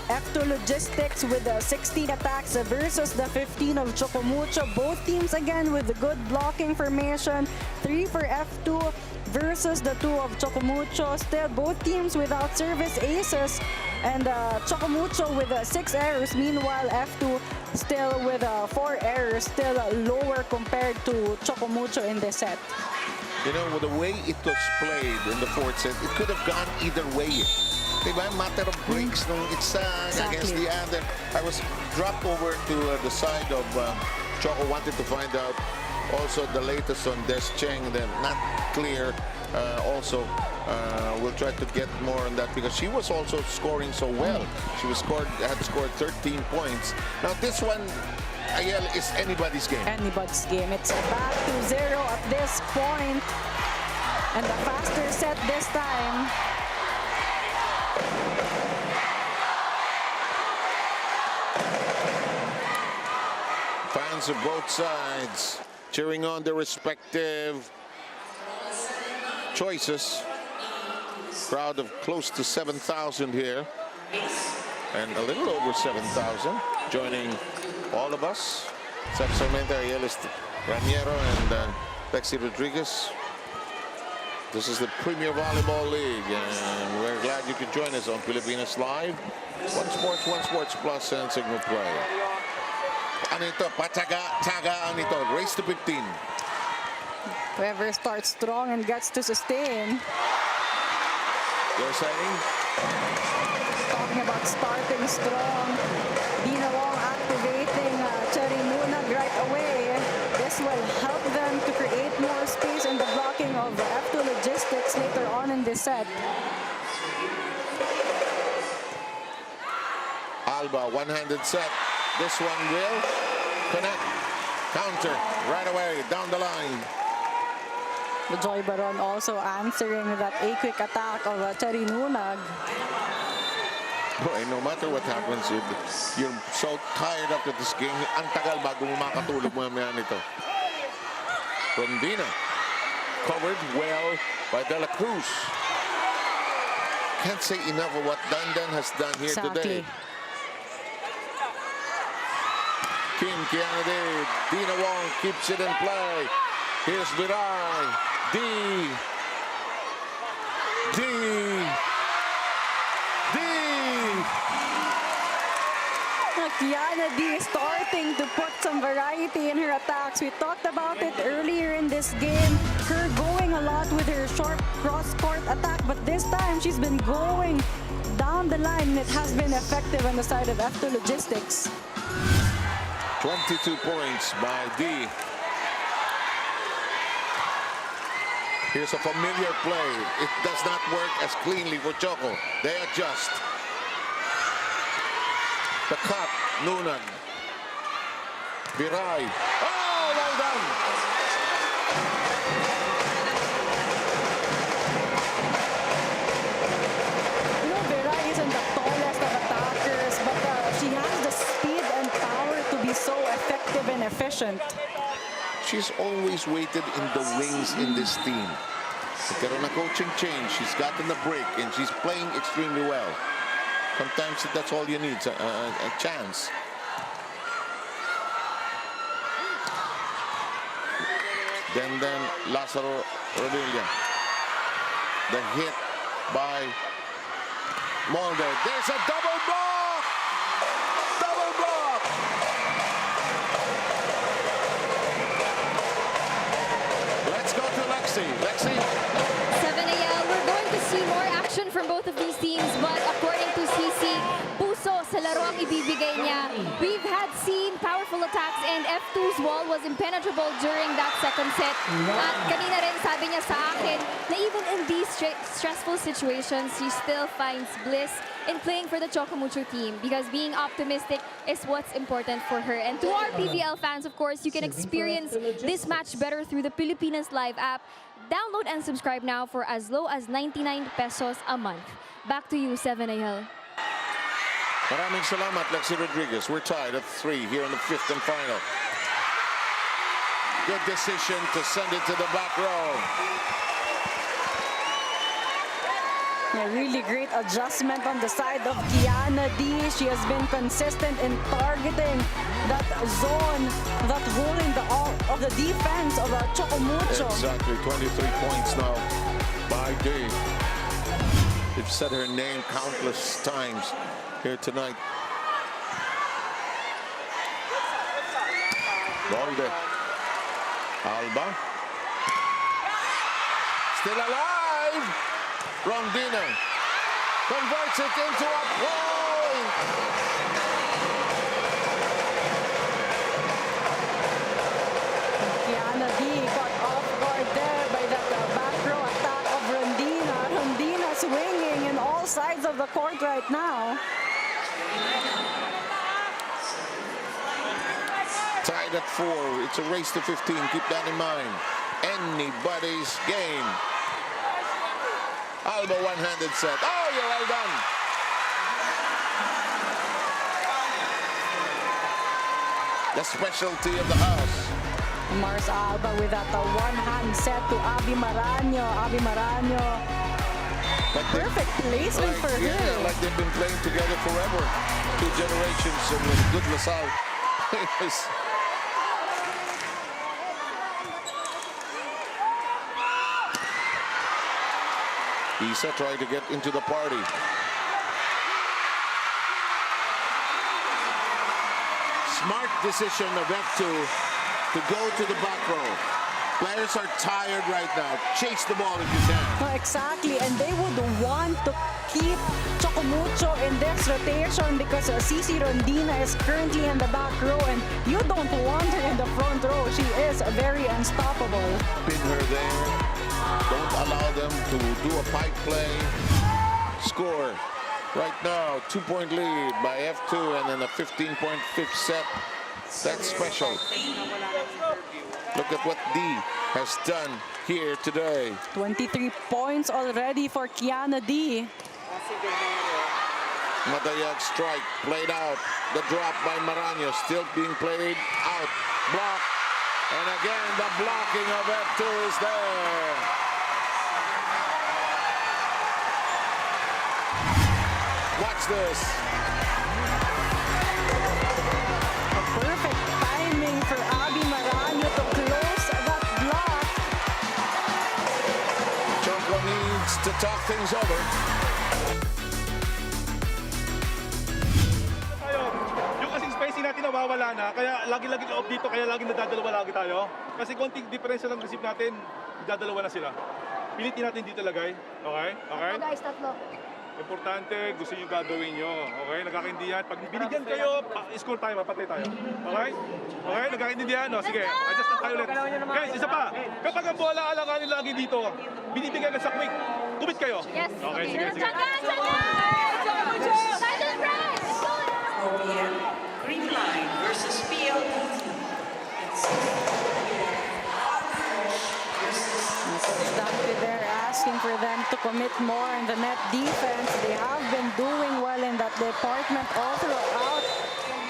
Speaker 2: F2 Logistics with 16 attacks versus the 15 of Choco Mucho. Both teams again with good blocking formation. 3 for F2 versus the 2 of Choco Mucho. Still both teams without service aces. And Choco Mucho with 6 errors. Meanwhile, F2 still with 4 errors. Still lower compared to Choco Mucho in this set.
Speaker 1: You know, with the way it was played in the fourth set, it could have gone either way. Diba? Matter of breaks nung isa against the other. I was dropped over to the side of Choco, wanted to find out also the latest on Des Cheng. They're not clear. Also, we'll try to get more on that because she was also scoring so well. She was had scored 13 points. Now this one, Ayel, is anybody's game.
Speaker 2: Anybody's game. It's back to 0 at this point. And a faster set this time.
Speaker 1: Fans of both sides cheering on their respective choices. Crowd of close to 7,000 here. And a little over 7,000 joining all of us. Seth Sarmiento, Ayelis Raniero, and Lexi Rodriguez. This is the Premier Volleyball League, and we're glad you could join us on Pilipinas Live. One Sports Plus, and Signal Play. Ano ito? Patsagaan ito. Race to 15.
Speaker 2: Whoever starts strong and gets to sustain.
Speaker 1: You're saying?
Speaker 2: Talking about starting strong. Dina Wong activating Cherry Munag right away. This will help them to create more space in the blocking of F2 Logistics later on in this set.
Speaker 1: Alba, one-handed set. This one will connect. Counter right away down the line.
Speaker 2: The Joy Baron also answering that a-quick attack of Cherry Munag.
Speaker 1: Boy, no matter what happens, you're so tired after this game. Ang tagal bago mo makatulog mamaya nito. From Dina. Covered well by De La Cruz. Can't say enough of what Dandan has done here today. Kim Kianade, Dina Wong keeps it in play. Here's Viray. D.
Speaker 2: Kiana D starting to put some variety in her attacks. We talked about it earlier in this game. Her going a lot with her short cross-court attack, but this time she's been going down the line, and it has been effective on the side of F2 Logistics.
Speaker 1: 22 points by D. Here's a familiar play. It does not work as cleanly for Choco. They adjust. The cut, Nunag. Viray. Oh, well done.
Speaker 2: You know, Viray isn't the tallest of attackers, but she has the speed and power to be so effective and efficient.
Speaker 1: She's always waited in the wings in this team. Nagkaroon na coaching change. She's gotten the break, and she's playing extremely well. Sometimes that's all you need, a chance. Then Lazaro Rodilla. The hit by Mulder. There's a double block! Double block! Let's go to Lexi. Lexi.
Speaker 3: 7AL, we're going to see more action from both of these teams, but according to CC, puso sa laro ang ibibigay niya. We've had seen powerful attacks and F2's wall was impenetrable during that second set. At kanina rin sabi niya sa akin na even in these stressful situations, she still finds bliss in playing for the Choco Mucho team because being optimistic is what's important for her. And to our PVL fans, of course, you can experience this match better through the Pilipinas Live app. Download and subscribe now for as low as 99 pesos a month. Back to you, 7AL.
Speaker 1: Maraming salamat, Lexi Rodriguez. We're tied at 3 here in the 5th and final. Good decision to send it to the back row.
Speaker 2: A really great adjustment on the side of Kiana D. She has been consistent in targeting that zone, that hole in of the defense of Choco Mucho.
Speaker 1: Exactly, 23 points now by D. They've said her name countless times here tonight. Balde. Alba. Still alive. Rondina converts it into a point.
Speaker 2: Kiana D got off guard there by that back row attack of Rondina. Rondina swinging in all sides of the court right now.
Speaker 1: Tied at 4. It's a race to 15. Keep that in mind. Anybody's game. Alba one-handed set. Oh, you're well done. The specialty of the house.
Speaker 2: Mars Alba with that one-hand set to Abby Maranyo. Abby Maranyo. Perfect placement for her.
Speaker 1: Yeah, like they've been playing together forever. 2 generations of good LaSalle players. Isa trying to get into the party. Smart decision of F2 to go to the back row. Players are tired right now. Chase the ball if you can.
Speaker 2: No, exactly, and they would want to keep Choco Mucho in this rotation because CC Rondina is currently in the back row and you don't want her in the front row. She is very unstoppable.
Speaker 1: Pin her there. Don't allow them to do a pipe play. Score right now, 2-point lead by F2 and then a 15-point 5th set. That's special. Look at what D has done here today.
Speaker 2: 23 points already for Kiana D.
Speaker 1: Matayag strike played out. The drop by Maranyo still being played out. Block. And again, the blocking of F2 is there. Watch this.
Speaker 2: A perfect timing for Abby Maranyo to close that block.
Speaker 1: Choco needs to talk things over.
Speaker 7: Yung kasing spacing natin nawawala na, kaya lagi-lagi off dito, kaya lagi nadadalawa lagi tayo. Kasi konting diferensya lang receive natin, dadalawa na sila. Pilitin natin dito lagay. Okay? Okay?
Speaker 3: Guys, tatlo.
Speaker 7: Importante, gusto nyo gagawin nyo. Okay? Nagkakaintindihan. Pag binigyan kayo, score tayo, mapatay tayo. Okay? Okay? Nagkakaintindihan? No? Sige, adjust na tayo ulit. Guys, isa pa. Kapag ang bola alanganin lagi dito, binibigyan ka sa quick. Commit kayo.
Speaker 3: Yes.
Speaker 7: Okay, sige, sige.
Speaker 8: OPM Green Line versus PLDT.
Speaker 2: Coach Dante there asking for them to commit more in the net defense. They have been doing well in that department all throughout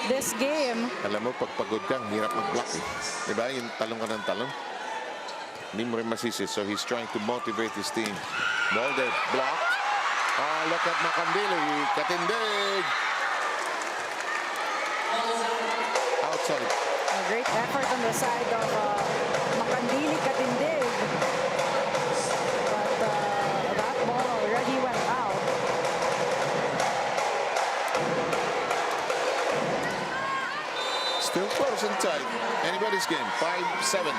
Speaker 2: this game.
Speaker 1: Alam mo, pag pagod ka, hirap mag-block eh. Diba? Yung talong ka ng talong. Hindi mo rin masisi. So he's trying to motivate his team. Balde, blocked. Oh, look at Macandili. Katindig. Outside.
Speaker 2: A great effort on the side of Makandili Katindig. But that ball already went out.
Speaker 1: Still close and tight. Anybody's game. 5-7.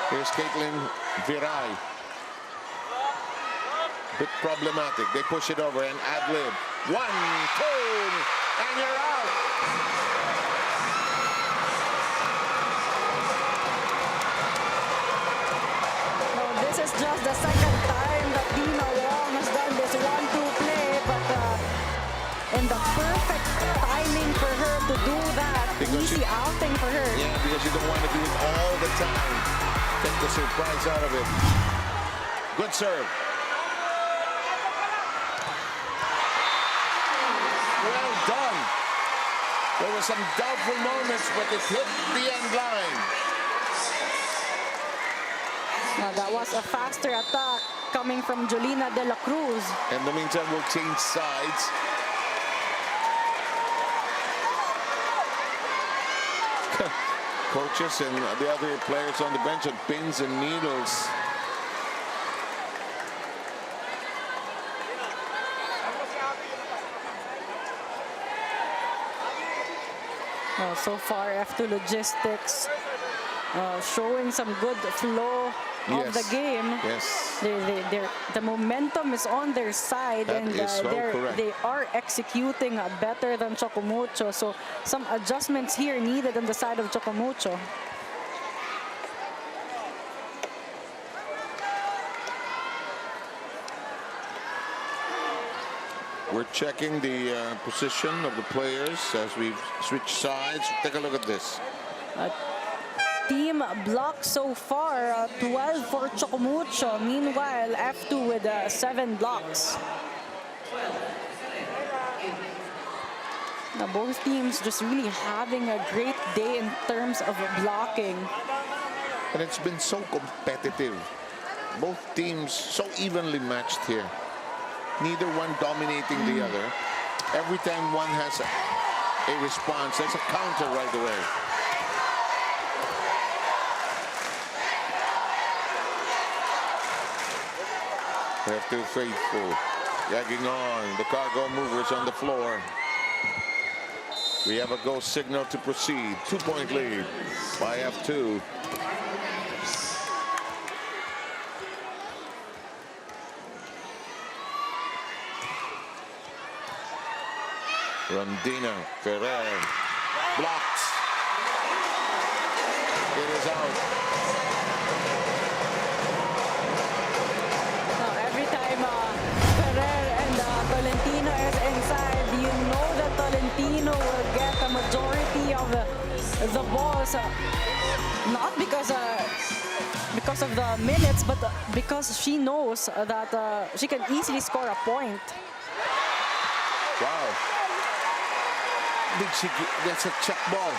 Speaker 1: Here's Caitlin Viray. Bit problematic. They push it over and ad-lib. 1, 2, and you're out.
Speaker 2: No, this is just the second time that Dina Wong has done this 1-2 play, but in the perfect timing for her to do that.
Speaker 1: Because
Speaker 2: Easy outing for her.
Speaker 1: Yeah, because you don't want to do it all the time. Take the surprise out of it. Good serve. Well done. There were some doubtful moments, but it hit the end line.
Speaker 2: Now, that was a faster attack coming from Jolina De La Cruz.
Speaker 1: In the meantime, we'll change sides. Coaches and the other players on the bench on pins and needles.
Speaker 2: So far, F2 Logistics showing some good flow of the game.
Speaker 1: Yes.
Speaker 2: The momentum is on their side,
Speaker 1: That
Speaker 2: and
Speaker 1: is so correct.
Speaker 2: they are executing better than Choco Mucho. So some adjustments here needed on the side of Choco Mucho.
Speaker 1: We're checking the position of the players as we switch sides. Take a look at this.
Speaker 2: Team block so far, 12 for Choco Mucho. Meanwhile, F2 with 7 blocks. Now, both teams just really having a great day in terms of blocking.
Speaker 1: And it's been so competitive. Both teams so evenly matched here. Neither one dominating the other. Every time one has a response, there's a counter right away. F2 faithful, yagging on. The cargo movers on the floor. We have a go signal to proceed. 2-point lead by F2. Rondina Ferrer blocked. It is out.
Speaker 2: Now, every time Ferrer and Tolentino is inside, you know that Tolentino will get a majority of the balls. Not because of the minutes, but because she knows that she can easily score a point.
Speaker 1: Wow. That's a check ball.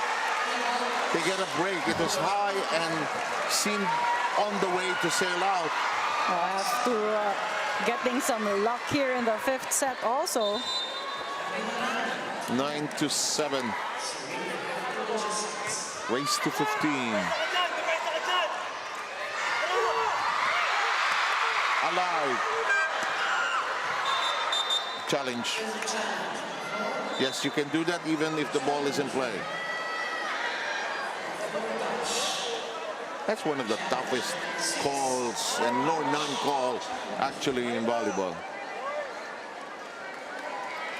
Speaker 1: They get a break. It was high and seemed on the way to sail out.
Speaker 2: After getting some luck here in the 5th set also.
Speaker 1: 9-7. Race to 15. Alive. Challenge. Yes, you can do that even if the ball is in play. That's one of the toughest calls and no non-call actually in volleyball.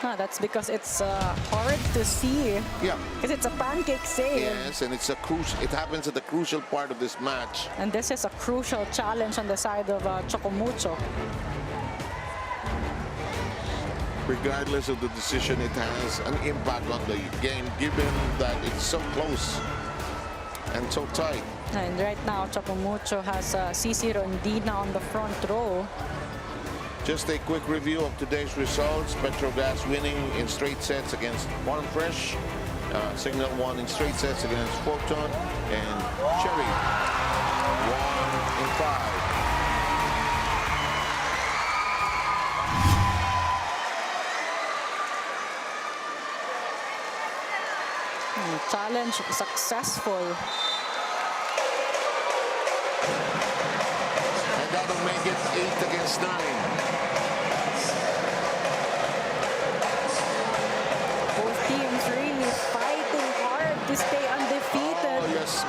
Speaker 2: That's because it's hard to see.
Speaker 1: Yeah.
Speaker 2: Because it's a pancake save.
Speaker 1: Yes, and it happens at the crucial part of this match.
Speaker 2: And this is a crucial challenge on the side of Choco Mucho.
Speaker 1: Regardless of the decision, it has an impact on the game, given that it's so close and so tight.
Speaker 2: And right now, Choco Mucho has Cici Rondina on the front row.
Speaker 1: Just a quick review of today's results. Petrogas winning in straight sets against Farm Fresh. Signal won in straight sets against Photon. And Cherry won in 5.
Speaker 2: challenge successful.
Speaker 1: And that'll make it 8 against 9.
Speaker 2: Both teams really fighting hard to stay undefeated.
Speaker 1: Oh, yes.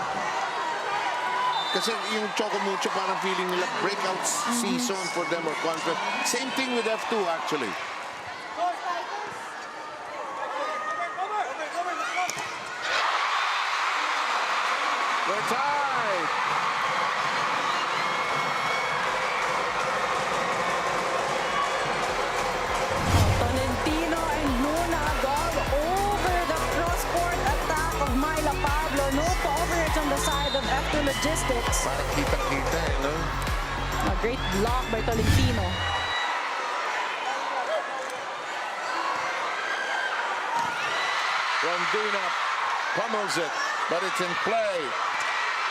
Speaker 1: Kasi yung Choco Mucho parang feeling nila breakout season for them or conference. Same thing with F2 actually. We're tied.
Speaker 2: Tolentino and Luna gone over the cross-court attack of Myla Pablo. No coverage on the side of F2 Logistics.
Speaker 1: Parang kitang-kita no?
Speaker 2: A great block by Tolentino.
Speaker 1: Rondina pummels it, but it's in play.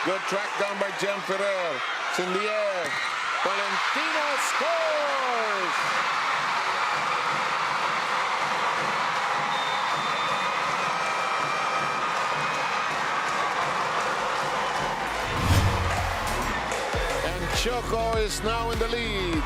Speaker 1: Good track down by Jem Ferrer. It's in the air. Valentino scores! And Choco is now in the lead.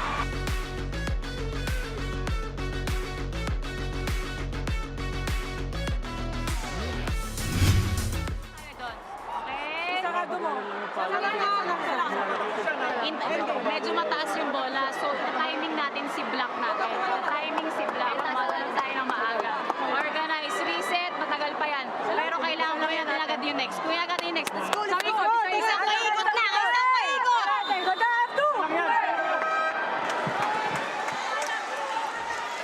Speaker 6: Medyo mataas yung bola. So, timing natin si Black natin. Timing si Black. Matalang tayo ng maaga. Organize, reset, matagal pa yan. Pero kailangan mo yan agad yung next. Kung agad yung next, sabi ko, isang paikot lang, isang paikot!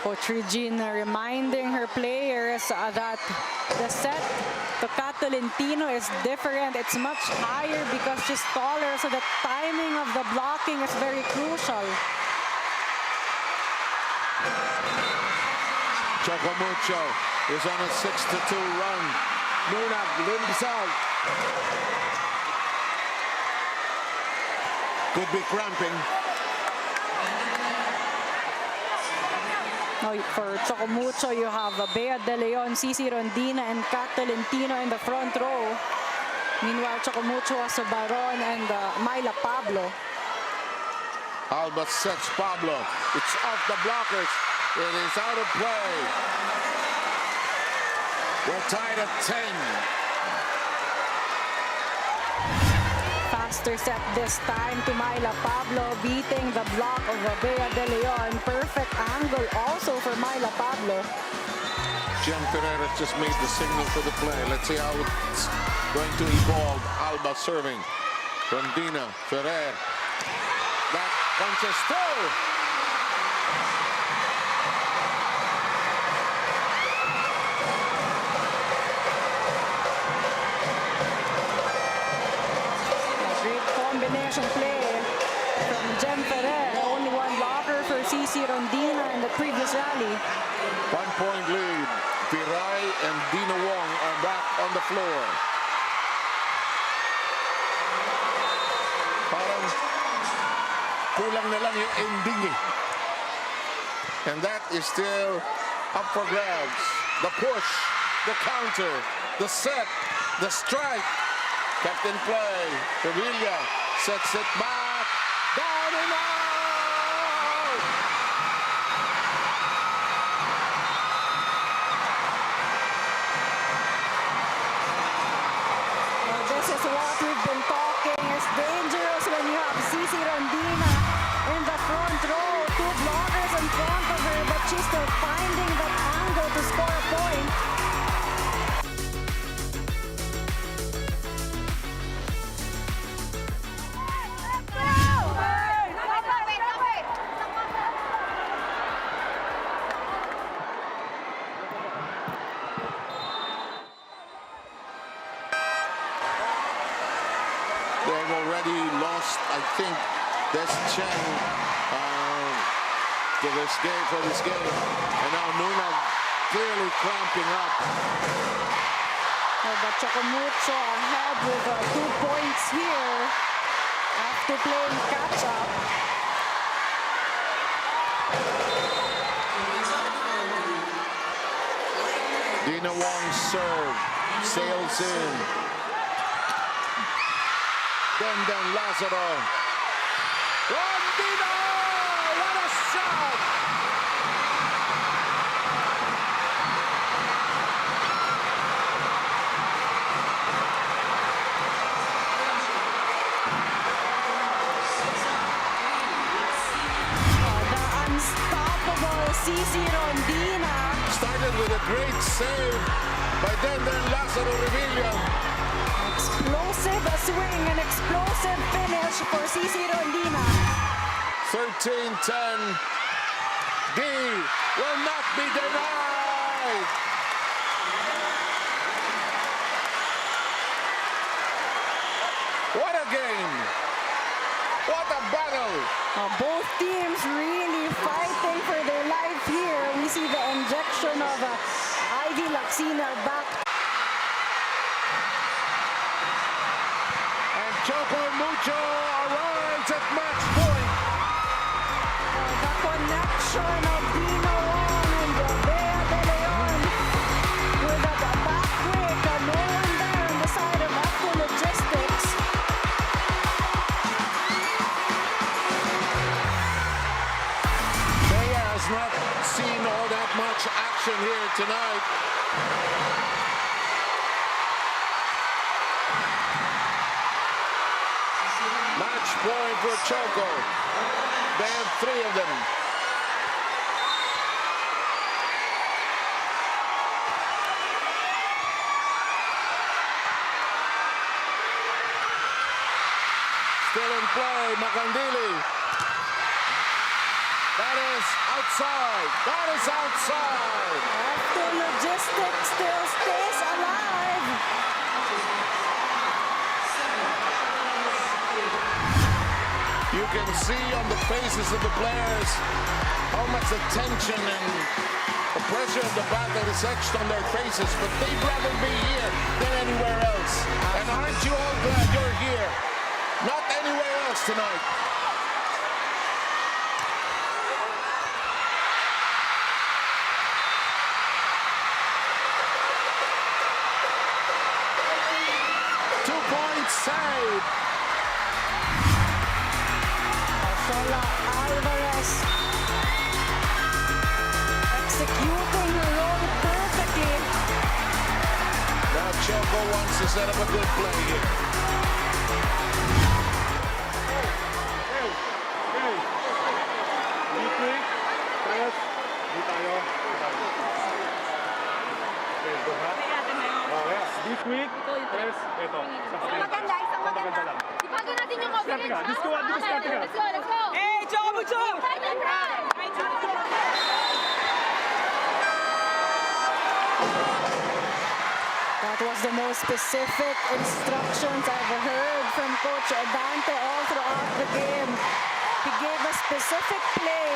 Speaker 2: Coach Regina reminding her players that the set to Tolentino is different. It's much higher because she's taller, so the timing of the blocking is very crucial.
Speaker 1: Choco Mucho is on a 6-2 run. Nuna limps out. Could be cramping.
Speaker 2: Now for Choco Mucho, you have Bea De Leon, Cici Rondina, and Tolentino in the front row. Meanwhile, Choco Mucho has Baron and Myla Pablo.
Speaker 1: Alba sets Pablo. It's off the blockers. It is out of play. We're tied at 10.
Speaker 2: Faster set this time to Myla Pablo, beating the block of Bea De Leon. Perfect angle also for Myla Pablo.
Speaker 1: Jem Ferreira just made the signal for the play. Let's see how it's going to evolve. Alba serving. Rondina, Ferrer. That punches through.
Speaker 2: Great combination play from Jem Ferrer. Only one blocker for Cici Rondina in the previous rally.
Speaker 1: 1 point lead. Piray and Dina Wong are back on the floor. Parang kulang na lang yung ending eh. And that is still up for grabs. The push, the counter, the set, the strike. Kept in play. Sevilla sets it back. Down and out!
Speaker 2: Well, this is what we've been talking. It's dangerous when you have Cici Rondina in the front row. Two blockers in front of her, but she's still finding that angle to score a point.
Speaker 1: They've already lost, I think, Des Cheng to this game for this game. And now Nuna clearly cramping up.
Speaker 2: Well, but Choco Mucho ahead with 2 points here after playing catch up.
Speaker 1: Dina Wong serve. sails in. Then Lazaro. Rondino! What a shot!
Speaker 2: The unstoppable CC Rondina.
Speaker 1: Started with a great save by then Lazaro Revilla.
Speaker 2: Explosive swing and explosive finish for CC Rondina.
Speaker 1: 13-10. D will not be denied. What a game. What a battle.
Speaker 2: Both teams really fighting for their life here. We see the injection of Ivy Laxina back.
Speaker 1: And Choco Mucho arrives at match point.
Speaker 2: The connection of Dino Wong and Bea De Leon with a back break. No one there on the side of Acto Logistics.
Speaker 1: Bea has not seen all that much action here tonight. Match point for Choco. They have 3 of them. Still in play, Macandili. That is outside. That is outside.
Speaker 2: Acto Logistics still stays alive.
Speaker 1: You can see on the faces of the players how much the tension and the pressure of the battle is etched on their faces, but they'd rather be here than anywhere else. And aren't you all glad you're here? Not anywhere else tonight. Two-point save.
Speaker 2: Sola Alvarez executing her role perfectly.
Speaker 1: Now Choco wants to set up a good play here.
Speaker 7: Okay. Be quick. Press. Di tayo. Okay, go ha. Okay. Be quick. Press. Ito. Isang maganda lang.
Speaker 3: Ipago natin yung confidence.
Speaker 7: Start ka. Diskarte ka.
Speaker 3: Let's go, let's go.
Speaker 5: Hey, Choco Mucho!
Speaker 2: That was the most specific instructions I've heard from Coach Dante all throughout the game. He gave a specific play.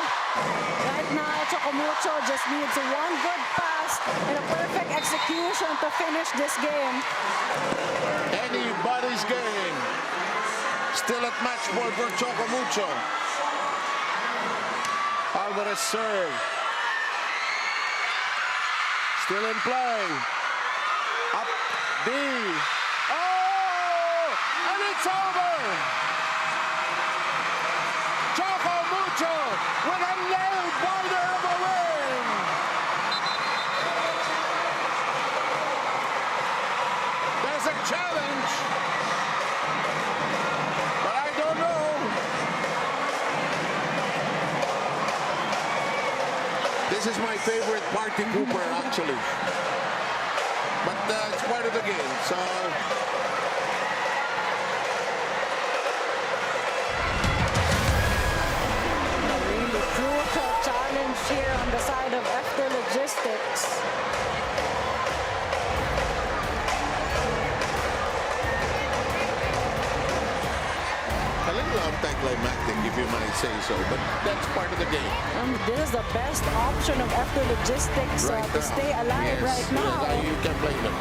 Speaker 2: Right now, Choco Mucho just needs one good pass and a perfect execution to finish this game.
Speaker 1: Anybody's game. Still at match point for Choco Mucho. Alvarez serve. Still in play. Up D. Oh! And it's over! Choco Mucho with a nail biter of a win! There's a challenge. But I don't know. This is my favorite party pooper, actually. But it's part of the game, so...
Speaker 2: A really crucial challenge here on the side of After Logistics.
Speaker 1: A little anticlimactic, if you might say so, but that's part of the game.
Speaker 2: This is the best option of After Logistics to
Speaker 1: now.
Speaker 2: stay alive
Speaker 1: Yes,
Speaker 2: right now.
Speaker 1: yes, you can blame them.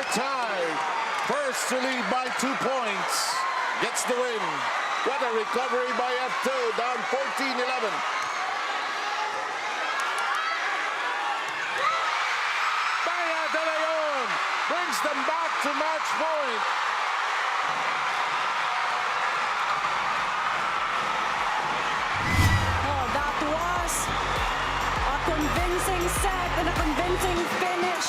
Speaker 1: They're tied. First to lead by 2 points. Gets the win. What a recovery by F2. Down 14-11. Baya de Leon brings them back to match point.
Speaker 2: Oh, that was a convincing set and a convincing finish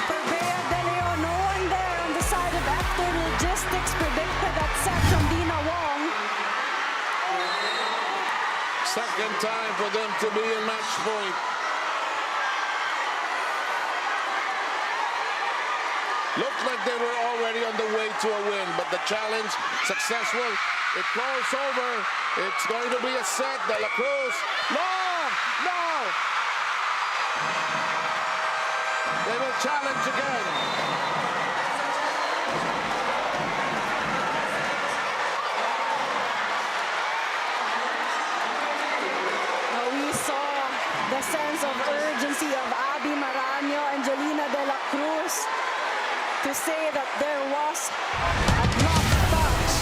Speaker 2: for Bea De Leon. No one there on the side of F2 Logistics predicted that set from Dina Wong.
Speaker 1: Second time for them to be in match point. Looked like they were already on the way to a win, but the challenge successful. It goes over. It's going to be a set. De La Cruz. Long! No! They will challenge again.
Speaker 2: We saw the sense of urgency of Abby Maranyo and Jolina De La Cruz to say that there was a block touch.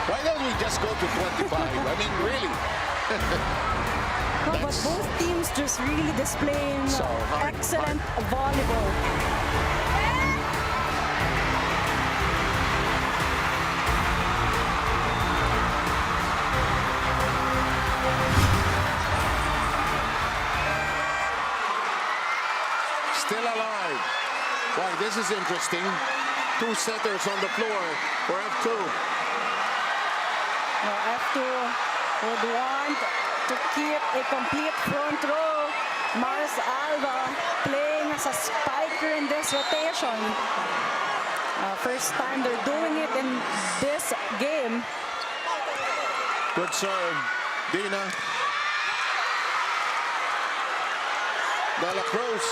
Speaker 1: Why don't we just go to 25? I mean, really.
Speaker 2: No, but both teams just really displaying
Speaker 1: So hard,
Speaker 2: excellent volleyball.
Speaker 1: Still alive. Wow, this is interesting. 2 setters on the floor for F2.
Speaker 2: Now F2 would want to keep a complete front row. Mars Alba playing as a spiker in this rotation. First time they're doing it in this game.
Speaker 1: Good serve, Dina. De La Cruz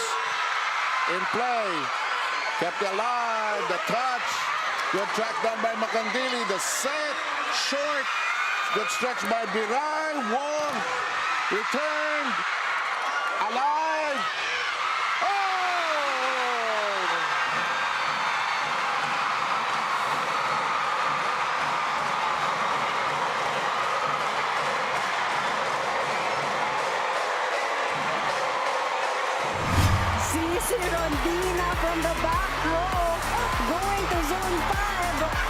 Speaker 1: in play. Kept alive, the touch. Good track down by Macandili. The set, short. Good stretch by Biray. Wong. Returned. Alive. Oh!
Speaker 2: Cici Rondina from the back row. Going to zone 5.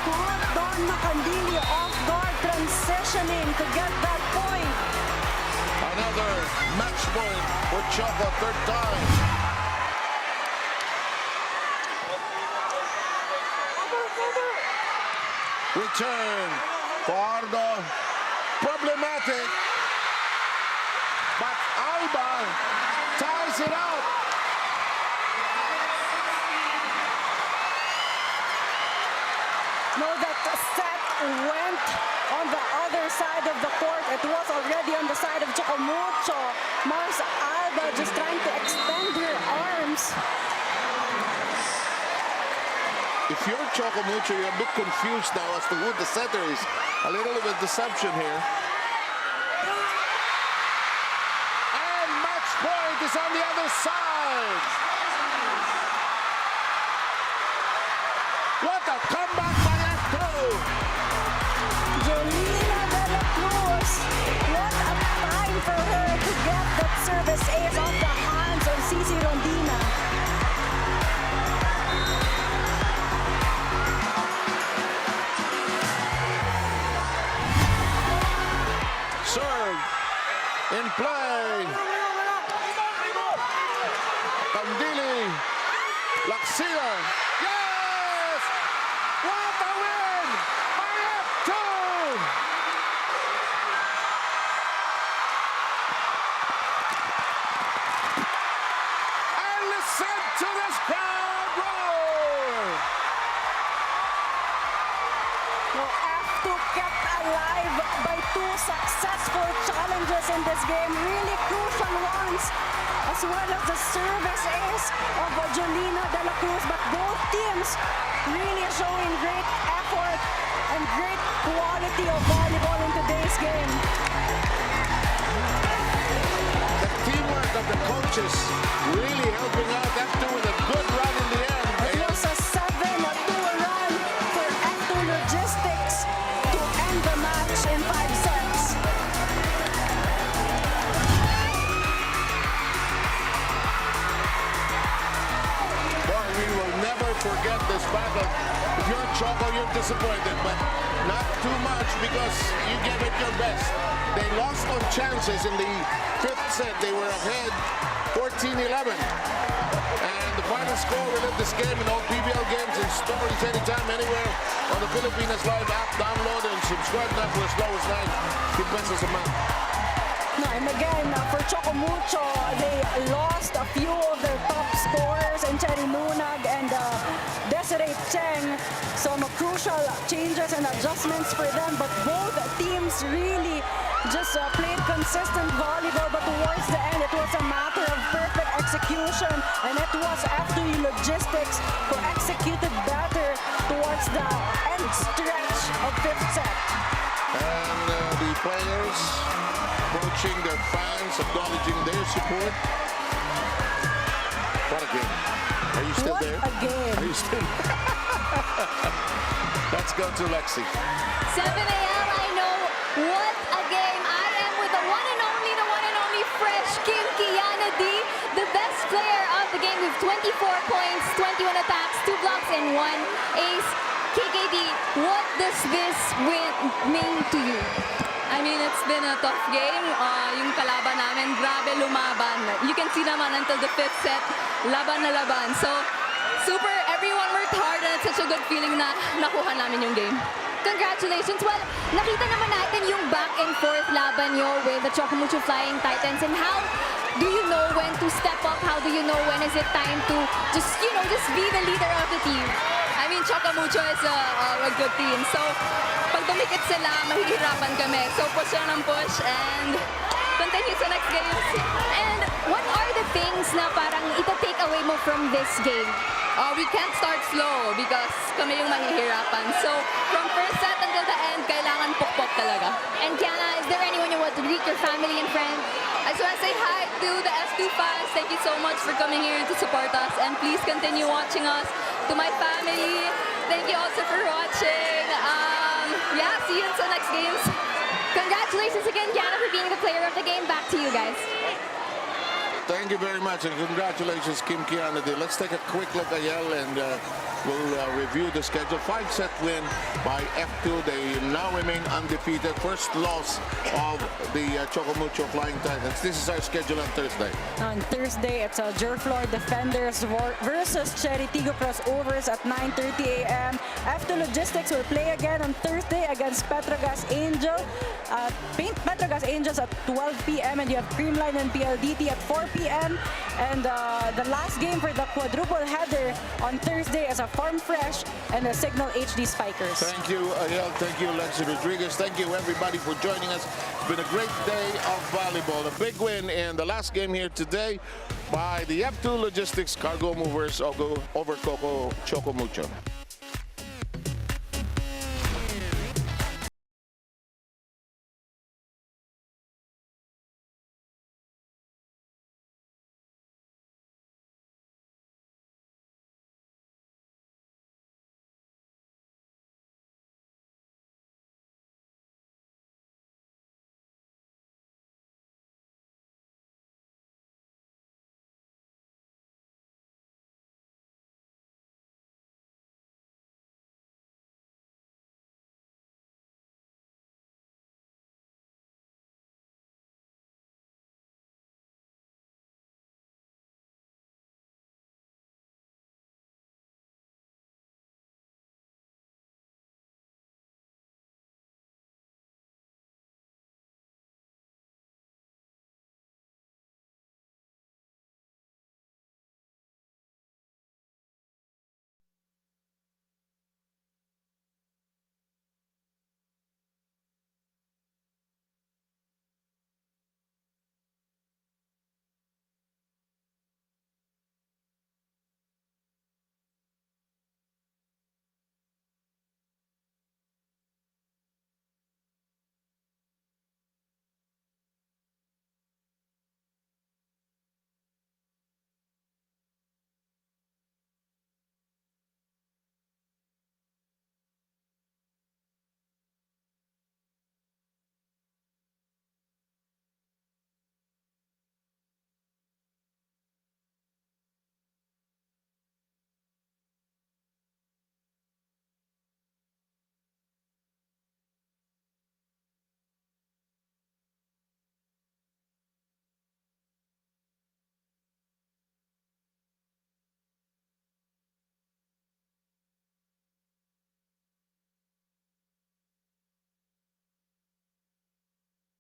Speaker 2: Caught Don Macandili off guard, transitioning to get that point.
Speaker 1: Another match point for Choco, third time. Return. Pardo. Problematic. But Alba ties it up.
Speaker 2: Know that the set went on the other side of the court. It was already on the side of Choco Mucho. Mars Alba just trying to extend her arms.
Speaker 1: If you're Choco Mucho, you're a bit confused now as to who the setter is. A little bit of deception here. And match point is on the other side. What a comeback by F2.
Speaker 2: Jolina De La Cruz. What a time for her to get that service ace off the hands of Cici Rondina.
Speaker 1: Serve in play. Candili. Laxila. Yes! What a win by F2! And listen to this crowd roar!
Speaker 2: Well, F2 kept alive by 2 successful challenges in this game, really crucial ones, as well as the service ace of Jolina De La Cruz. But both teams really showing great effort and great quality of volleyball in today's game.
Speaker 1: The teamwork of the coaches really helping out F2 with a good run in the end.
Speaker 2: It was a 7-2 run for F2 Logistics to end the match in 5 sets.
Speaker 1: Boy, we will never forget this battle. If you're Choco, you're disappointed, but not too much because you gave it your best. They lost on chances in the 5th set. They were ahead 14-11. And the final score, we live this game in all PVL games and stories anytime, anywhere on the Filipinas Live app. Download and subscribe now for as low as 9 pesos a month.
Speaker 2: No, and again, for Choco Mucho, they lost a few of their top scorers in Cherry Nunag and Desiree Cheng. Some crucial changes and adjustments for them, but both teams really just played consistent volleyball, but towards the end, it was a matter of perfect execution, and it was F2 Logistics who executed better towards the end stretch of 5th set.
Speaker 1: And the players approaching their fans, acknowledging their support. What a game. Are you still
Speaker 2: What
Speaker 1: there?
Speaker 2: a game.
Speaker 1: Are you still Let's go to Lexi.
Speaker 3: 7 a.m. I know what a game. I am with the one and only fresh Kim Kiana D, the best player of the game with 24 points, 21 attacks, 2 blocks, and 1 ace. KKD, what does this win mean to you?
Speaker 9: I mean, it's been a tough game. Yung kalaban namin, grabe lumaban. You can see naman until the 5th set, laban na laban. So, super, everyone worked hard and it's such a good feeling na nakuha namin yung game.
Speaker 3: Congratulations. Well, nakita naman natin yung back and forth laban nyo with the Choco Mucho Flying Titans. And how do you know when to step up? How do you know when is it time to just be the leader of the team?
Speaker 9: I mean, Choco Mucho is a good team. So, pag dumikit sila, mahihirapan kami. So, push lang ng push and continue sa next games.
Speaker 3: And what are the things na parang ita-take away mo from this game?
Speaker 9: We can't start slow because kami yung mahihirapan. So, from first set until the end, kailangan pukpok talaga.
Speaker 3: And Kiana, is there anyone you want to greet, your family and friends?
Speaker 9: I just want to say hi to the F2 fans. Thank you so much for coming here to support us. And please continue watching us. To my family, thank you also for watching. Yeah, see you in the next games.
Speaker 3: Congratulations again, Kiana, for being the player of the game. Back to you guys.
Speaker 1: Thank you very much and congratulations, Kim Kiana. Let's take a quick look at Yale and we'll review the schedule. 5-set win by F2. They now remain undefeated. First loss of the Choco Mucho Flying Titans. This is our schedule on Thursday.
Speaker 2: On Thursday, it's Jerfloor Defenders versus Cherry Tigo Crossovers at 9:30 a.m. F2 Logistics will play again on Thursday against Petrogas Angels at 12 p.m. and you have Creamline and PLDT at 4 p.m. And the last game for the quadruple header on Thursday is a Farm Fresh and a Signal HD Spikers.
Speaker 1: Thank you, Ayel. Thank you, Lexi Rodriguez. Thank you, everybody, for joining us. It's been a great day of volleyball. A big win in the last game here today by the F2 Logistics Cargo Movers over Choco Mucho.